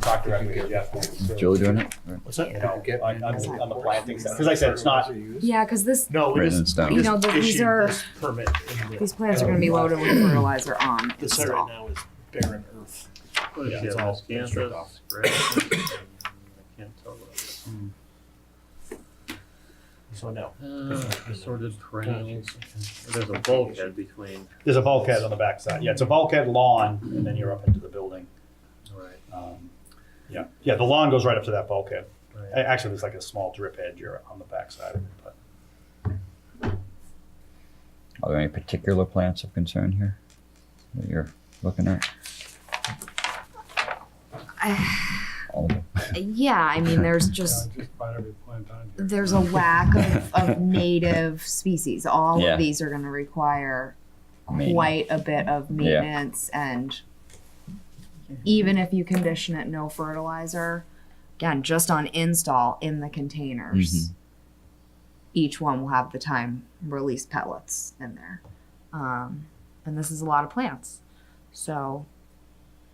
talk directly with Jeff. Julie doing it? What's that? You know, on the planting stuff. Because like I said, it's not. Yeah, because this, No, we Written in just, stone. we you know, just these issued are this permit. in the- these plants are going to be loaded with fertilizer on The site right install. now is barren earth. What is Yeah, she it's have, all miscanthus, stripped off. grass? I can't tell what. So no. Assorted perennials. There's a bulkhead between. There's a bulkhead on the backside. Yeah, it's a bulkhead lawn, and then you're up into the building. Right. Yeah, the lawn goes right up to that bulkhead. Right. Actually, there's like a small drip edge here on the backside of it, but. Are there any particular plants of concern here that you're looking at? All of them. Yeah, I mean, there's just Just about every plant on here. there's a lack of native species. All Yeah. of these are going to require Maintenance. quite a bit of maintenance, and even if you condition it no fertilizer, again, just on install in the containers, each one will have the time release pellets in there. And this is a lot of plants. So,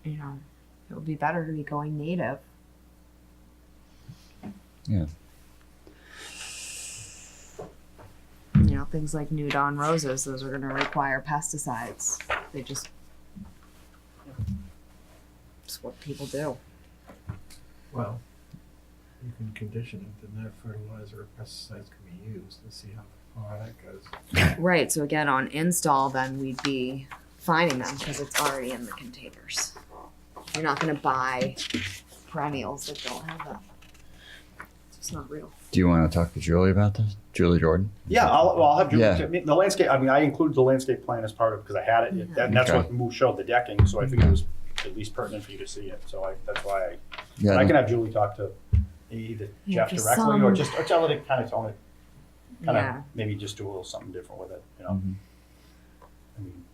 you know, it would be better to be going native. Yeah. You know, things like New Dawn roses, those are going to require pesticides. They just, it's what people do. Well, you can condition it that no fertilizer or pesticides can be used and see how far that goes. Right, so again, on install, then we'd be fining them because it's already in the containers. You're not going to buy perennials that don't have that. It's just not real. Do you want to talk to Julie about this? Julie Jordan? Yeah, I'll have Julie. Yeah. I mean, the landscape. I mean, I included the landscape plan as part of because I had it, and that's Okay. what Moo showed the decking. So I figured it was at least pertinent for you to see it. So that's why I. Yeah. I can have Julie talk to either Yeah, Jeff for directly some- or just tell it kind of Yeah. maybe just do a little something different with it. You know. Mhm. I mean,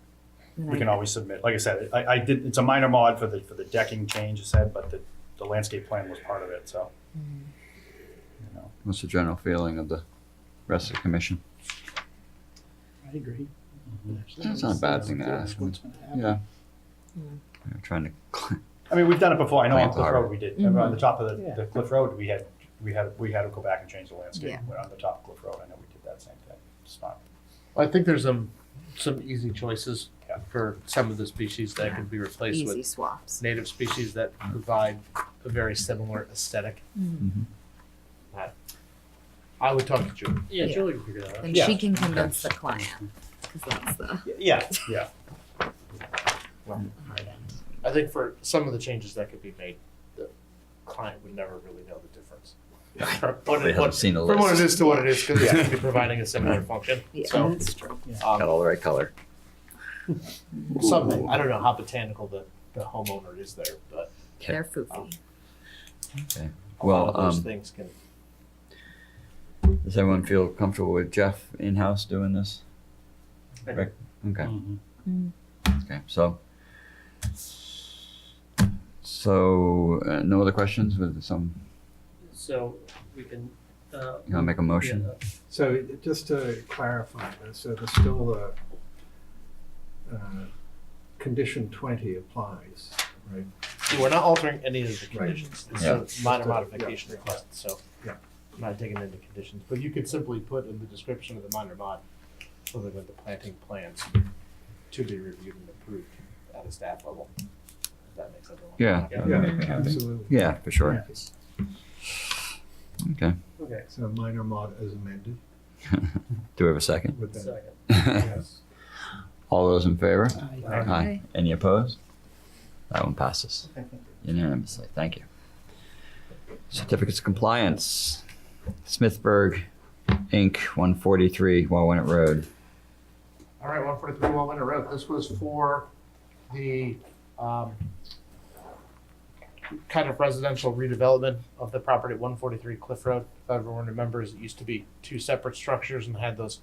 And we can always submit. Like I said, I did. It's a minor mod for the decking change, you said, but the landscape plan was part of it. So. You know. What's the general feeling of the rest of the commission? I agree. That's not a bad thing to ask. Yeah. We're trying to. I mean, we've done it before. I know on Plant the Cliff harbor. Road we did. Remember on the top of Yeah. the Cliff Road, we had to go back and change the landscape. Yeah. On the top of Cliff Road, I know we did that same thing. It's fine. I think there's some easy choices Yeah. for some of the species that could be replaced Easy with swaps. native species that provide a very similar aesthetic. Mhm. I would talk to Julie. Yeah, Yeah. Julie can figure that out. And Yeah. she can convince the client. Because that's the Yeah. I think for some of the changes that could be made, the client would never really know the difference. They haven't seen the From what it list. is to what it is, because it's going to be providing a similar function. Yeah, So, that's true. Got all the right color. something, I don't know how botanical the homeowner is there, but They're foofy. Okay. a lot Well, of those things can. does everyone feel comfortable with Jeff in-house doing this? Rick? Okay. Okay. So no other questions with some, So we can. you want to make a motion? Yeah, So just to clarify this, so there's still condition 20 applies, right? We're not altering any of the Right. conditions. It's Yeah. a minor Just modification yeah. request, so. Yeah. I'm not taking into conditions, but you could simply put in the description of the minor mod, other than the planting plans, to be reviewed and approved at a staff level. If that makes everyone. Yeah. Yeah, absolutely. Yeah, for sure. Okay. Okay. So minor mod as amended Do we have a second? with that. Second. Yes. All those in favor? Aye. Aye. Any opposed? That one passes unanimously. Thank you. Certificates of compliance. Smithburg Inc., 143 Walnut Road. All right, 143 Walnut Road. This was for the kind of residential redevelopment of the property at 143 Cliff Road. If everyone remembers, it used to be two separate structures and had those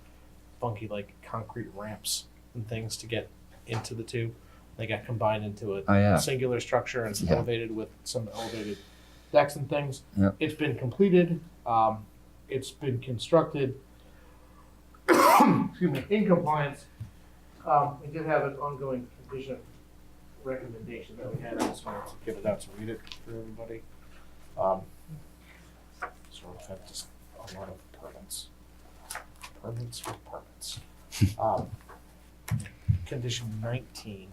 funky like concrete ramps and things to get into the tube. They got combined into a Oh, yeah. singular structure and it's Yeah. elevated with some elevated decks and things. Yep. It's been completed. It's been constructed. Excuse me, in compliance. We did have an ongoing condition recommendation that we had. I just wanted to get it out to read it for everybody. So we've had just a lot of permits. Permits with permits. Condition 19.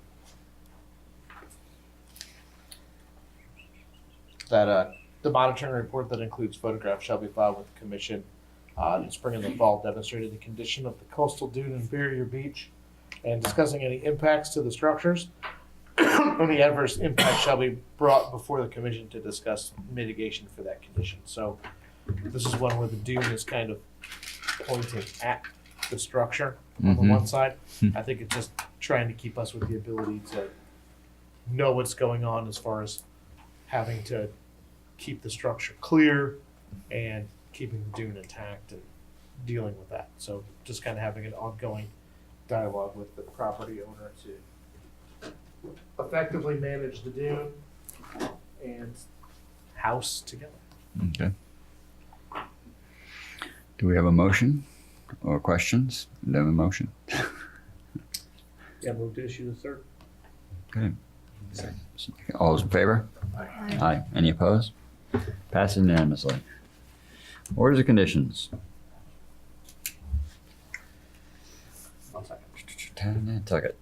That the monitoring report that includes photographs shall be filed with the commission in the spring and the fall, demonstrating the condition of the coastal dune and barrier beach, and discussing any impacts to the structures. Any adverse impact shall be brought before the commission to discuss mitigation for that condition. So this is one where the dune is kind of pointing at the structure on the one side. I think it's just trying to keep us with the ability to know what's going on as far as having to keep the structure clear and keeping the dune intact and dealing with that. So just kind of having an ongoing dialogue with the property owner to effectively manage the dune and house together. Okay. Do we have a motion or questions? Do we have a motion? Yeah, move to issue the cert. Okay. All those in favor? Aye. Aye. Any opposed? Passes unanimously. Orders of conditions. 1 second. Town Nantucket.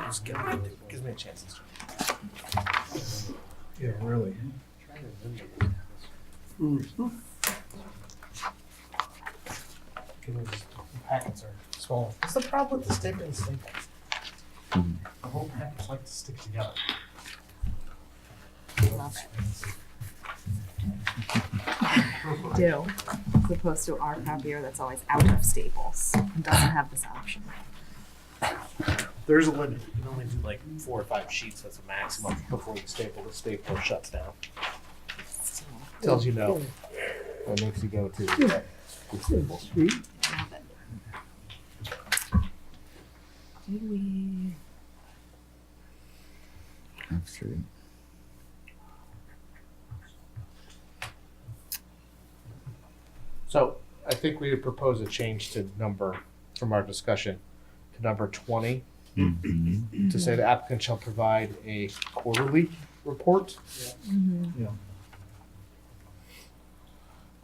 Just gives me a chance. Yeah, really. Packets are small. What's the problem with the stapling staples? The whole packets like to stick together. Love it. Do. As opposed to our copier that's always out of staples and doesn't have this option. There's a limit. You can only do like 4 or 5 sheets. That's a maximum before the stapler shuts down. Tells you no. That makes you go to the staples. Love it. Did we? That's true. So I think we would propose a change to number, from our discussion, to number 20, to say the applicant shall provide a quarterly report Yeah.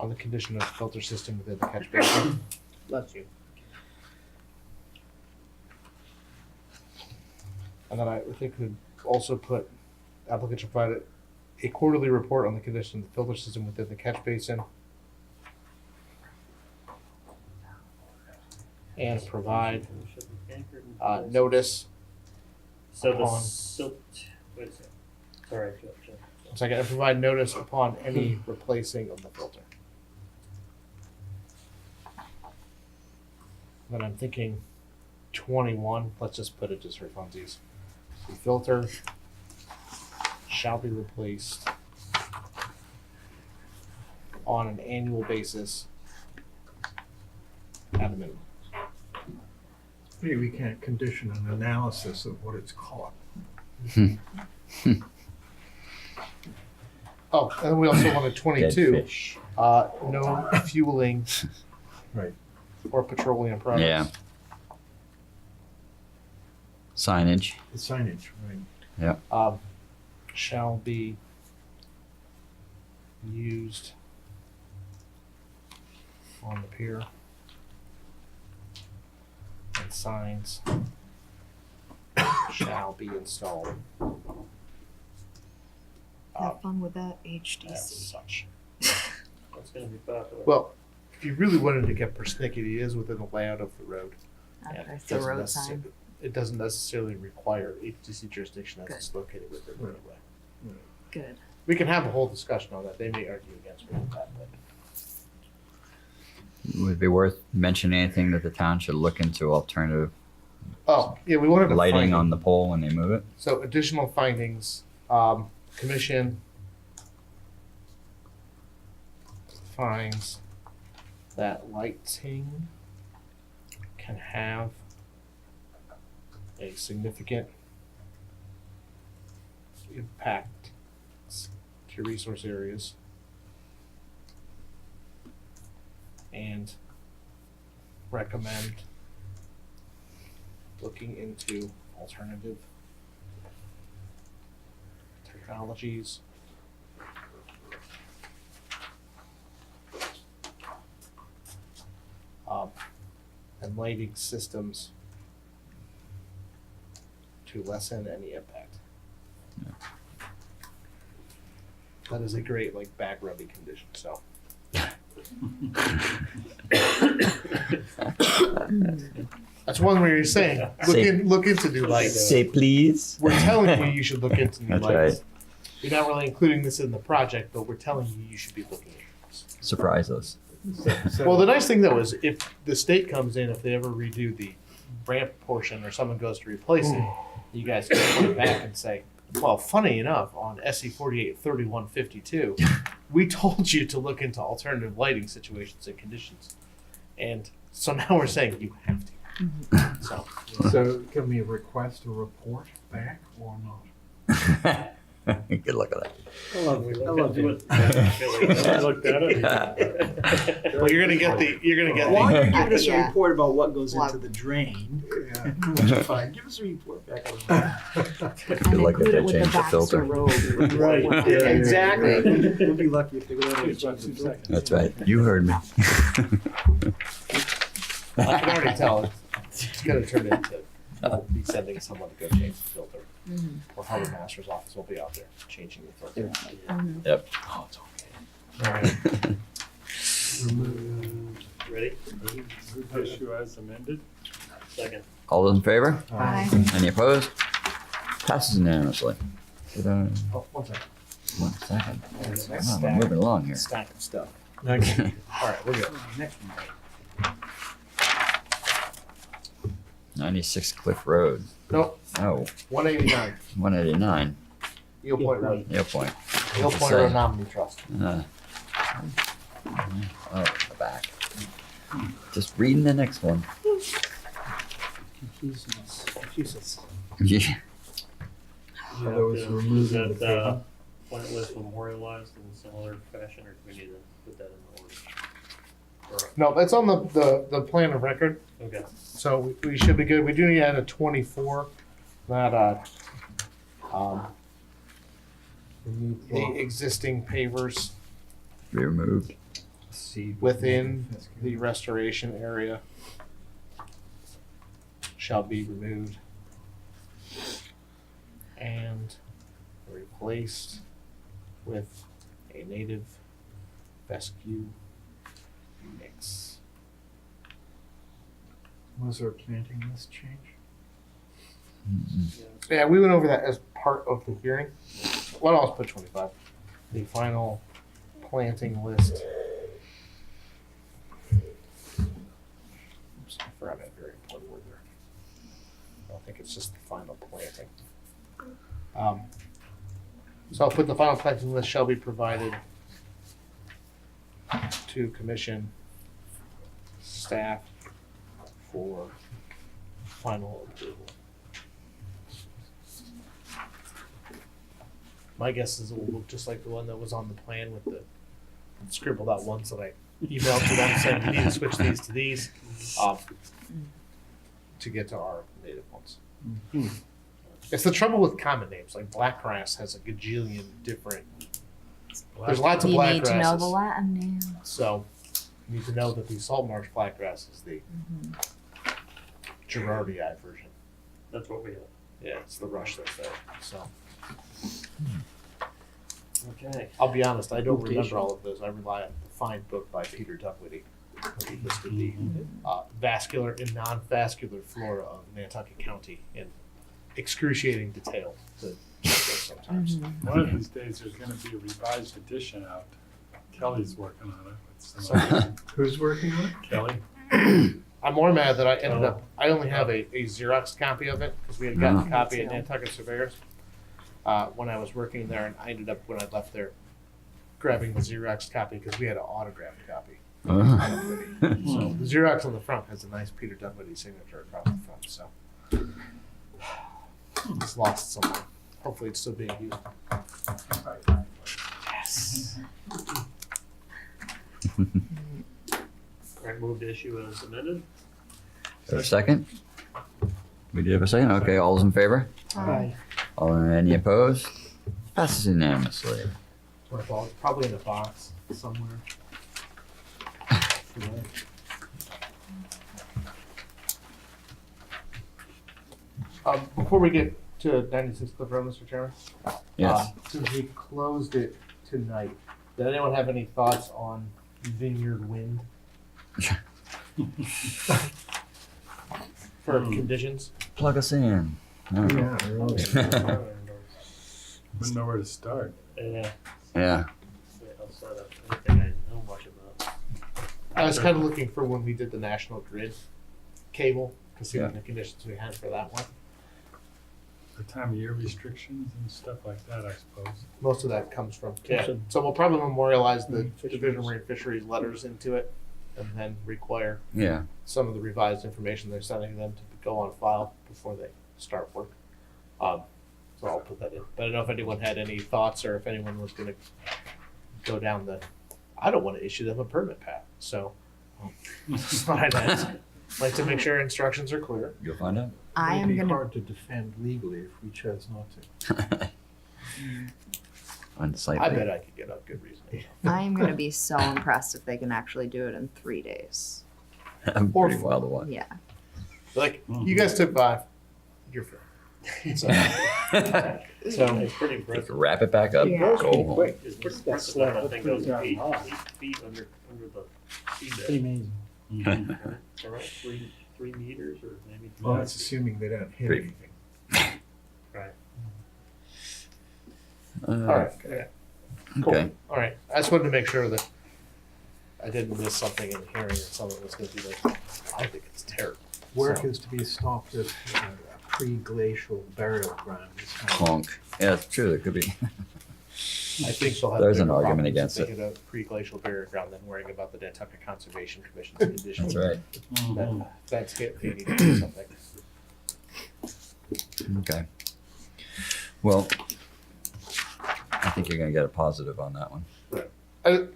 on the condition of the filter system within the catch basin. Bless you. And then I think we'd also put applicant shall provide a quarterly report on the condition of the filter system within the catch basin. And provide notice. So the upon- silt, wait a second. Sorry, Jeff. So I gotta provide notice upon any replacing of the filter. Then I'm thinking 21, let's just put it just for funsies. The filter shall be replaced on an annual basis at a minimum. Maybe we can't condition an analysis of what it's caught. Oh, and we also wanted 22. Dead fish. No fueling Right. or petroleum products. Yeah. Signage. The signage, right. Yeah. Shall be used on the pier. And signs shall be installed Have fun with that as HDC. such. That's gonna be popular. Well, if you really wanted to get persnickety, it is within the layout of the road. Okay, And so doesn't road necessarily- sign. it doesn't necessarily require HTC jurisdiction as it's located within anyway. Good. We can have a whole discussion on that. They may argue against me with that, but. Would it be worth mentioning anything that the town should look into alternative Oh, yeah, we wanted to lighting on the pole when they move it? So additional findings, commission finds that lighting can have a significant impact to resource areas and recommend looking into alternative technologies and lighting systems to lessen any impact. Yeah. That is a great like back rubbing condition, so. That's one where you're saying, look into new lights. Say please. We're telling you should look into new That's lights. right. You're not really including this in the project, but we're telling you should be looking at this. Surprise us. Well, the nice thing though is if the state comes in, if they ever redo the ramp portion or someone goes to replace it, you guys can point back and say, well, funny enough, on SE 483152, we told you to look into alternative lighting situations and conditions. And so now we're saying you have to. So can we request a report back or not? Good luck with that. I love it. I love it. I looked at it. Well, you're gonna get Why don't you the. give us a Yeah. report about what goes Wow. into the drain? Yeah. What you find. Give us a report back on that. Good luck if include they it with the change the Baxter filter. Road. Right. Yeah, Exactly. We'll be lucky if they go down and change the filter. That's right. You heard me. I can already tell it's gonna turn into, we'll be sending someone to go change the filter. Or Harbor Master's office will be out there changing the filter. Yep. Oh, it's okay. All right. Ready? Move issue as amended. Second. All those in favor? Aye. Any opposed? Passes unanimously. Oh, 1 second. 1 second. Next Wow, we're stack. moving along here. Stack of stuff. Okay. All right, we're good. Next one. 96 Cliff Road. Nope, Oh, 189, 189. Eel Point Road. Eel Point. Eel Point Road Nominee Trust. Oh, the back. Just reading the next one. Jesus. Yeah. Are those removing the Is that pavement? plant list memorialized in similar fashion, or do we need to put that in the order? No, that's on the plan of record, Okay. so we should be good. We do need to add a 24, that, the existing pavers Be removed. within the restoration area shall be removed and replaced with a native fescue mix. Was there a planting list change? Yeah, we went over that as part of the hearing. Why don't I put 25? The final planting list. Oops, I forgot that very important word there. I don't think it's just the final planting. So I'll put the final planting list shall be provided to commission staff for final approval. My guess is it will look just like the one that was on the plan with the scribbled out ones that I emailed to them saying you need to switch these to these to get to our native ones. It's the trouble with common names, like blackgrass has a gajillion different. There's lots of You black need to know the grasses, Latin name. so you need to know that the salt marsh blackgrass is the Gerardii version. That's what we have. Yeah, it's the rush that's there. So Okay. I'll be honest, I don't Mutation. remember all of those. I rely on the fine book by Peter Dunwitty. we listed the vascular and non-vascular flora of Nantucket County in excruciating detail to sometimes. One of these days, there's gonna be a revised edition out. Kelly's working on it. With So- some Who's working on it? Kelly. I'm more mad that I only have a Xerox copy of it, because we had gotten a copy at Nantucket Surveyors when I was working there, and I ended up, when I left there, grabbing the Xerox copy, because we had an autographed copy. So the Xerox on the front has a nice Peter Dunwoody signature across the front, so it's lost somewhere. Hopefully it's still being used. Yes. Right, move to issue as amended. Is there a second? We did have a second. Okay, all those in favor? Aye. Any opposed? Passes unanimously. It's probably in a box somewhere. Before we get to 96 Cliff Road, Mr. Chairman, Yes. since we closed it tonight, did anyone have any thoughts on Vineyard Wind for conditions? Plug us in. All right. Yeah, really. Wouldn't know where to start. Yeah. Yeah. Outside of anything I know much about. I was kind of looking for when we did the National Grid cable to see Yeah. what the conditions we had for that one. The time of year restrictions and stuff like that, I suppose. Most of that comes from Yeah. Kitchen. So we'll probably memorialize the Fisheries. Division of Marine Fisheries letters into it and then require Yeah. some of the revised information they're sending them to go on file before they start work. So I'll put that in. But I don't know if anyone had any thoughts or if anyone was gonna go down I don't want to issue them a permit path, so. That's what I'd ask. Like to make sure instructions are clear. You'll find out. It'd I am be gonna. hard to defend legally if we chose not to. Unsightly. I bet I could get a good reasoning. I am gonna be so impressed if they can actually do it in 3 days. I'm Or pretty wild to watch. Yeah. Like, you guys took 5, you're fair. So, It's pretty impressive. Wrap it back up. Yeah. Go Pretty home. quick. It's pretty That's impressive. slow. That thing goes That's pretty 8 darn hard. feet under the Pretty seabed. amazing. All right, 3 meters or maybe. Well, that's assuming they don't hit Great. anything. Right. all right, yeah. Cool. Okay. All right, I just wanted to make sure that I didn't miss something in the hearing that someone was gonna be like, I think it's terrible. Work So- is to be stopped at a pre-glacial burial ground. It's kind of- Honk. Yeah, it's true. It could be. I think they'll have. There's an bigger argument problems against it. thinking of pre-glacial burial ground than worrying about the Nantucket Conservation Commission's conditions. That's right. That's it, they need to do something. Okay. Well, I think you're going to get a positive on that one. I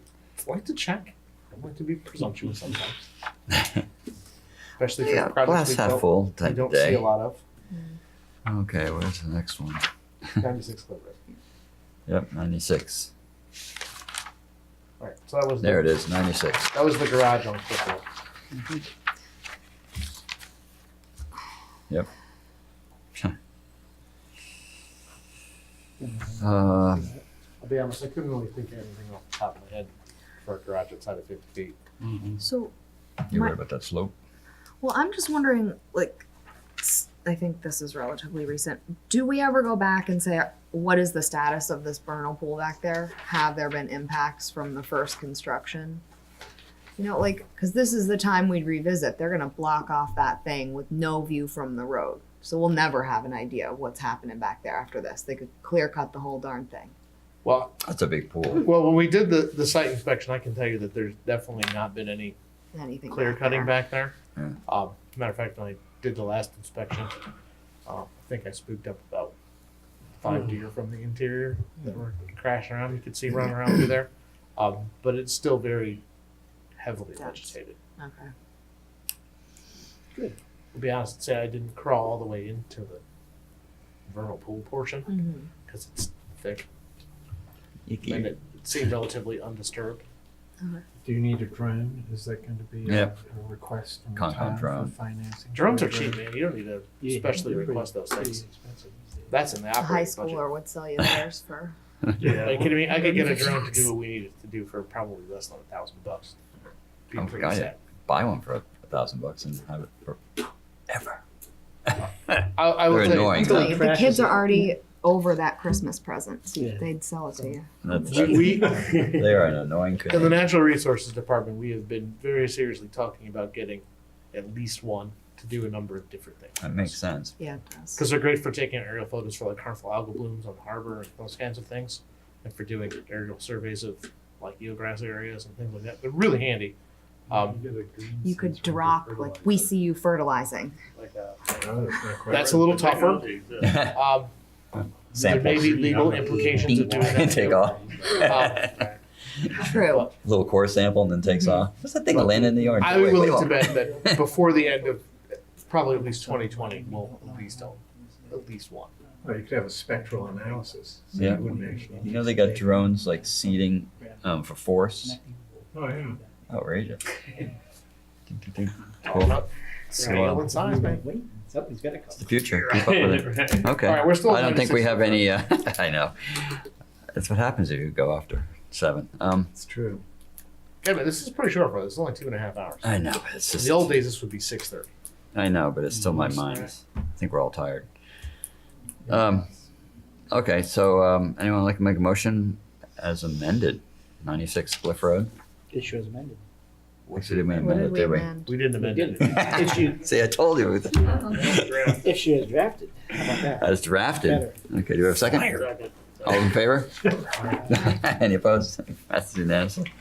like to check. I like to be presumptuous sometimes. Especially for Yeah, projects glass we half don't, full we type don't day. see a lot of. Okay, where's the next one? 96 Cliff Road. Yep, 96. All right, so that was There it is, 96. That was the garage on Cliff Road. Yep. I'll be honest, I couldn't really think of anything off the top of my head for a garage outside of 50 feet. So, You My- worried about that slope? well, I'm just wondering, like, I think this is relatively recent. Do we ever go back and say, what is the status of this vernal pool back there? Have there been impacts from the first construction? You know, like, because this is the time we'd revisit. They're going to block off that thing with no view from the road. So we'll never have an idea of what's happening back there after this. They could clear cut the whole darn thing. Well, That's a big pool. well, when we did the site inspection, I can tell you that there's definitely not been any Anything clear back cutting there. back there. Yeah. Matter of fact, when I did the last inspection, I think I spooked up about 5 deer from the interior that were crashing around. You could see running around through there. But it's still very heavily vegetated. Okay. Good. To be honest, say I didn't crawl all the way into the vernal pool portion because it's thick and it seemed relatively undisturbed. Do you need a drone? Is that going to be Yep. a request from the Concom town drone. for financing? Drones for are a cheap, drone? man. You don't need to Yeah, especially they're request those pretty things. expensive. That's in the A high operating budget. schooler would sell you theirs for. Yeah, are you kidding me? I could get a drone to do what we needed to do for probably less than $1,000. Be Oh, pretty got set. buy one for $1,000 and have it forever. I will They're tell you, annoying. until huh? it The kids are already over that Christmas present. So Yeah. they'd sell it to you. We- They are an annoying kid. In the Natural Resources Department, we have been very seriously talking about getting at least one to do a number of different things. That makes sense. Yeah, it does. Because they're great for taking aerial photos for like harmful algal blooms on the harbor and those kinds of things, and for doing aerial surveys of like eelgrass areas and things like that. They're really handy. You could drop, like, we see you fertilizing. That's a little tougher. There may be legal implications of doing that. Take too. off. True. Little core sample and then takes off. What's that thing land in the yard? I would be Wait, willing to wait. bet that before the end of probably at least 2020, we'll at least own at least one. Well, you could have a spectral analysis. So Yeah. you wouldn't actually You know they got drones like seeding for forests. Oh, yeah. Outrageous. Cool. Scale and size, man. Wait, something's gotta come. It's the future. Keep up with it. Okay. All right, we're still I don't think we have 96. any. I know. That's what happens if you go after 7. It's true. Yeah, but this is pretty short for us. It's only 2.5 hours. I know. But it's In just. the old days, this would be 6:30. I know, but it's still my mind. I think we're all tired. Okay, so anyone like to make a motion as amended? 96 Cliff Road. Issue as amended. What did we What amend did it? we Did we? amend? We didn't amend didn't. it. Issue, See, I told you. issue as drafted. How about that? As drafted. Okay, do we have a second? All in favor? Any opposed? That's unanimously.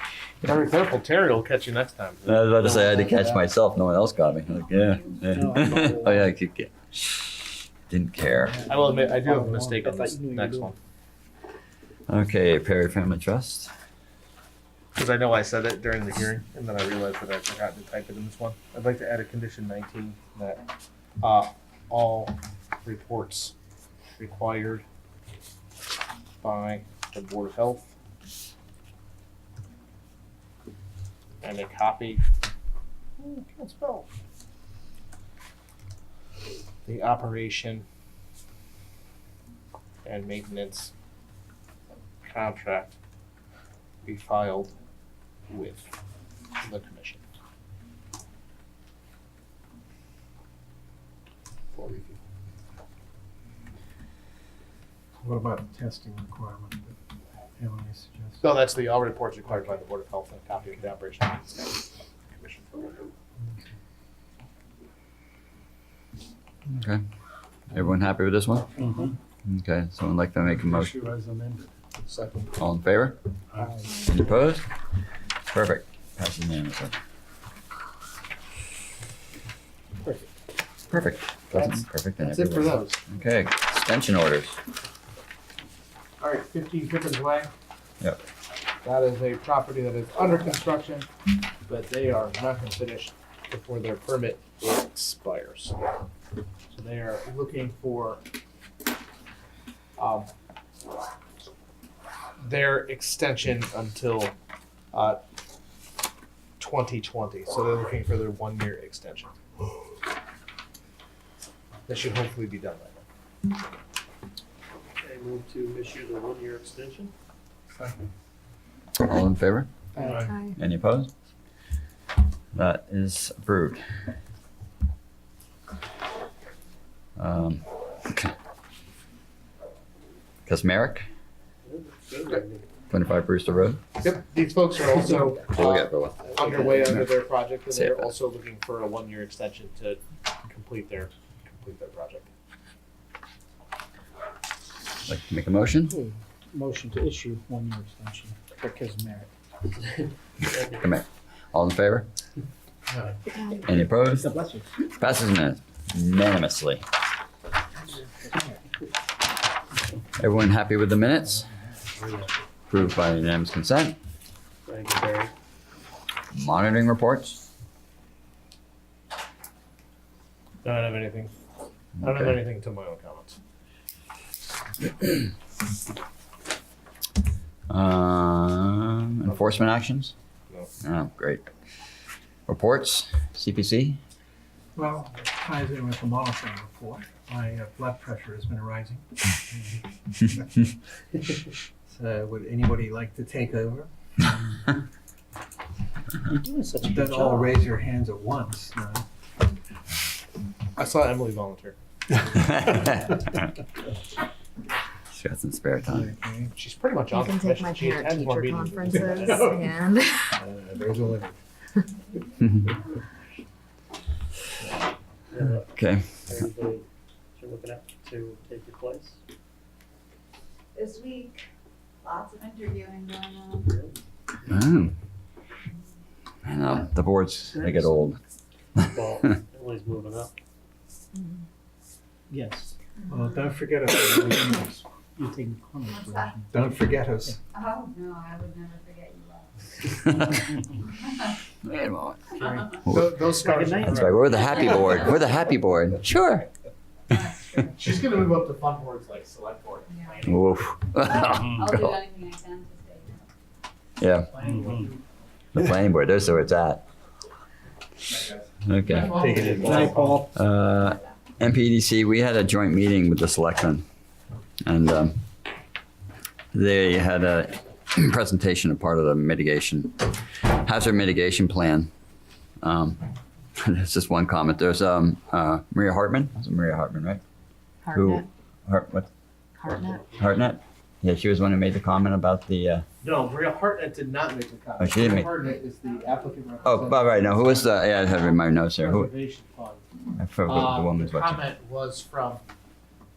Very careful. Terry will catch you next time. I was about to say I had to catch myself. No one else got me. Like, yeah. Oh yeah, I keep getting. Didn't care. I will admit, I do have a mistake I on thought this you knew you next were one. Okay, Perry Family Trust. Because I know I said it during the hearing, and then I realized that I forgot to type it in this one. I'd like to add a condition 19 that all reports required by the Board of Health and a copy. Can't spell. The operation and maintenance contract be filed with the commission for review. What about the testing requirement that Emily suggested? No, that's the all reports required by the Board of Health and a copy of the operation and maintenance commission for review. Okay. Everyone happy with this one? Mm-hmm. Okay, someone like to make a motion? Issue as amended. Second. All in favor? Aye. Any opposed? Perfect. Passes unanimously. Perfect. Doesn't perfect in That's it for every way. those. Okay, extension orders. All right, 15 Pippin's Way. Yep. That is a property that is under construction, but they are not going to finish before their permit expires. So they are looking for their extension until 2020. So they're looking for their 1-year extension. That should hopefully be done by then. Okay, move to issue the 1-year extension. All in favor? Aye. Any opposed? That is approved. Okay. Kasmeric, 25 Brewster Road. Yep, these folks are also We'll get for a while. underway under their project, and See they're it. also looking for a 1-year extension to complete their project. Like to make a motion? Motion to issue 1-year extension for Kismet. Come here. All in favor? Any opposed? Bless you. Passes unanimously. Everyone happy with the minutes? Approved by unanimous consent. Thank you, Barry. Monitoring reports? I don't have anything. I don't have Okay. anything to my own comments. Enforcement actions? No. Oh, great. Reports? CPC? Well, it ties in with the monitoring report. My blood pressure has been rising. So would anybody like to take over? You're doing such a good Don't all job. raise your hands at once. No. I saw Emily volunteer. She's got some spare time. Okay. She's pretty much You on can the take commission. my She attends more parent-teacher meetings than conferences anybody. and There's a limit. Okay. Everybody you're looking at to take your place? This week, lots of interviewing going on. Oh. I know, the boards, they get old. Well, Emily's moving up. Yes. Well, don't forget us. You're taking Connor's What's that? position. Don't forget us. Oh, no, I would never forget you all. Wait a moment. Those scars. That's right, we're the happy board. We're the happy board. Sure. She's gonna move up to fun boards like select board. Yeah. Woof. I'll do anything I can to stay. Yeah, the planning board, there's where it's at. Okay. Take it in. Night, Paul. MPDC, we had a joint meeting with the selectmen, and they had a presentation of part of the hazard mitigation plan. There's just one comment. There's Maria Hartman. Was it Maria Hartman, right? Hartnett. What? Hartnett. Hartnett? Yeah, she was the one who made the comment about the. No, Maria Hartnett did not make the comment. Oh, she didn't make. Hartnett is the applicant Oh, representative. right. No, who was the? Yeah, I have it in my notes there. Who? Conservation Fund. I forgot the woman's The what's comment was from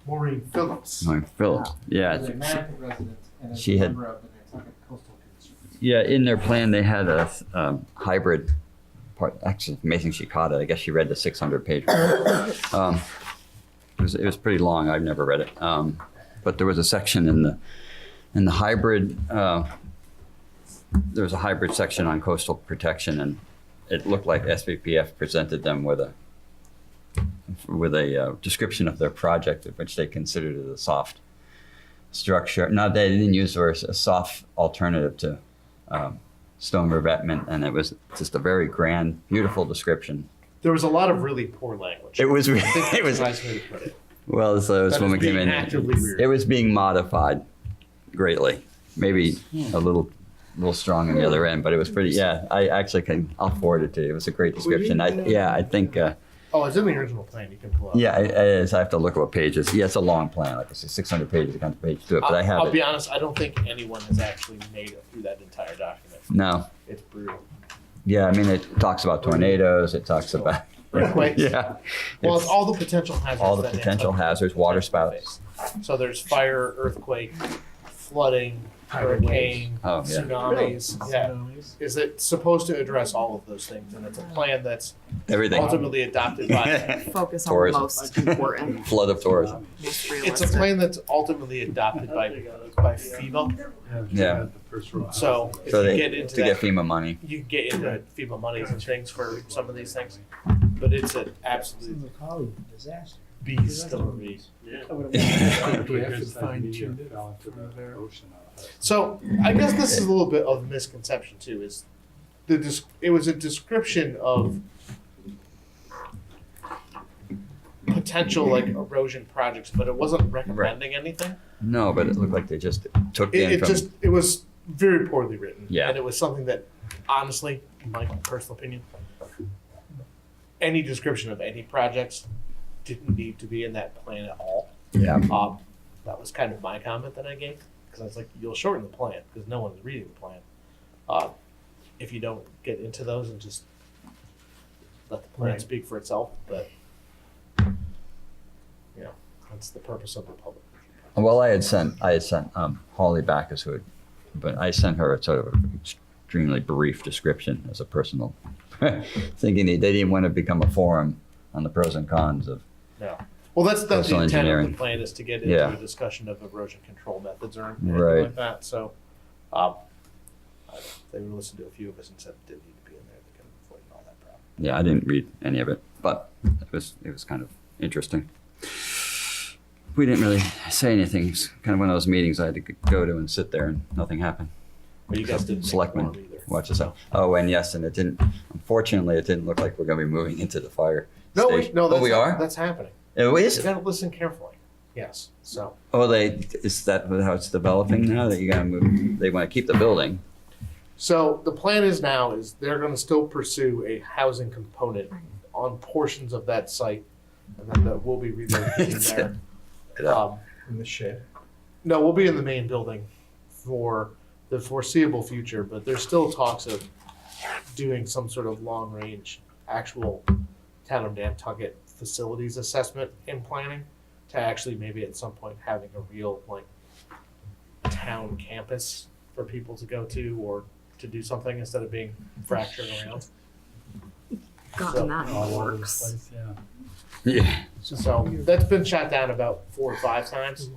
Maureen Phillips. Maureen Phillips. Yeah. Who's a Manacket resident and is She a had- member of the Nantucket Coastal Conservancy. Yeah, in their plan, they had a hybrid part. Actually, it's amazing she caught it. I guess she read the 600-page. It was pretty long. I've never read it. But there was a section in the hybrid. There was a hybrid section on coastal protection, and it looked like SVPF presented them with a description of their project, which they considered as a soft structure. Not they didn't use the word a soft alternative to stone revetment, and it was just a very grand, beautiful description. There was a lot of really poor language. It was. I think It was. that's a nice way to put it. Well, so this That woman is came being in. actively weird. It was being modified greatly, maybe a little strong on the other end, but it was pretty. Yeah, I actually I'll forward it to you. It was a great description. I think. Oh, it's in the original plan. You can pull out. Yeah, it is. I have to look at what pages. Yeah, it's a long plan. Like I said, 600 pages. I can't page to it, but I have I'll it. be honest. I don't think anyone has actually made it through that entire document. No. It's brutal. Yeah, I mean, it talks about tornadoes. It talks about. Earthquakes. Yeah. Well, it's all the potential hazards. all the that potential Nantucket hazards, water spouts. So there's fire, earthquake, flooding, hurricane, Oh, yeah. tsunamis. Yeah. Is it supposed to address all of those things? And it's a plan that's Everything. ultimately adopted by. Focus on the Tourism. most important, Flood of tourism. most It's a realistic. plan that's ultimately adopted by FEMA. Yeah. So if So you they get into to get that, FEMA money. you can get into FEMA monies and things for some of these things. But it's an absolute Disaster. beast of a beast. Yeah. So I guess this is a little bit of a misconception too. Is it was a description of potential like erosion projects, but it wasn't recommending anything. No, but it looked like they just took the It was very poorly written. Yeah. And it was something that, honestly, in my personal opinion, any description of any projects didn't need to be in that plan at all. Yeah. That was kind of my comment that I gave, because I was like, you'll shorten the plan because no one's reading the plan. If you don't get into those and just let the plan Right. speak for itself, but you know, that's the purpose of the public. Well, I had sent Holly Backus, but I sent her a sort of extremely brief description as a personal, thinking they didn't want to become a forum on the pros and cons of. No. Well, that's the Coastal intent of engineering. the plan, is to get into Yeah. a discussion of erosion control methods or anything Right. like that. So, they would listen to a few of us and said it didn't need to be in there. They could avoid all that problem. Yeah, I didn't read any of it, but it was kind of interesting. We didn't really say anything. It's kind of one of those meetings I had to go to and sit there and nothing happened. But you guys didn't make Selectmen quorum either. watch this out. Oh, and yes, and it didn't. Unfortunately, it didn't look like we're going to be moving into the fire. No, station. no, Oh, that's we are. That's happening. Oh, is You it? got to listen carefully. Yes. So Oh, is that how it's developing now? That you got to move? They want to keep the building. So the plan is now is they're gonna still pursue a housing component on portions of that site, and then we'll be relocating there. In the shed. No, we'll be in the main building for the foreseeable future, but there's still talks of doing some sort of long-range actual town of Nantucket facilities assessment and planning to actually maybe at some point having a real like town campus for people to go to or to do something instead of being fractured around. Gotten that in the works. Yeah. So that's been shot down about 4 or 5 times.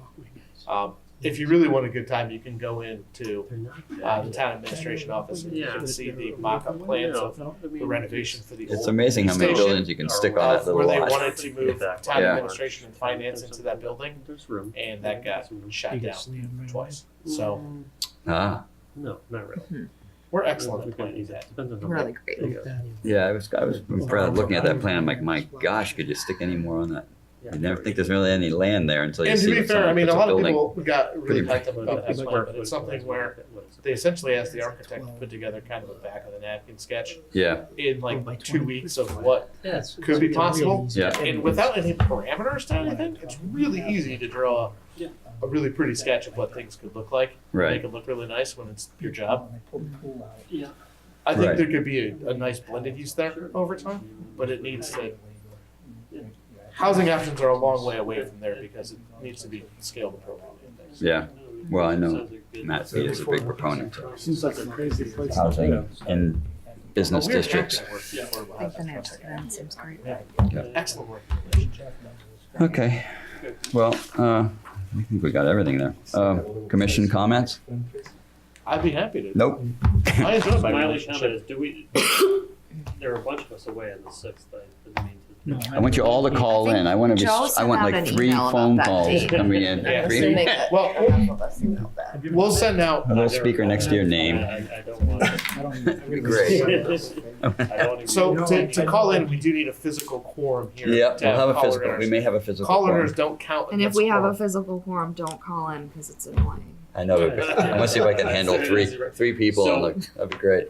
If you really want a good time, you can go into the town administration office and you can see the mock-up plans of the renovation for the old It's amazing how many station, buildings you can stick on that little where they lot. wanted to move town Yeah. administration and finance into that building, and that got shot down twice. So Ah. No, not really. we're excellent at planning that. Really great. Yeah, I was impressed looking at that plan. I'm like, my gosh, could you stick any more on that? You never think there's really any land there until you And to see be what fair, I someone mean, puts a lot of building. people got really Pretty- hyped up about that plan, but it's something where they essentially asked the architect to put together kind of a back of the napkin sketch Yeah. in like 2 weeks of what could be possible. Yeah. And without any parameters to anything, it's really easy to draw a really pretty sketch of what things could look like. Right. Make it look really nice when it's your job. Yeah. I think Right. there could be a nice blended use there over time, but it needs to. Housing options are a long way away from there because it needs to be scaled appropriately. Yeah. Well, I know Matt Speed is a big proponent of Seems like a crazy place. housing in business districts. I think the Nantucket end seems great. Excellent work. Okay. Well, I think we got everything there. Commission comments? I'd be happy to. Nope. I enjoy my My only relationship. comment is, do we, there are a bunch of us away on the 6th, I didn't mean to. I want you all to call in. I want to be, Joe I sent want out like an 3 email about phone that calls date. coming in. Yeah. Three- Well, we'll send out. A little speaker next to your name. I don't want to. I don't even. Great. I don't even. So to call in, we do need a physical quorum here. Yeah, to we'll have a caller physical. We inners. may have a physical. Caller quorum. inners don't count. And if against we have a quorum. physical quorum, don't call in because it's annoying. I know. I'm gonna see if I can handle three people. And look, that'd be great.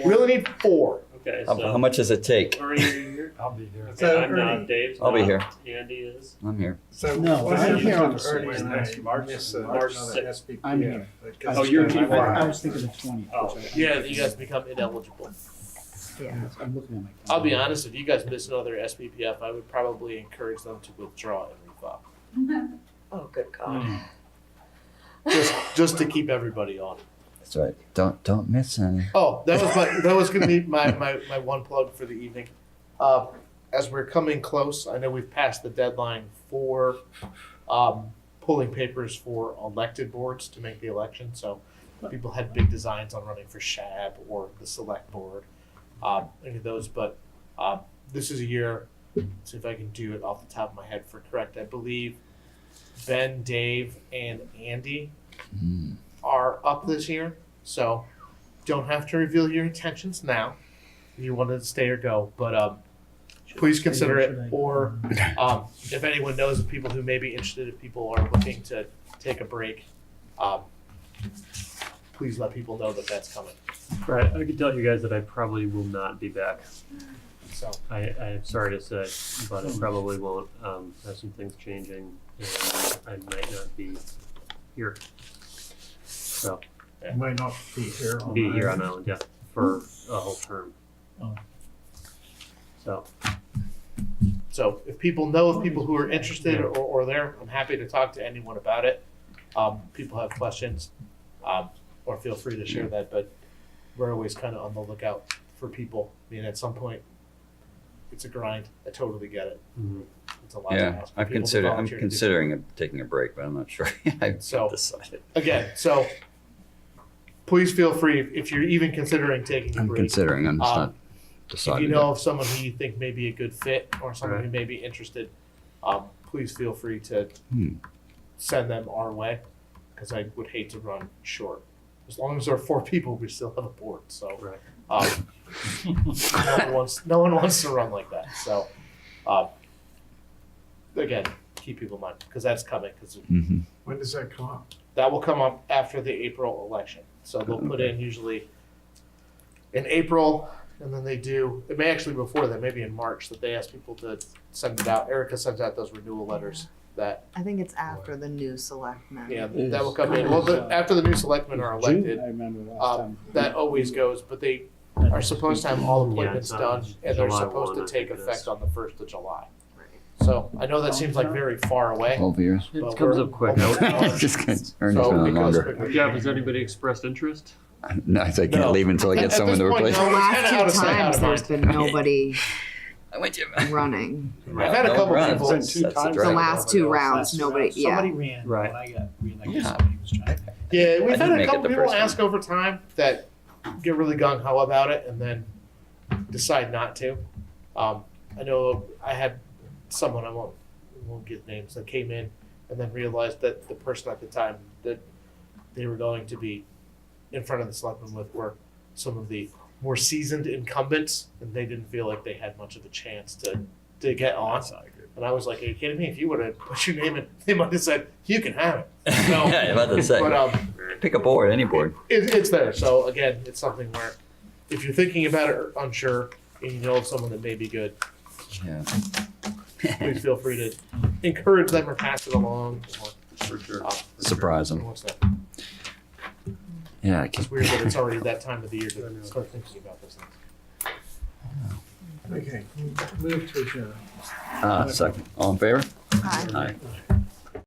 We only need 4. Okay, How so. much does it take? Ernie, are you here? I'll be here. Okay, So, I'm Ernie, not, Dave's I'll be not, here. Andy is. I'm here. So No, what I'm I here on heard the Ernie sixth. and I March miss March another 6th. SPPF I'm here. because Oh, you're it's too far. I was thinking the 20th. Oh, Yeah, you guys become ineligible. Yeah. I'm looking at my. I'll be honest, if you guys miss another SPPF, I would probably encourage them to withdraw and refile. Oh, good God. Just to keep everybody on. That's right. Don't miss any. Oh, that was gonna be my one plug for the evening. As we're coming close, I know we've passed the deadline for pulling papers for elected boards to make the election. So people had big designs on running for SHAB or the select board, any of those. But this is a year. See if I can do it off the top of my head for correct. I believe Ben, Dave, and Andy are up this year. So don't have to reveal your intentions now. If you want to stay or go, but please consider it. Or if anyone knows of people who may be interested, if people are looking to take a break, please let people know that that's coming. right, I can tell you guys that I probably will not be back. So I'm sorry to say, but I probably won't. Have some things changing, and I might not be here. So, You might not be here. on be here Island. on Island, yeah, for a whole term. Oh. So if people know of people who are interested or there, I'm happy to talk to anyone about it. People have questions, or feel free to share that, but we're always kind of on the lookout for people. I mean, at some point, it's a grind. I totally get it. Mhm. It's a lot to Yeah, ask for I'm people to considering. I'm volunteer to do considering taking a break, but I'm not sure. I've So- decided. Again, so please feel free, if you're even considering taking a I'm break. considering. I'm just not If decided. you yet. know of someone who you think may be a good fit or someone who Right. may be interested, please feel free to send them our way, because I would hate to run short. As long as there are 4 people, we still have a board, so. Right. No one wants to run like that, so, again, keep people in mind, because that's coming, because When does that come up? that will come up after the April election. So they'll put in usually in April, and then they do, it may actually be before that, maybe in March, that they ask people to send it out. Erica sends out those renewal letters that, I think it's after the new selectmen. yeah, that will come in. Well, after the new selectmen are elected, I remember last time. that always goes, but they are supposed to have all appointments done, and they're supposed to take effect on the 1st of July. So I know that seems like very far away. 12 years. but It comes we're- up quick. It's just gonna earn So for it goes longer. quickly. Jeff, has anybody expressed interest? No, I can't No. leave until I At get someone this to point, replace. no. The It's kinda out last of two sight, out times of there's mind. been nobody I went you. running. I've had a couple runs. people. That's the The drag. last two rounds, nobody, yeah. Somebody ran, Right. but I got reelected, Yeah. somebody was trying. Yeah, we've I had did a make it couple the people first ask over time that get really gung ho about it and then decide not to. I know I had someone, I won't give names, that came in and then realized that the person at the time that they were going to be in front of the selectmen with were some of the more seasoned incumbents, and they didn't feel like they had much of a chance to get on. And I was like, "Are you kidding me? If you would have put your name in, they might have said you can have it." So, Yeah, about to say. but Pick a board, any board. it's there. So again, it's something where if you're thinking about it or unsure and you know of someone that may be good, Yeah. please feel free to encourage them or pass it along. Or, For sure. Surprise them. What's that? Yeah, I It's can't. weird that it's already that time of the year to start thinking about those things. Okay, move to adjourn. Second. All in favor? Hi. Aye.